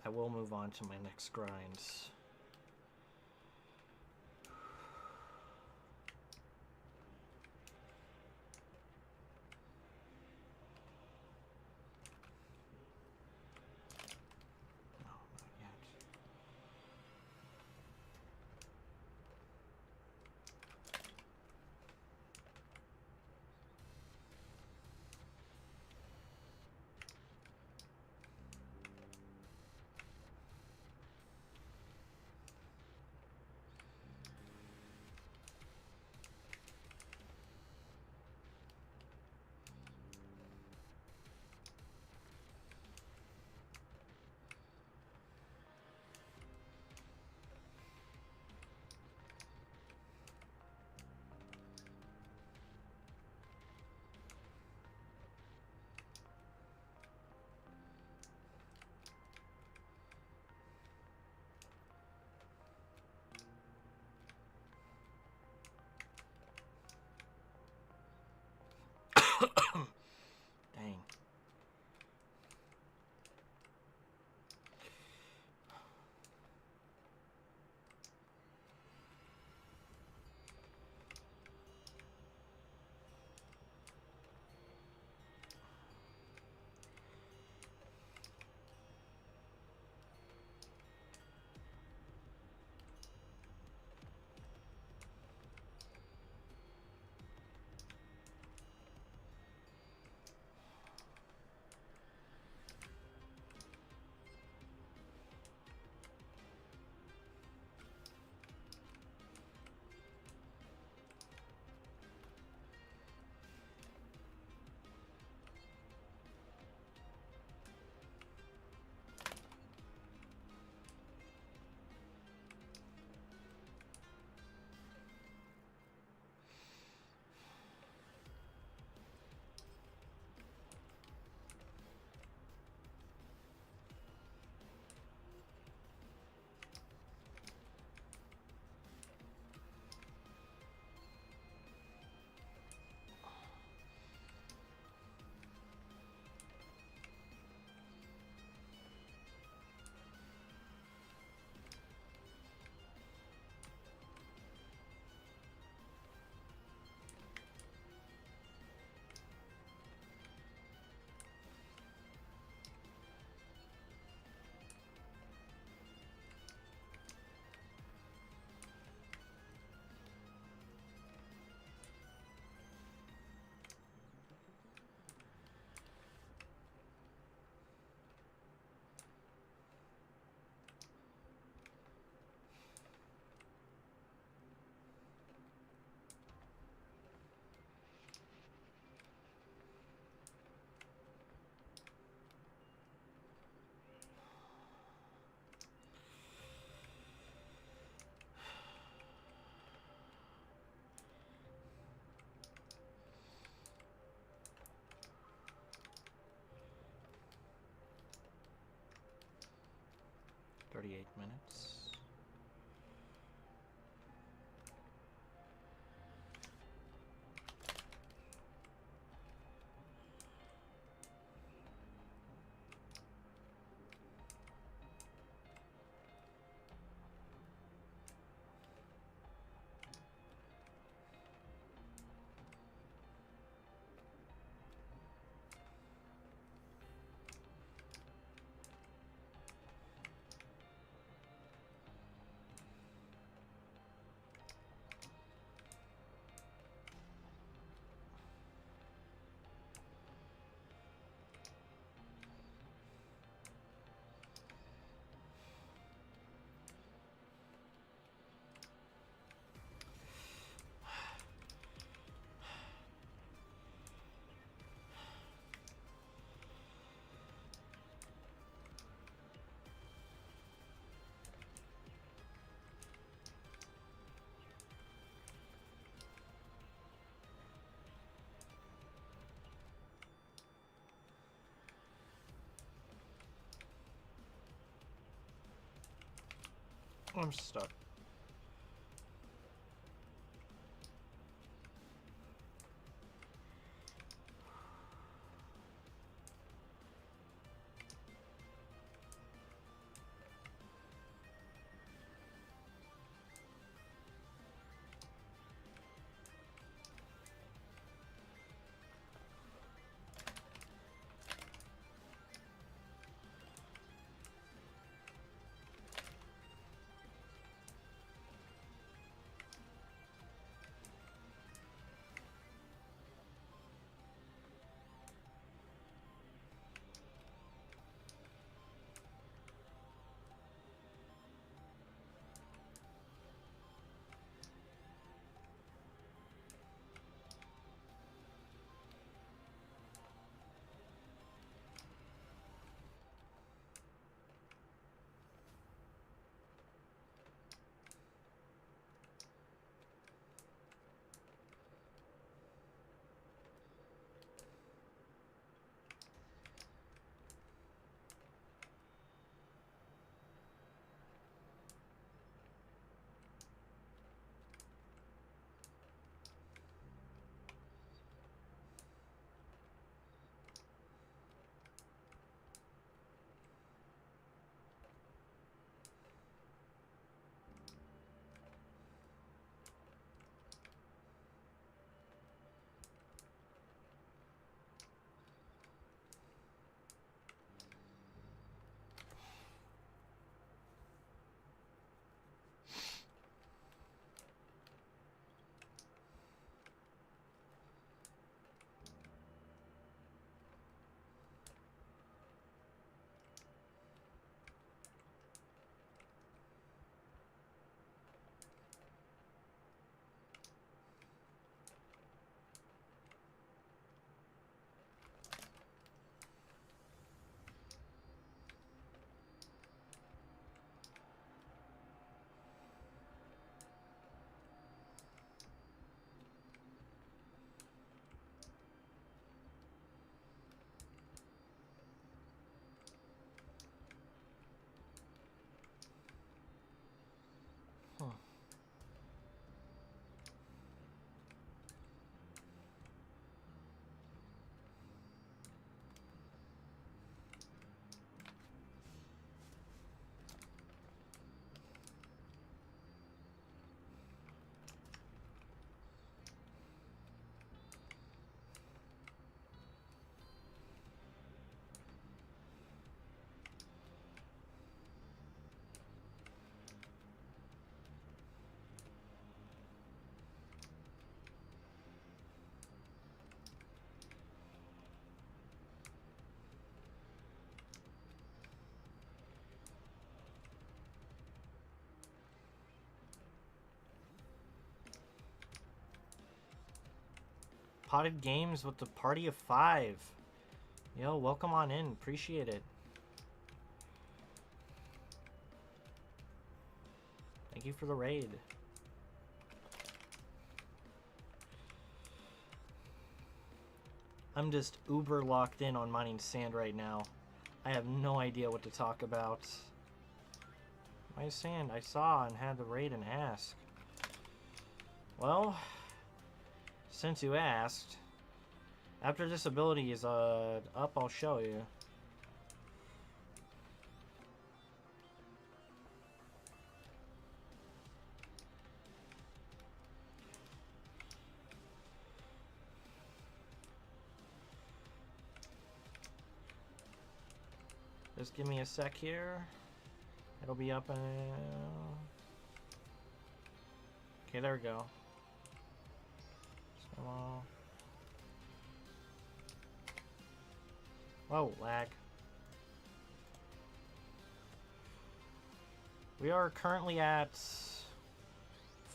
I will move on to my next grinds. No, not yet. Dang. $38. I'm stuck. Potted Games with the party of 5. Yo, welcome on in. Appreciate it. Thank you for the raid. I'm just uber locked in on mining sand right now. I have no idea what to talk about. My sand, I saw and had the raid and ask. Well, since you asked, after this ability is up, I'll show you. Just give me a sec here. It'll be up in... Okay, there we go. So, whoa, lag. We are currently at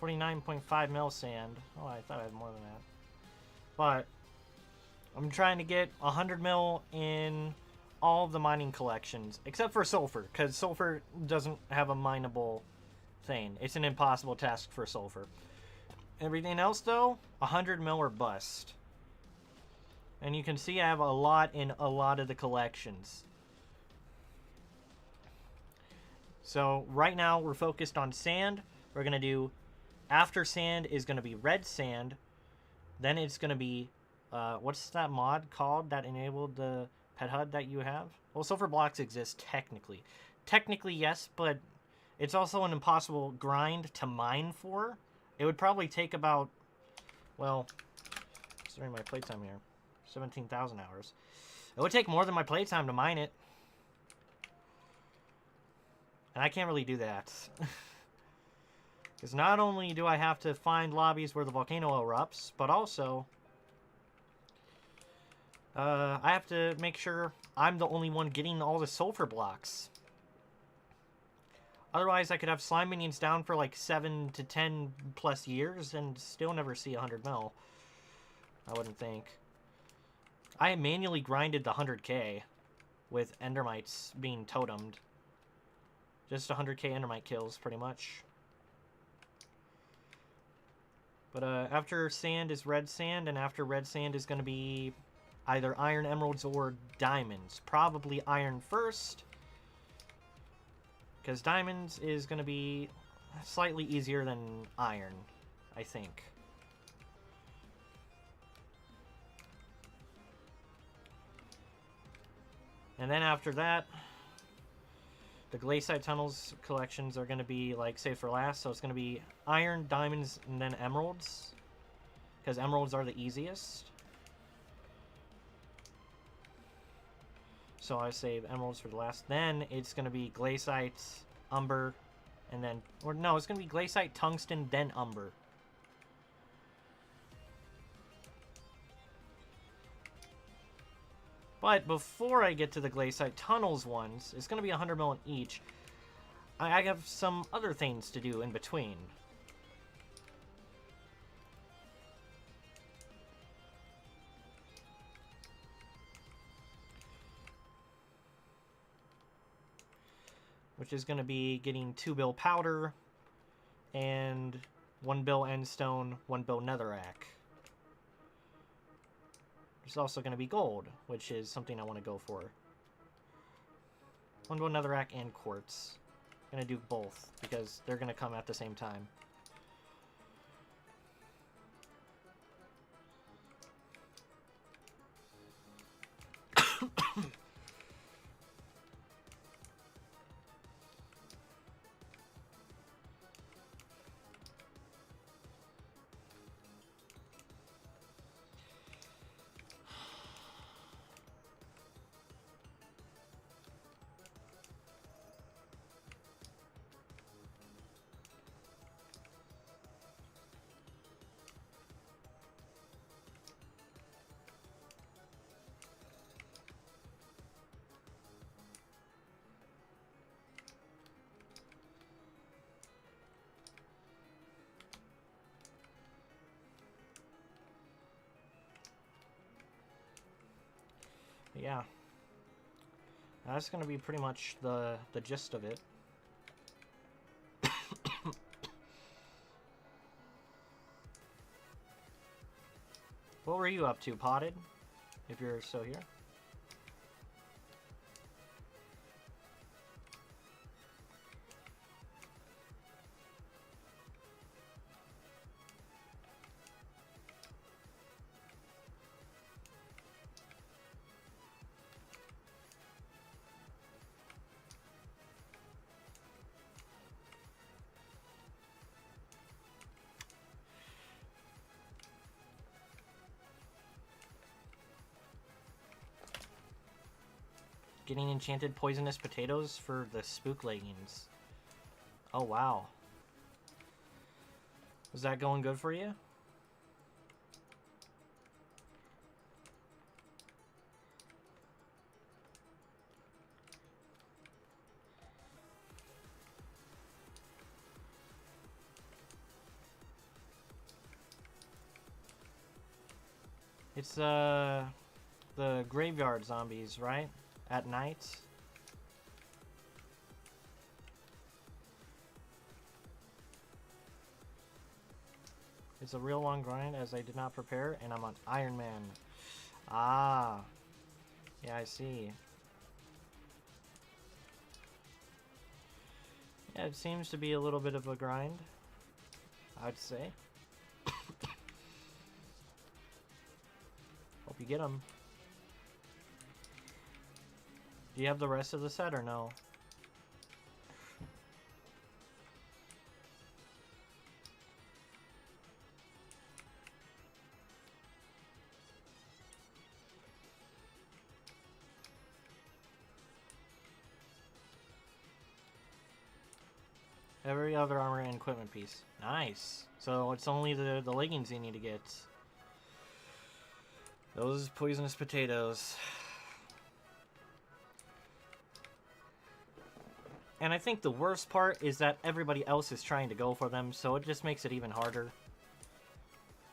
49.5 mil sand. Oh, I thought I had more than that. But I'm trying to get 100 mil in all of the mining collections, except for sulfur, because sulfur doesn't have a mineable thing. It's an impossible task for sulfur. Everything else, though, 100 mil or bust. And you can see I have a lot in a lot of the collections. So right now we're focused on sand. We're going to do, after sand is going to be red sand. Then it's going to be, what's that mod called that enabled the pet HUD that you have? Well, silver blocks exist technically. Technically, yes, but it's also an impossible grind to mine for. It would probably take about, well, considering my playtime here, 17,000 hours. It would take more than my playtime to mine it. And I can't really do that. Because not only do I have to find lobbies where the volcano erupts, but also I have to make sure I'm the only one getting all the sulfur blocks. Otherwise, I could have slime minions down for like 7 to 10 plus years and still never see 100 mil. I wouldn't think. I manually grinded the 100k with endermites being totemed. Just 100k endermite kills, pretty much. But after sand is red sand, and after red sand is going to be either iron, emeralds, or diamonds. Probably iron first, because diamonds is going to be slightly easier than iron, I think. And then after that, the glaciate tunnels collections are going to be like saved for last, so it's going to be iron, diamonds, and then emeralds, because emeralds are the easiest. So I save emeralds for the last. Then it's going to be glaciate, umber, and then, or no, it's going to be glaciate, tungsten, then umber. But before I get to the glaciate tunnels ones, it's going to be 100 mil each. I have some other things to do in between. Which is going to be getting 2 bill powder and 1 bill endstone, 1 bill netherrack. There's also going to be gold, which is something I want to go for. 1 bill netherrack and quartz. I'm going to do both because they're going to come at the same time. Yeah, that's going to be pretty much the gist of it. What were you up to, Potted, if you're still here? Getting enchanted poisonous potatoes for the spook leggings. Oh, wow. Is that going good for you? It's, the graveyard zombies, right? At night. It's a real long grind as I did not prepare and I'm on Iron Man. Ah. Yeah, I see. Yeah, it seems to be a little bit of a grind, I'd say. Hope you get them. Do you have the rest of the set or no? Every other armor and equipment piece. Nice. So it's only the leggings you need to get. Those poisonous potatoes. And I think the worst part is that everybody else is trying to go for them, so it just makes it even harder.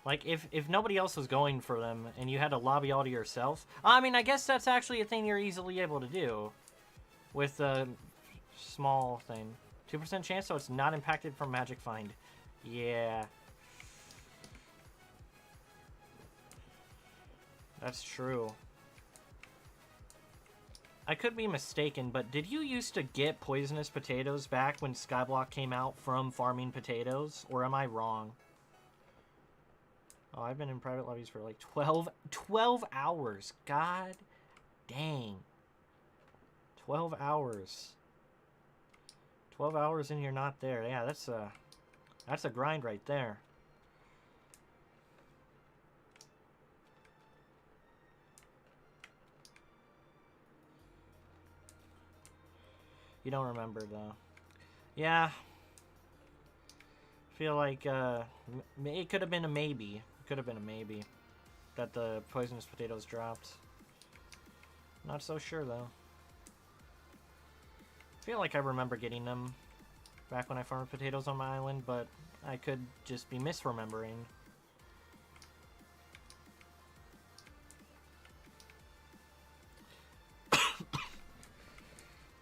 Like, if nobody else was going for them, and you had to lobby all to yourself... I mean, I guess that's actually a thing you're easily able to do. With a small thing. 2% chance, so it's not impacted from Magic Find. Yeah. That's true. I could be mistaken, but did you used to get poisonous potatoes back when Skyblock came out from farming potatoes? Or am I wrong? Oh, I've been in private lobbies for like 12 hours. God dang. 12 hours. 12 hours and you're not there. Yeah, that's a grind right there. You don't remember, though. Yeah. Feel like, it could have been a maybe. Could have been a maybe. That the poisonous potatoes dropped. Not so sure, though. Feel like I remember getting them back when I farmed potatoes on my island, but I could just be misremembering.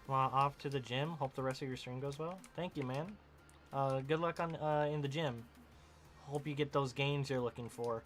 Well, off to the gym. Hope the rest of your stream goes well. Thank you, man. Good luck on in the gym. Hope you get those gains you're looking for.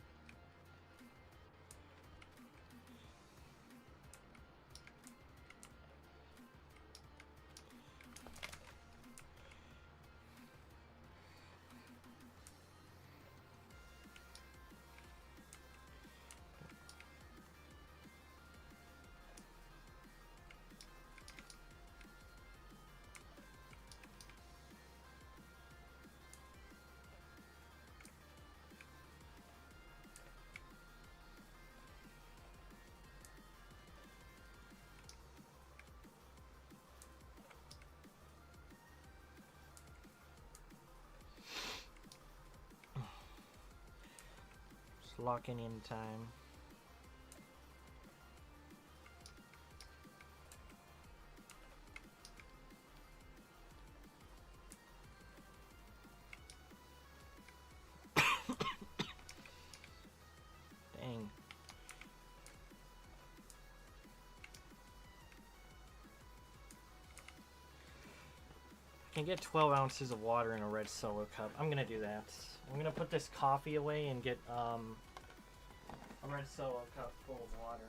Locking in time. Dang. I can get 12 ounces of water in a red solo cup. I'm gonna do that. I'm gonna put this coffee away and get a red solo cup full of water.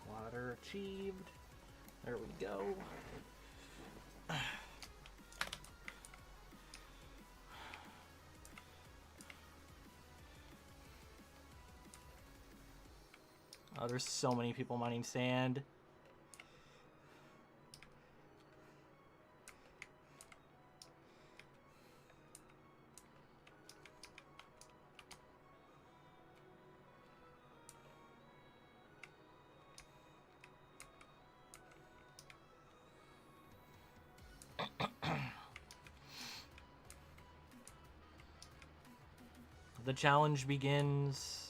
Water achieved. There we go. Oh, there's so many people mining sand. The challenge begins.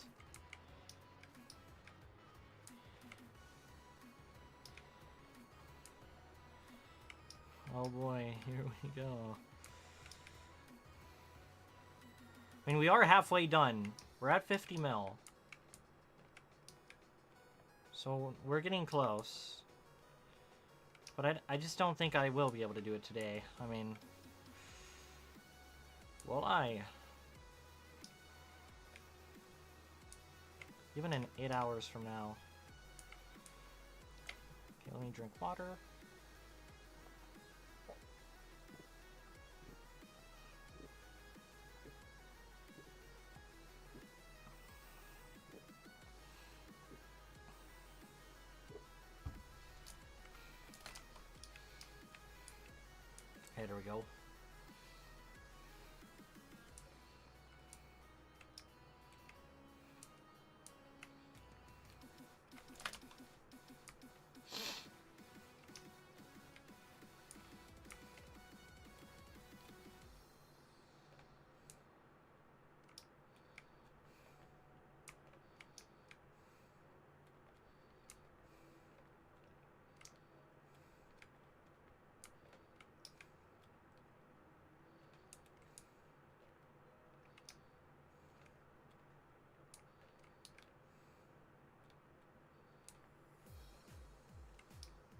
Oh boy, here we go. I mean, we are halfway done. We're at 50 mil. So we're getting close. But I just don't think I will be able to do it today. I mean, will I? Even in 8 hours from now. Okay, let me drink water. Okay, there we go.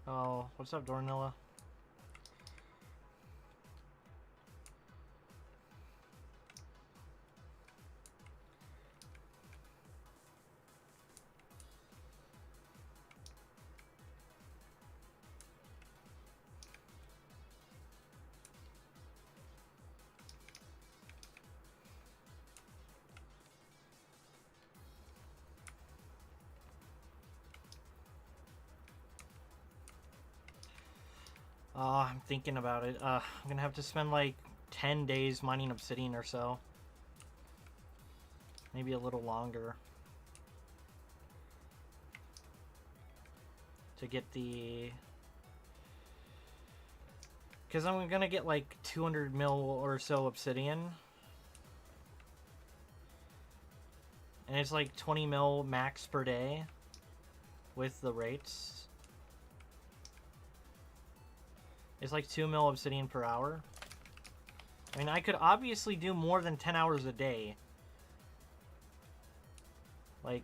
Oh, what's up, Dornilla? I'm thinking about it. I'm gonna have to spend like 10 days mining obsidian or so. Maybe a little longer. To get the... Because I'm gonna get like 200 mil or so obsidian. And it's like 20 mil max per day. With the rates. It's like 2 mil obsidian per hour. I mean, I could obviously do more than 10 hours a day. Like...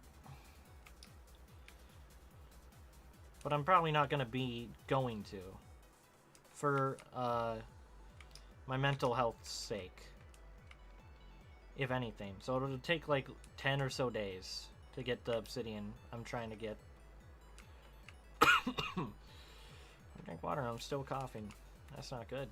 But I'm probably not going to be going to. For, my mental health's sake. If anything. So it'll take like 10 or so days to get the obsidian I'm trying to get. I drink water and I'm still coughing. That's not good.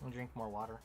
I'll drink more water.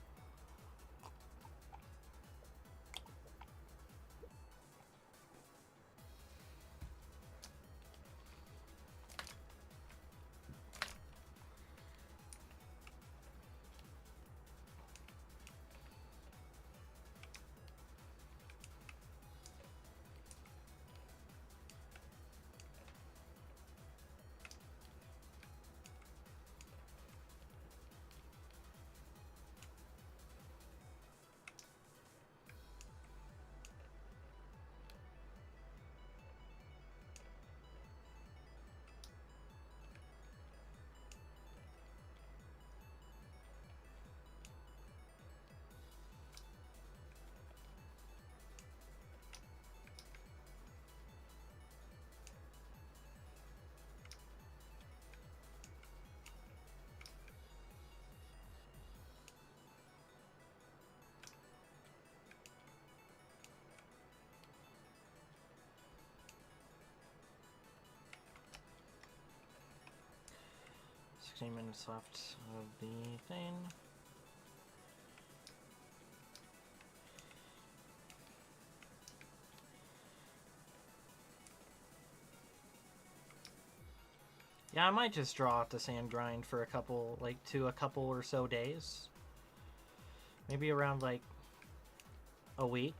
15 minutes left of the thing. Yeah, I might just draw out the sand grind for a couple or so days. Maybe around like a week.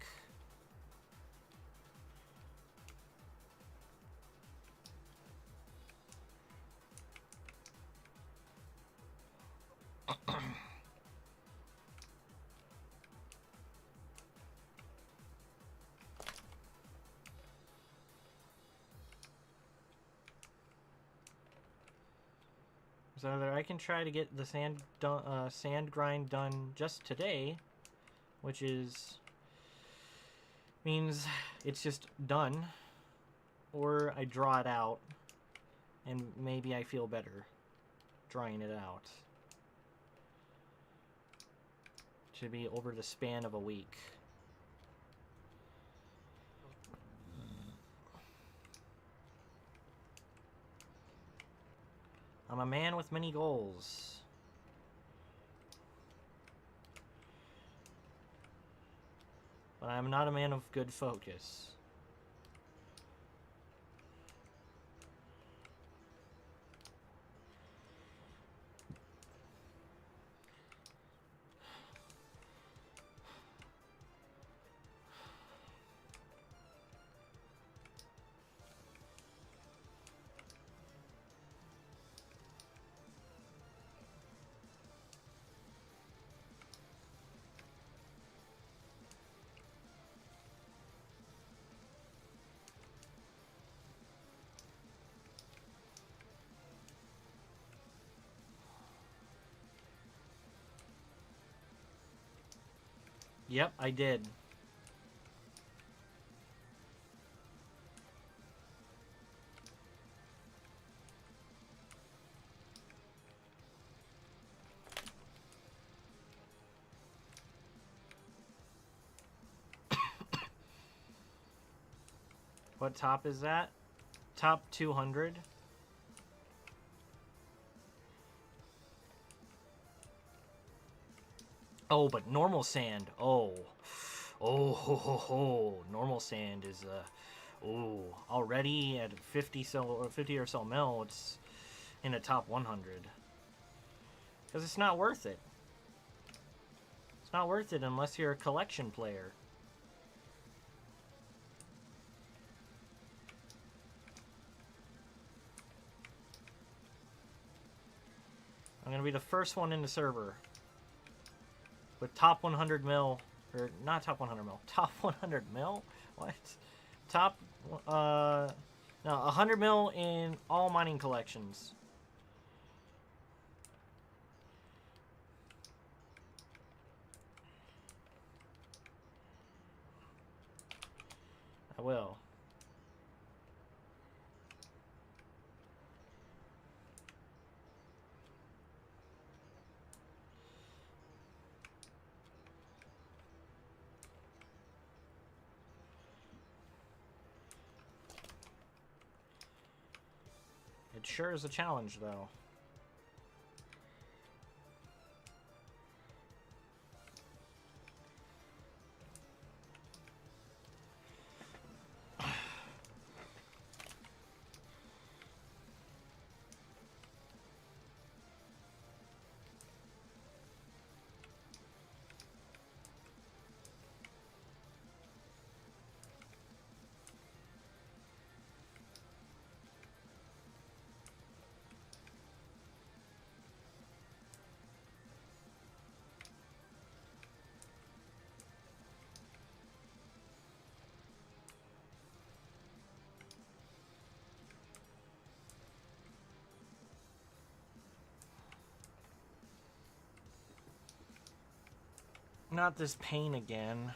So either I can try to get the sand grind done just today, which means it's just done, or I draw it out, and maybe I feel better drawing it out. Should be over the span of a week. I'm a man with many goals. But I'm not a man of good focus. Yep, I did. What top is that? Top 200. Oh, but normal sand. Oh. Oh, ho, ho, ho. Normal sand is, already at 50 or so mil, it's in the top 100. Because it's not worth it. It's not worth it unless you're a collection player. I'm going to be the first one in the server with top 100 mil, or not top 100 mil, top 100 mil? What? Top, no, 100 mil in all mining collections. I will. It sure is a challenge, though. Not this pain again.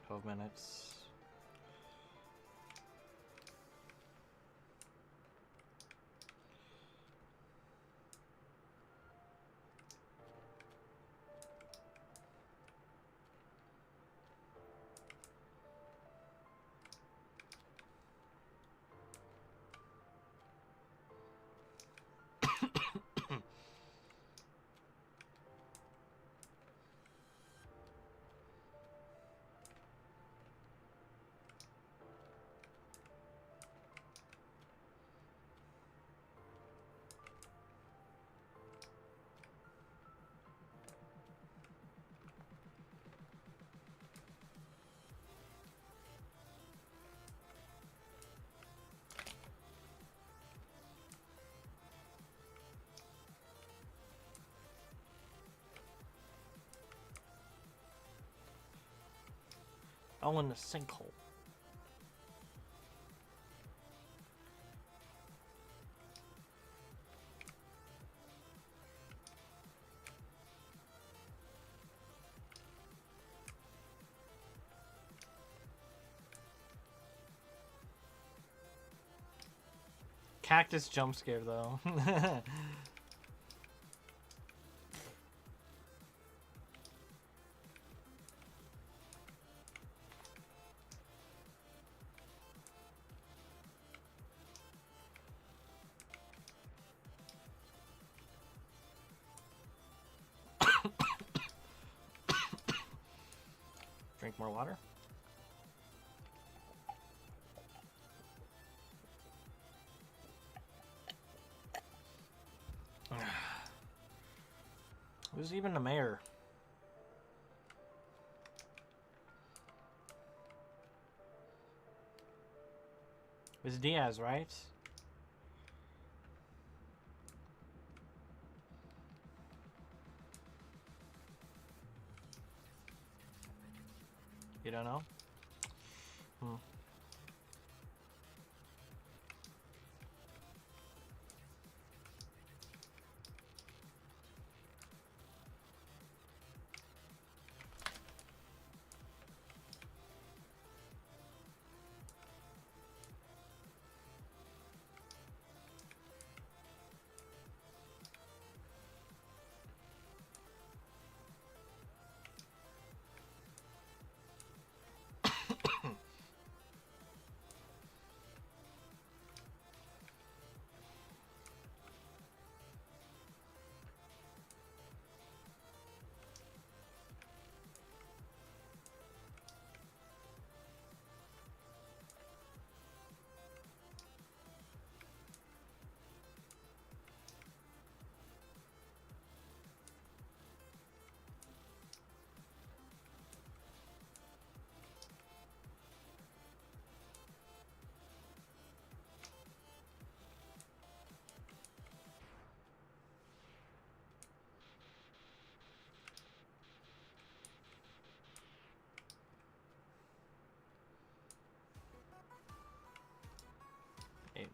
12 minutes. Oh, in the sinkhole. Cactus jump scare though. Drink more water. Who's even the mayor? It's Diaz, right? You don't know? Hmm.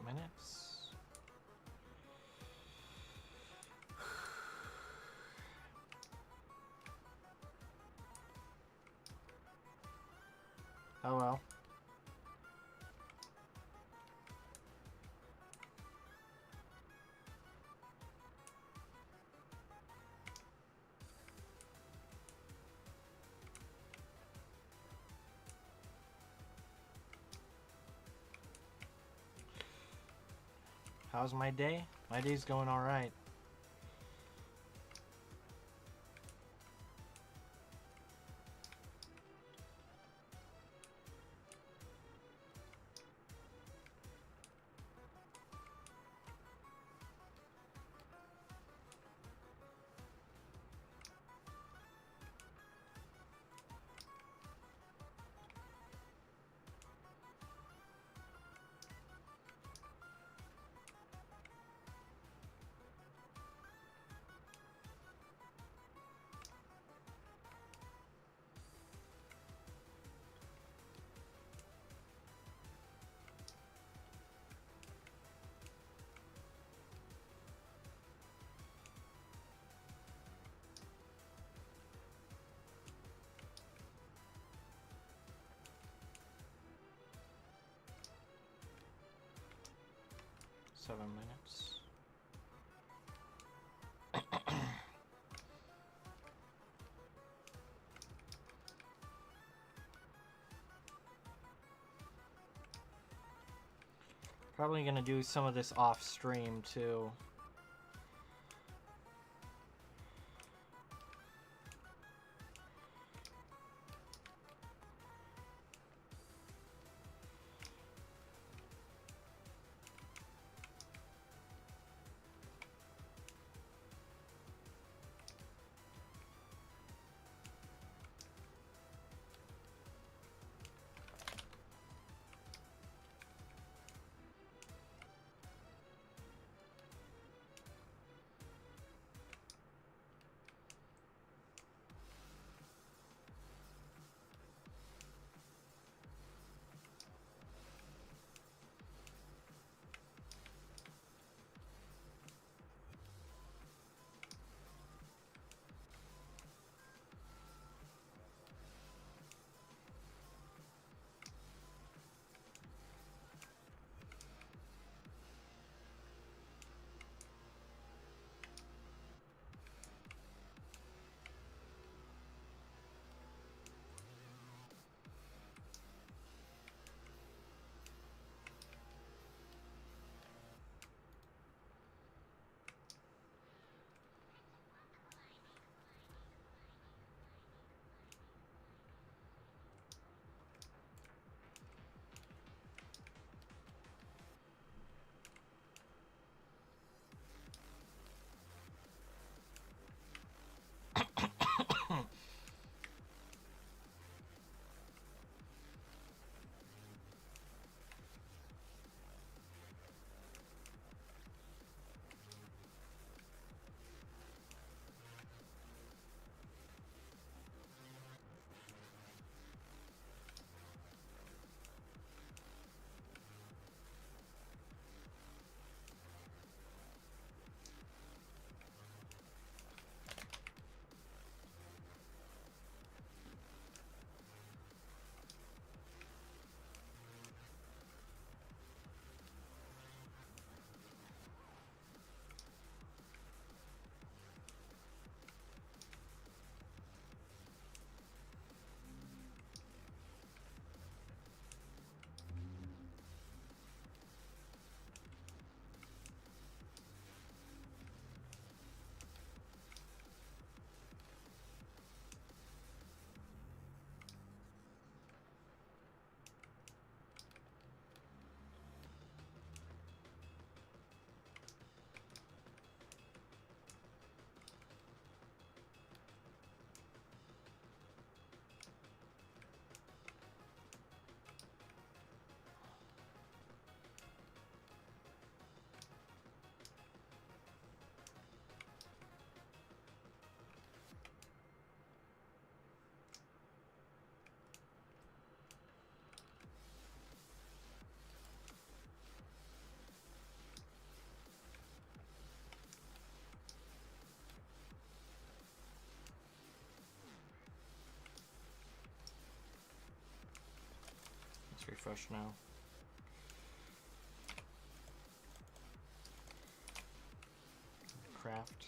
Minutes. Oh well. How's my day? My day's going all right. Seven minutes. Probably gonna do some of this off stream too. refresh now. Craft.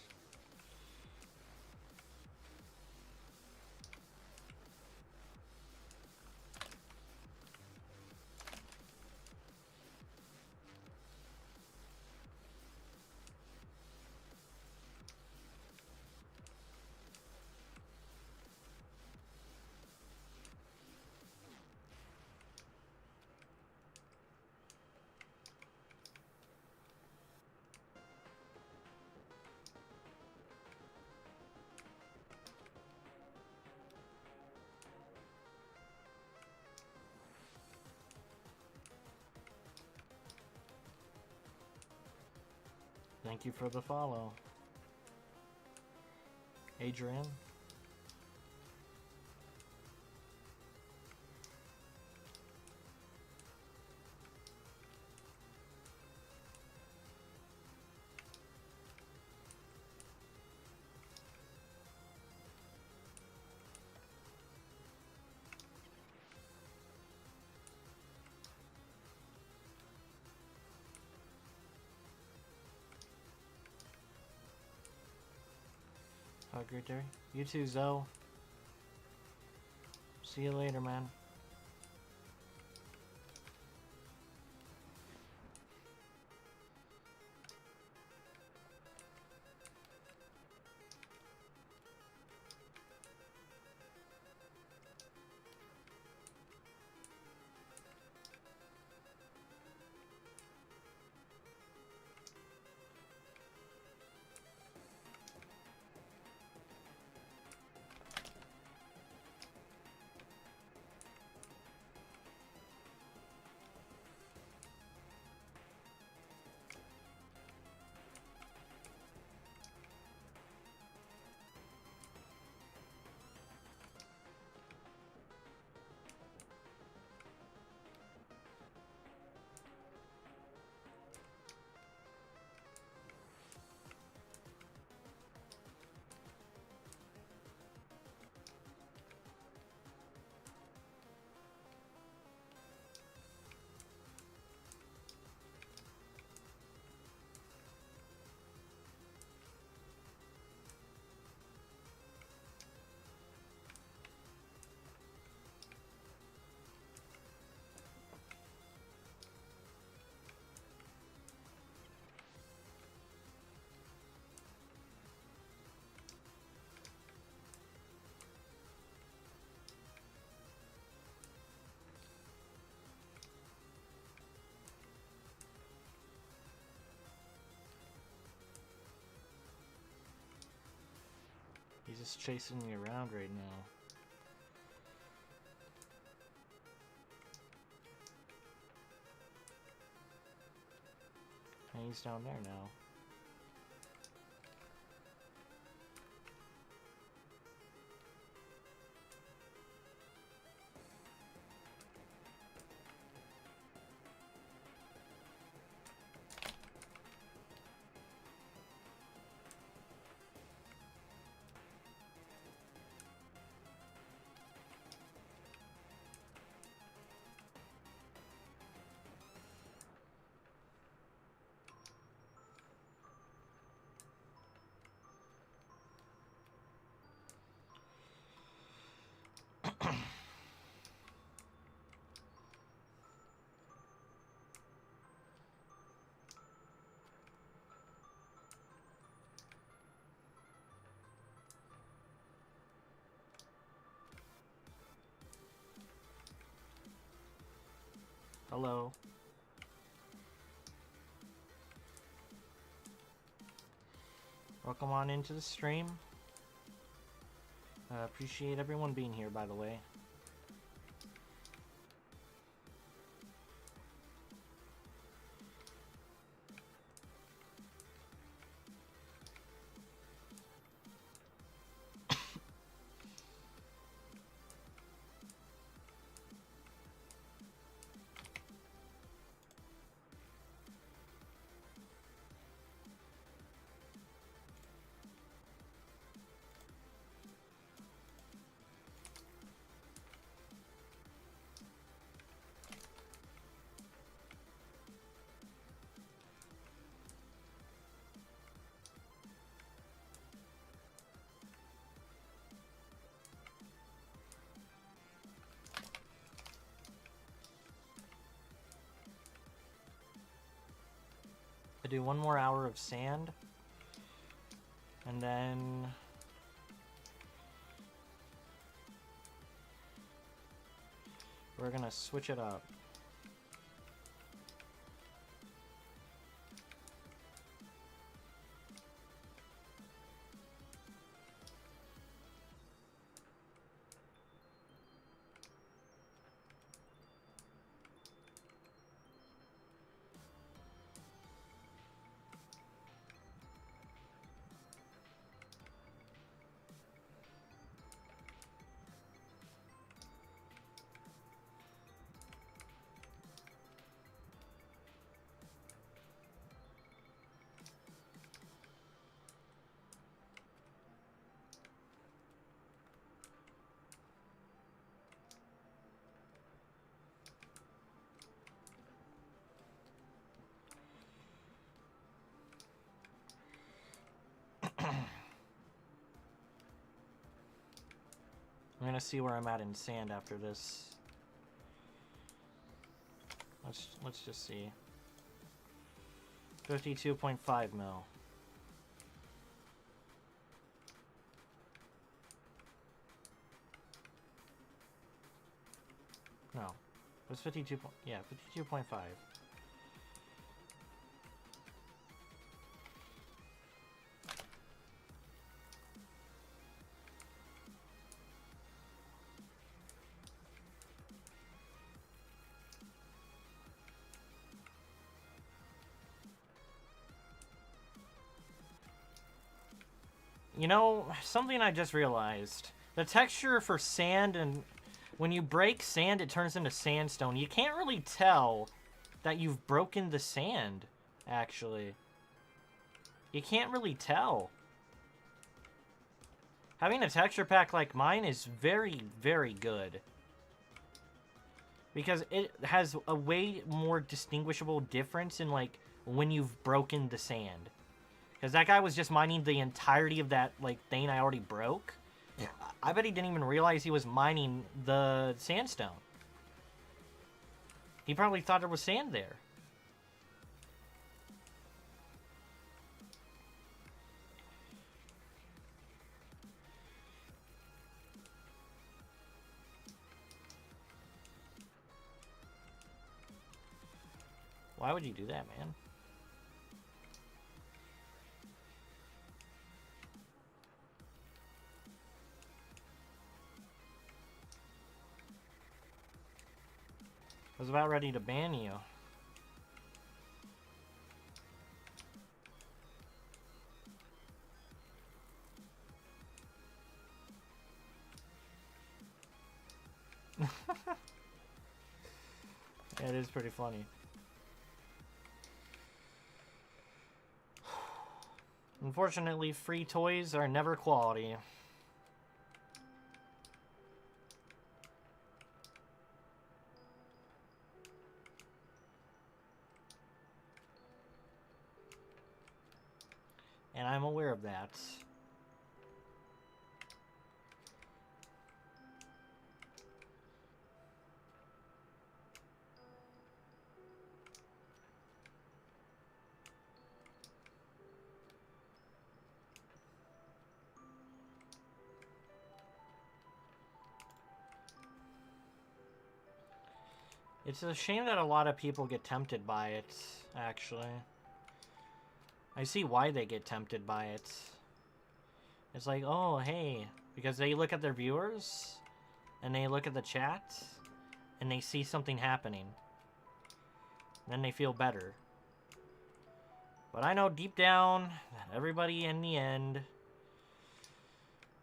Thank you for the follow, Adrian. Have a great day. You too, Zoe. See you later, man. He's just chasing me around right now. And he's down there now. Hello. Welcome on into the stream. Appreciate everyone being here, by the way. do 1 more hour of sand. And then... we're gonna switch it up. I'm gonna see where I'm at in sand after this. Let's just see. 52.5 mil. No. It was 52. Yeah, 52.5. You know, something I just realized. The texture for sand, and when you break sand, it turns into sandstone. You can't really tell that you've broken the sand, actually. You can't really tell. Having a texture pack like mine is very, very good. Because it has a way more distinguishable difference in, like, when you've broken the sand. Because that guy was just mining the entirety of that, like, thing I already broke. Yeah. I bet he didn't even realize he was mining the sandstone. He probably thought there was sand there. Why would you do that, man? I was about ready to ban you. Yeah, it is pretty funny. Unfortunately, free toys are never quality. And I'm aware of that. It's a shame that a lot of people get tempted by it, actually. I see why they get tempted by it. It's like, oh, hey, because they look at their viewers, and they look at the chat, and they see something happening. Then they feel better. But I know deep down that everybody in the end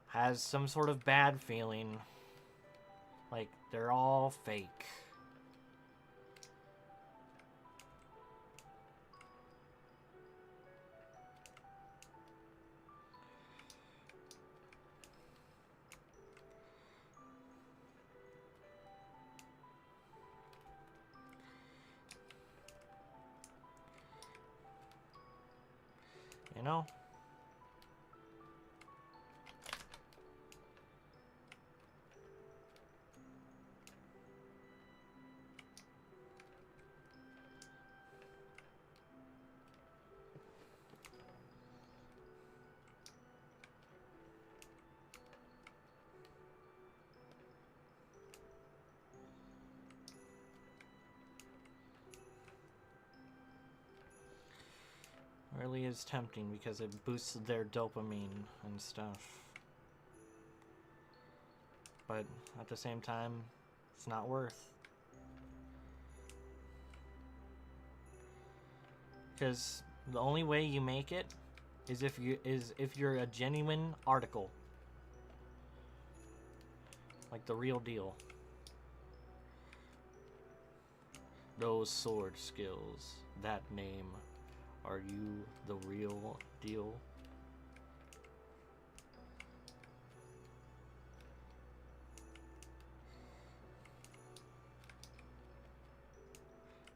has some sort of bad feeling. Like, they're all fake. You know? Really is tempting because it boosts their dopamine and stuff. But at the same time, it's not worth. Because the only way you make it is if you're a genuine article. Like the real deal. Those sword skills, that name. Are you the real deal?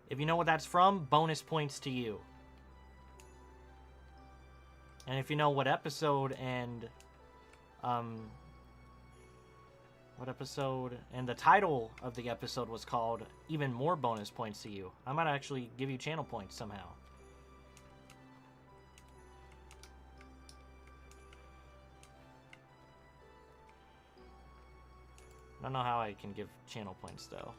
If you know what that's from, bonus points to you. And if you know what episode and the title of the episode was called, even more bonus points to you. I might actually give you channel points somehow. I don't know how I can give channel points, though.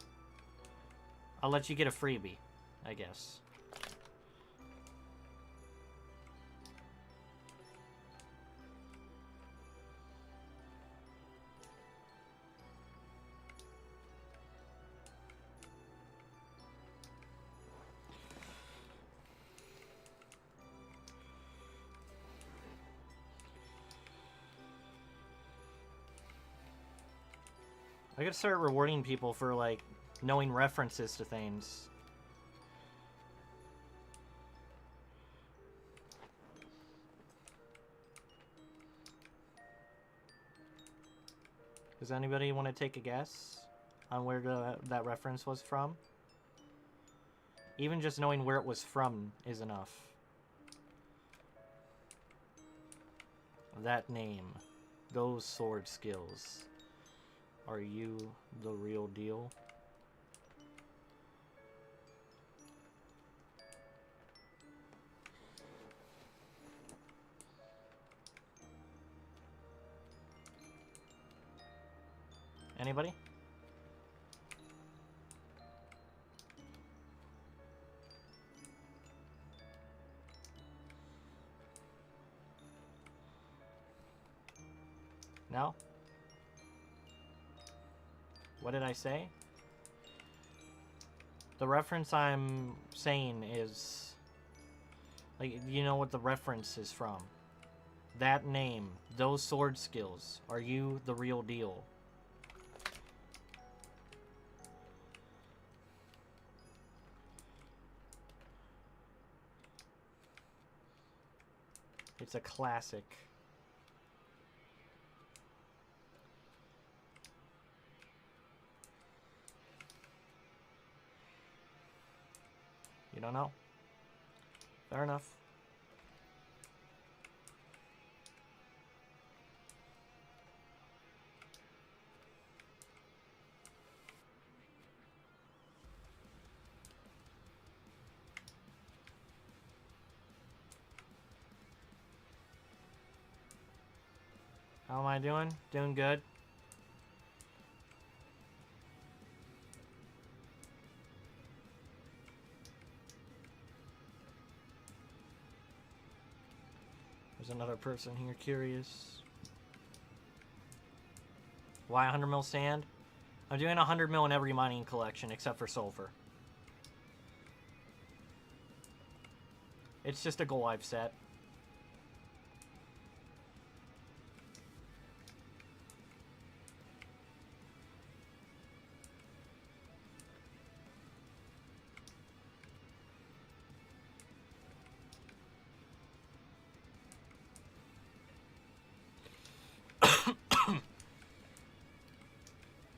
I'll let you get a freebie, I guess. I gotta start rewarding people for, like, knowing references to things. Does anybody want to take a guess on where that reference was from? Even just knowing where it was from is enough. That name. Those sword skills. Are you the real deal? Anybody? No? What did I say? The reference I'm saying is... like, you know what the reference is from. That name. Those sword skills. Are you the real deal? It's a classic. You don't know? Fair enough. How am I doing? Doing good. There's another person here curious. Why 100 mil sand? I'm doing 100 mil in every mining collection except for sulfur. It's just a goal I've set.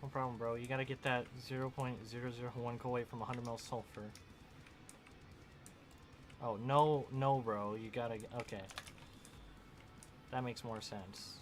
No problem, bro. You gotta get that 0.001 coleweight from 100 mil sulfur. Oh, no, bro. You gotta... okay. That makes more sense.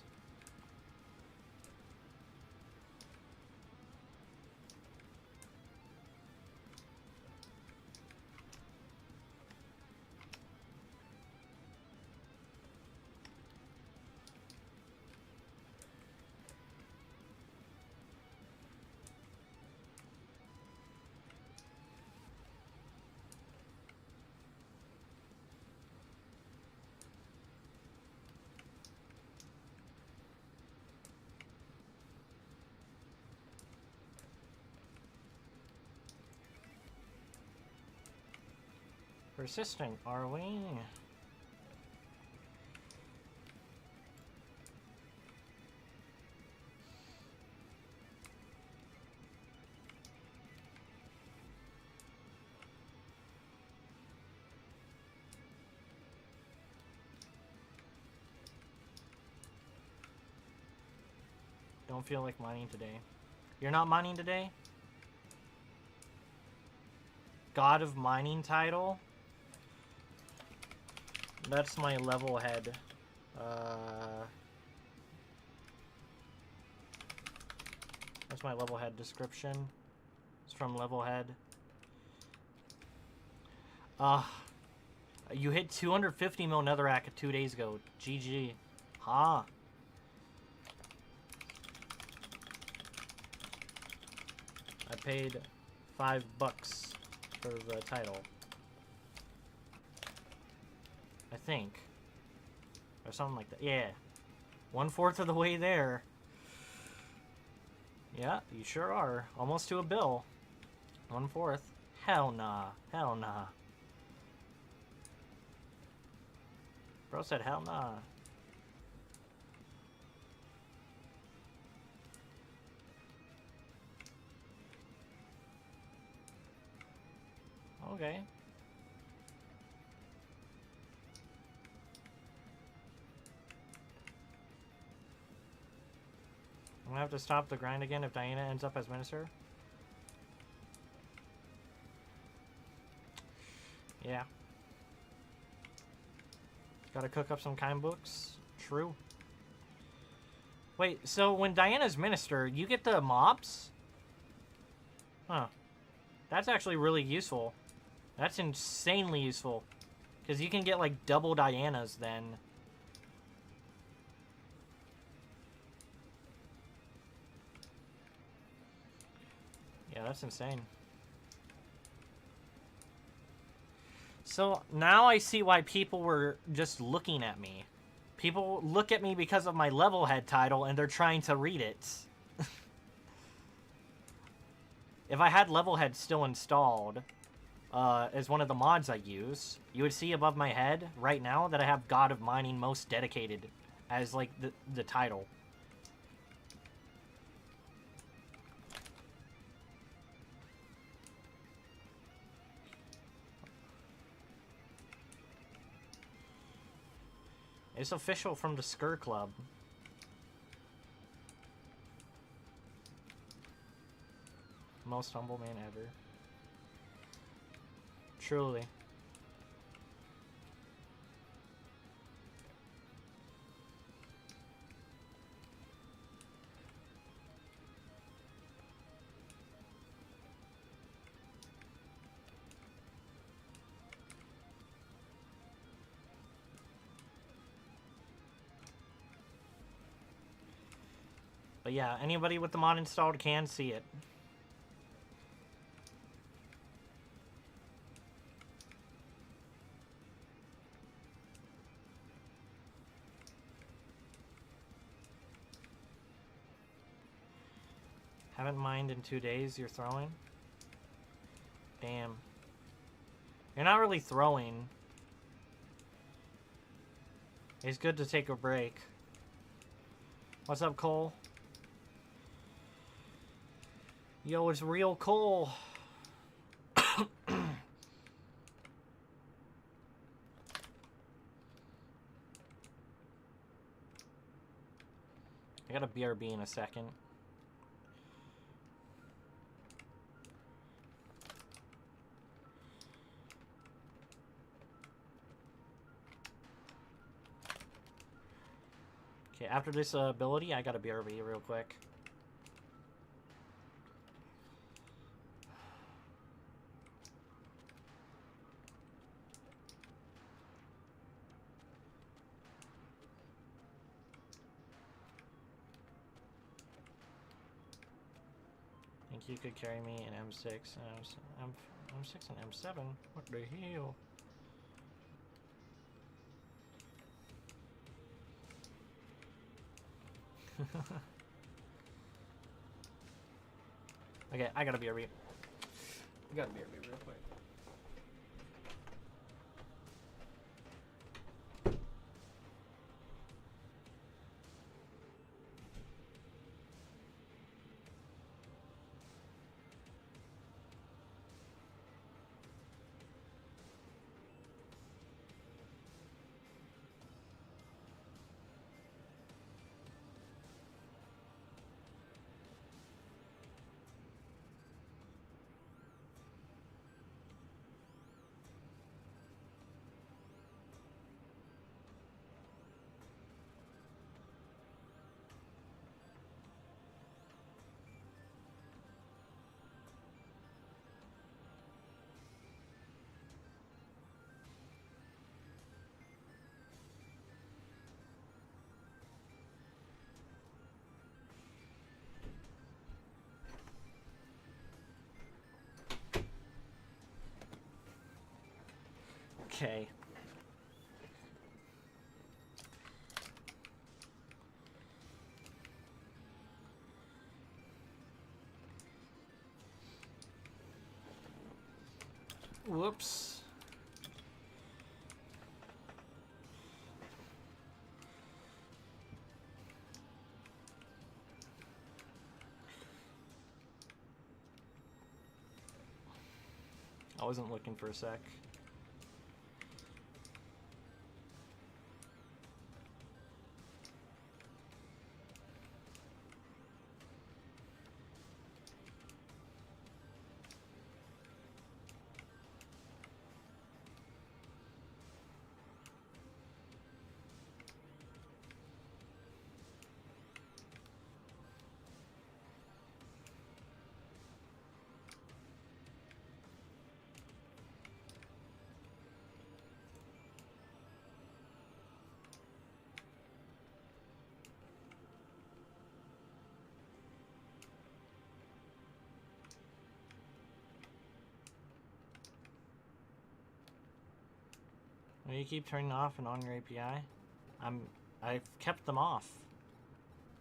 Persistent, are we? Don't feel like mining today. You're not mining today? God of Mining title? That's my levelhead. That's my levelhead description. It's from levelhead. You hit 250 mil netherrack 2 days ago. GG. Ha. I paid $5 for the title. I think. Or something like that. Yeah. 1/4 of the way there. Yeah, you sure are. Almost to a bill. 1/4. Hell nah. Hell nah. Bro said hell nah. Okay. I'm gonna have to stop the grind again if Diana ends up as minister. Yeah. Gotta cook up some kind books. True. Wait, so when Diana's minister, you get the mobs? Huh. That's actually really useful. That's insanely useful. Because you can get, like, double Dianas then. Yeah, that's insane. So, now I see why people were just looking at me. People look at me because of my levelhead title, and they're trying to read it. If I had levelhead still installed, as one of the mods I use, you would see above my head right now that I have God of Mining Most Dedicated as, like, the title. It's official from the Skur Club. Most humble man ever. Truly. But yeah, anybody with the mod installed can see it. Haven't mined in 2 days, you're throwing? Damn. You're not really throwing. It's good to take a break. What's up, Cole? Yo, it's real Cole. I got a BRB in a second. Okay, after this ability, I got a BRB real quick. Think you could carry me in M6 and M6 and M7? What the hell? Okay, I gotta BRB. I gotta BRB real quick. Okay. Whoops. I wasn't looking for a sec. Well, you keep turning off and on your API. I've kept them off.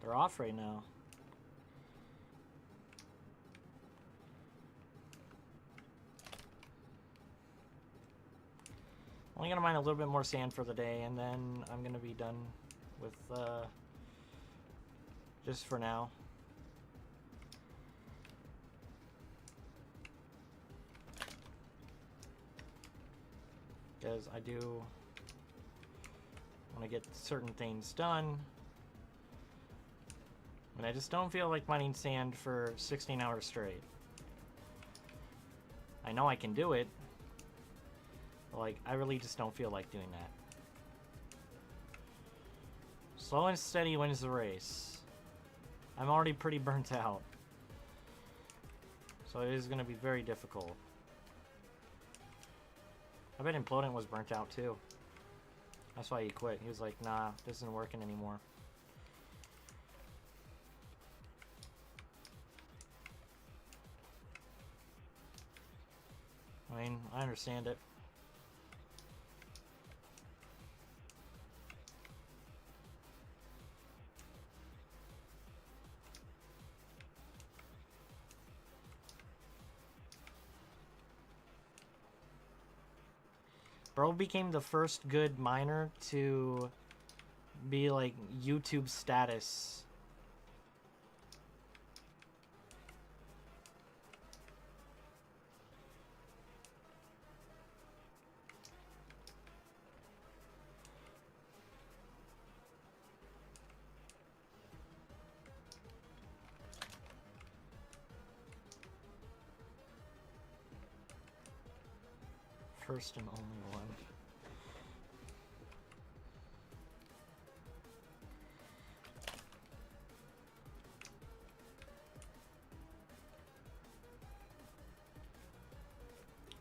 They're off right now. Only gonna mine a little bit more sand for the day, and then I'm gonna be done with just for now. Because I do want to get certain things done. And I just don't feel like mining sand for 16 hours straight. I know I can do it. But like, I really just don't feel like doing that. Slow and steady wins the race. I'm already pretty burnt out. So it is going to be very difficult. I bet Implodent was burnt out too. That's why he quit. He was like, nah, this isn't working anymore. I mean, I understand it. Bro became the first good miner to be like YouTube status. First and only one.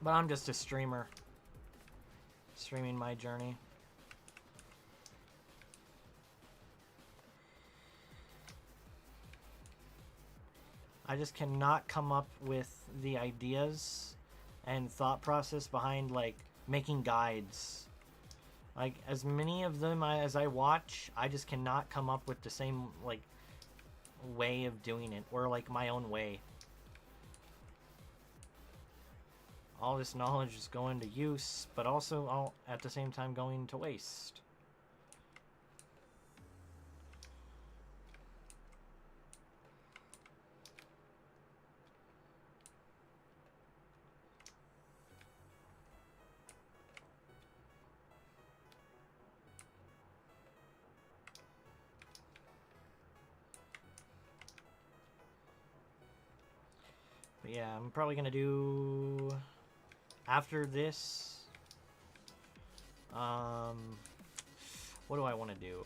But I'm just a streamer. Streaming my journey. I just cannot come up with the ideas and thought process behind like making guides. Like as many of them as I watch, I just cannot come up with the same like way of doing it or like my own way. All this knowledge is going to use, but also all at the same time going to waste. But yeah, I'm probably gonna do after this. What do I want to do?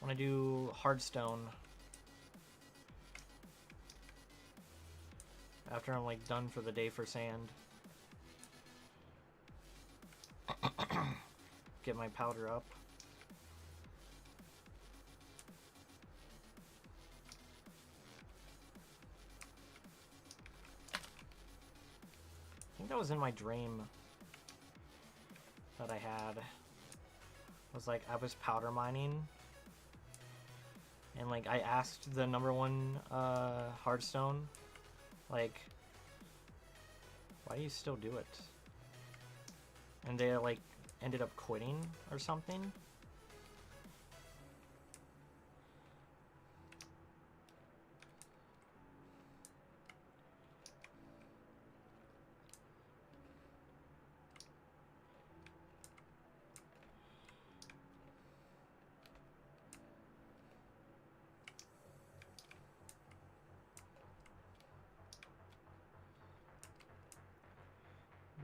I want to do hardstone after I'm like done for the day for sand. Get my powder up. that was in my dream that I had. Was like I was powder mining, and like I asked the #1 Hearthstone, like, why do you still do it? And they like ended up quitting or something.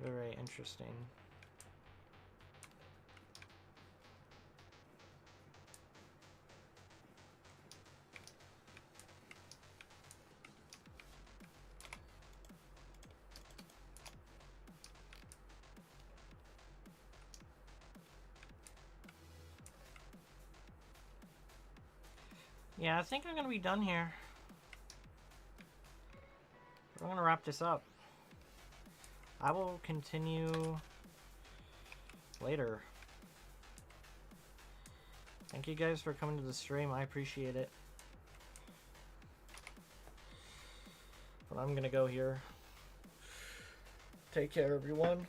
Very interesting. Yeah, I think I'm gonna be done here. We're gonna wrap this up. I will continue later. Thank you guys for coming to the stream. I appreciate it. But I'm gonna go here. Take care, everyone.